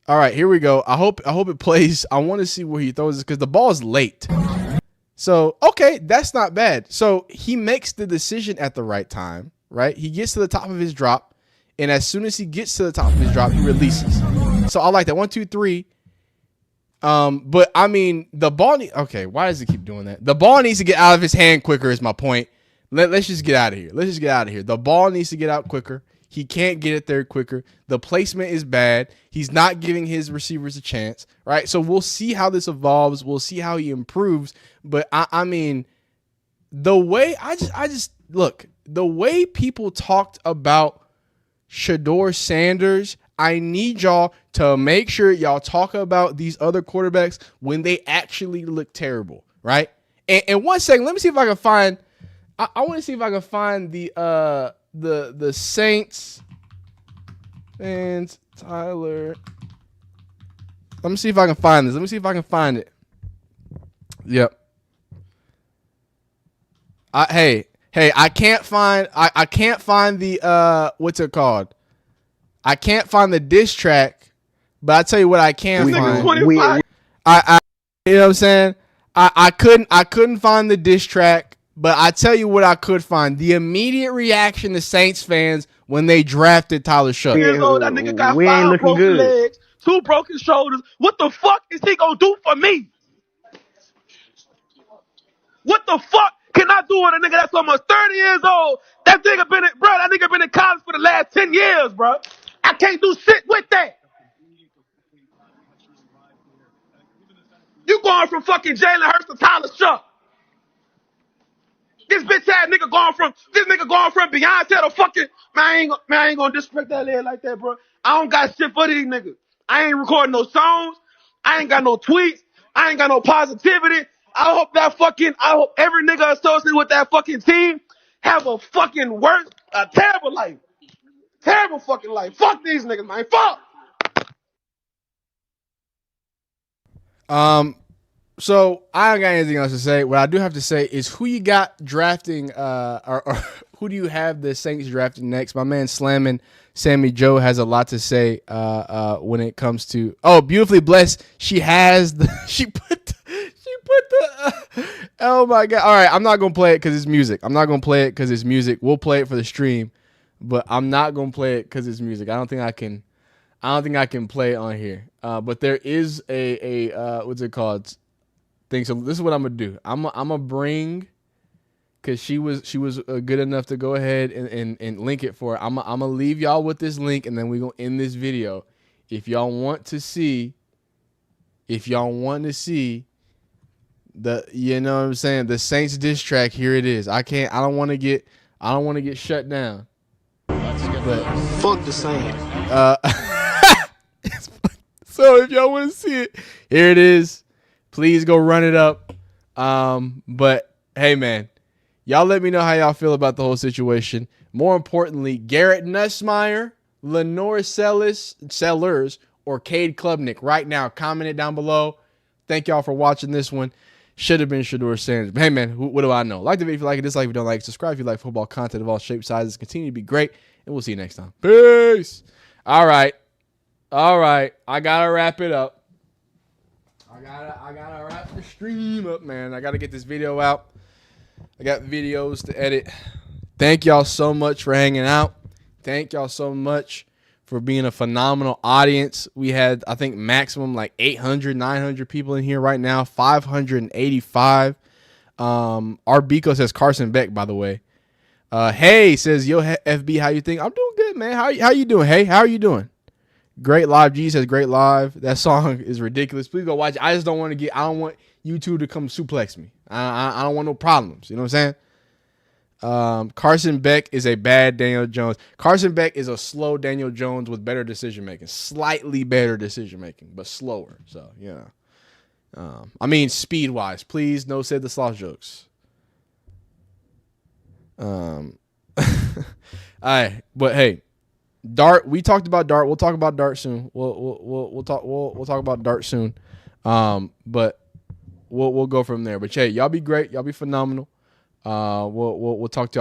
All right, here we go. I hope it plays. I want to see where he throws it because the ball is late. So, okay, that's not bad. So he makes the decision at the right time, right? He gets to the top of his drop, and as soon as he gets to the top of his drop, he releases. So I like that. 1, 2, 3. But I mean, the ball. Okay, why does he keep doing that? The ball needs to get out of his hand quicker. Is my point. Let's just get out of here. Let's just get out of here. The ball needs to get out quicker. He can't get it there quicker. The placement is bad. He's not giving his receivers a chance, right? So we'll see how this evolves. We'll see how he improves. But I mean, the way I just look, the way people talked about Shadour Sanders, I need y'all to make sure y'all talk about these other quarterbacks when they actually look terrible, right? And 1 second, let me see if I can find. I want to see if I can find the Saints and Tyler. Let me see if I can find this. Let me see if I can find it. Yep. Hey, I can't find the what's it called? I can't find the diss track, but I tell you what I can find. I you know what I'm saying? I couldn't find the diss track, but I tell you what I could find. The immediate reaction to Saints fans when they drafted Tyler Shuck. Years old, that nigga got 5 broken legs, 2 broken shoulders. What the fuck is he gonna do for me? What the fuck can I do with a nigga that's almost 30 years old? That nigga been in college for the last 10 years, bro. I can't do shit with that. You going from fucking Jalen Hurts to Tyler Shuck. This bitch ass nigga going from Beyonce to fucking I ain't gonna disrespect that leg like that, bro. I don't got shit for these niggas. I ain't recording no songs. I ain't got no tweets. I ain't got no positivity. I hope every nigga associated with that fucking team have a terrible life. Terrible fucking life. Fuck these niggas, man. Fuck. So I don't got anything else to say. What I do have to say is who you got drafting, or who do you have the Saints drafting next? My man Slammin' Sammy Joe has a lot to say when it comes to. Oh, beautifully blessed. She put the. Oh my god! All right, I'm not gonna play it because it's music. We'll play it for the stream, but I'm not gonna play it because it's music. I don't think I can play it on here. But there is a what's it called? Thing. So this is what I'm gonna do. I'm gonna bring, because she was good enough to go ahead and link it for her. I'm gonna leave y'all with this link, and then we're gonna end this video. If y'all want to see the, you know what I'm saying, the Saints diss track, here it is. I don't want to get shut down. Fuck the Saints. So if y'all want to see it, here it is. Please go run it up. But hey, man, y'all let me know how y'all feel about the whole situation. More importantly, Garrett Nussmeier, Lenore Sellers, or Cade Klubnik right now. Comment it down below. Thank y'all for watching this one. Should have been Shadour Sanders. But hey, man, what do I know? Like the video if you like it, dislike if you don't like it, subscribe if you like football content of all shapes, sizes. Continue to be great, and we'll see you next time. Peace. All right. I gotta wrap it up. I gotta wrap the stream up, man. I gotta get this video out. I got videos to edit. Thank y'all so much for hanging out. Thank y'all so much for being a phenomenal audience. We had, I think, maximum like 800, 900 people in here right now. 585. Arbico says Carson Beck, by the way. Hey says, yo, FB, how you think? I'm doing good, man. How you doing? Hey, how are you doing? Great live. G says great live. That song is ridiculous. Please go watch it. I just don't want you two to come suplex me. I don't want no problems. You know what I'm saying? Carson Beck is a bad Daniel Jones. Carson Beck is a slow Daniel Jones with better decision making, slightly better decision making, but slower. So yeah. I mean speed wise. Please no said the sloth jokes. All right, but hey, Dart. We talked about Dart. We'll talk about Dart soon. We'll talk about Dart soon. But we'll go from there. But hey, y'all be great. Y'all be phenomenal. We'll talk to y'all.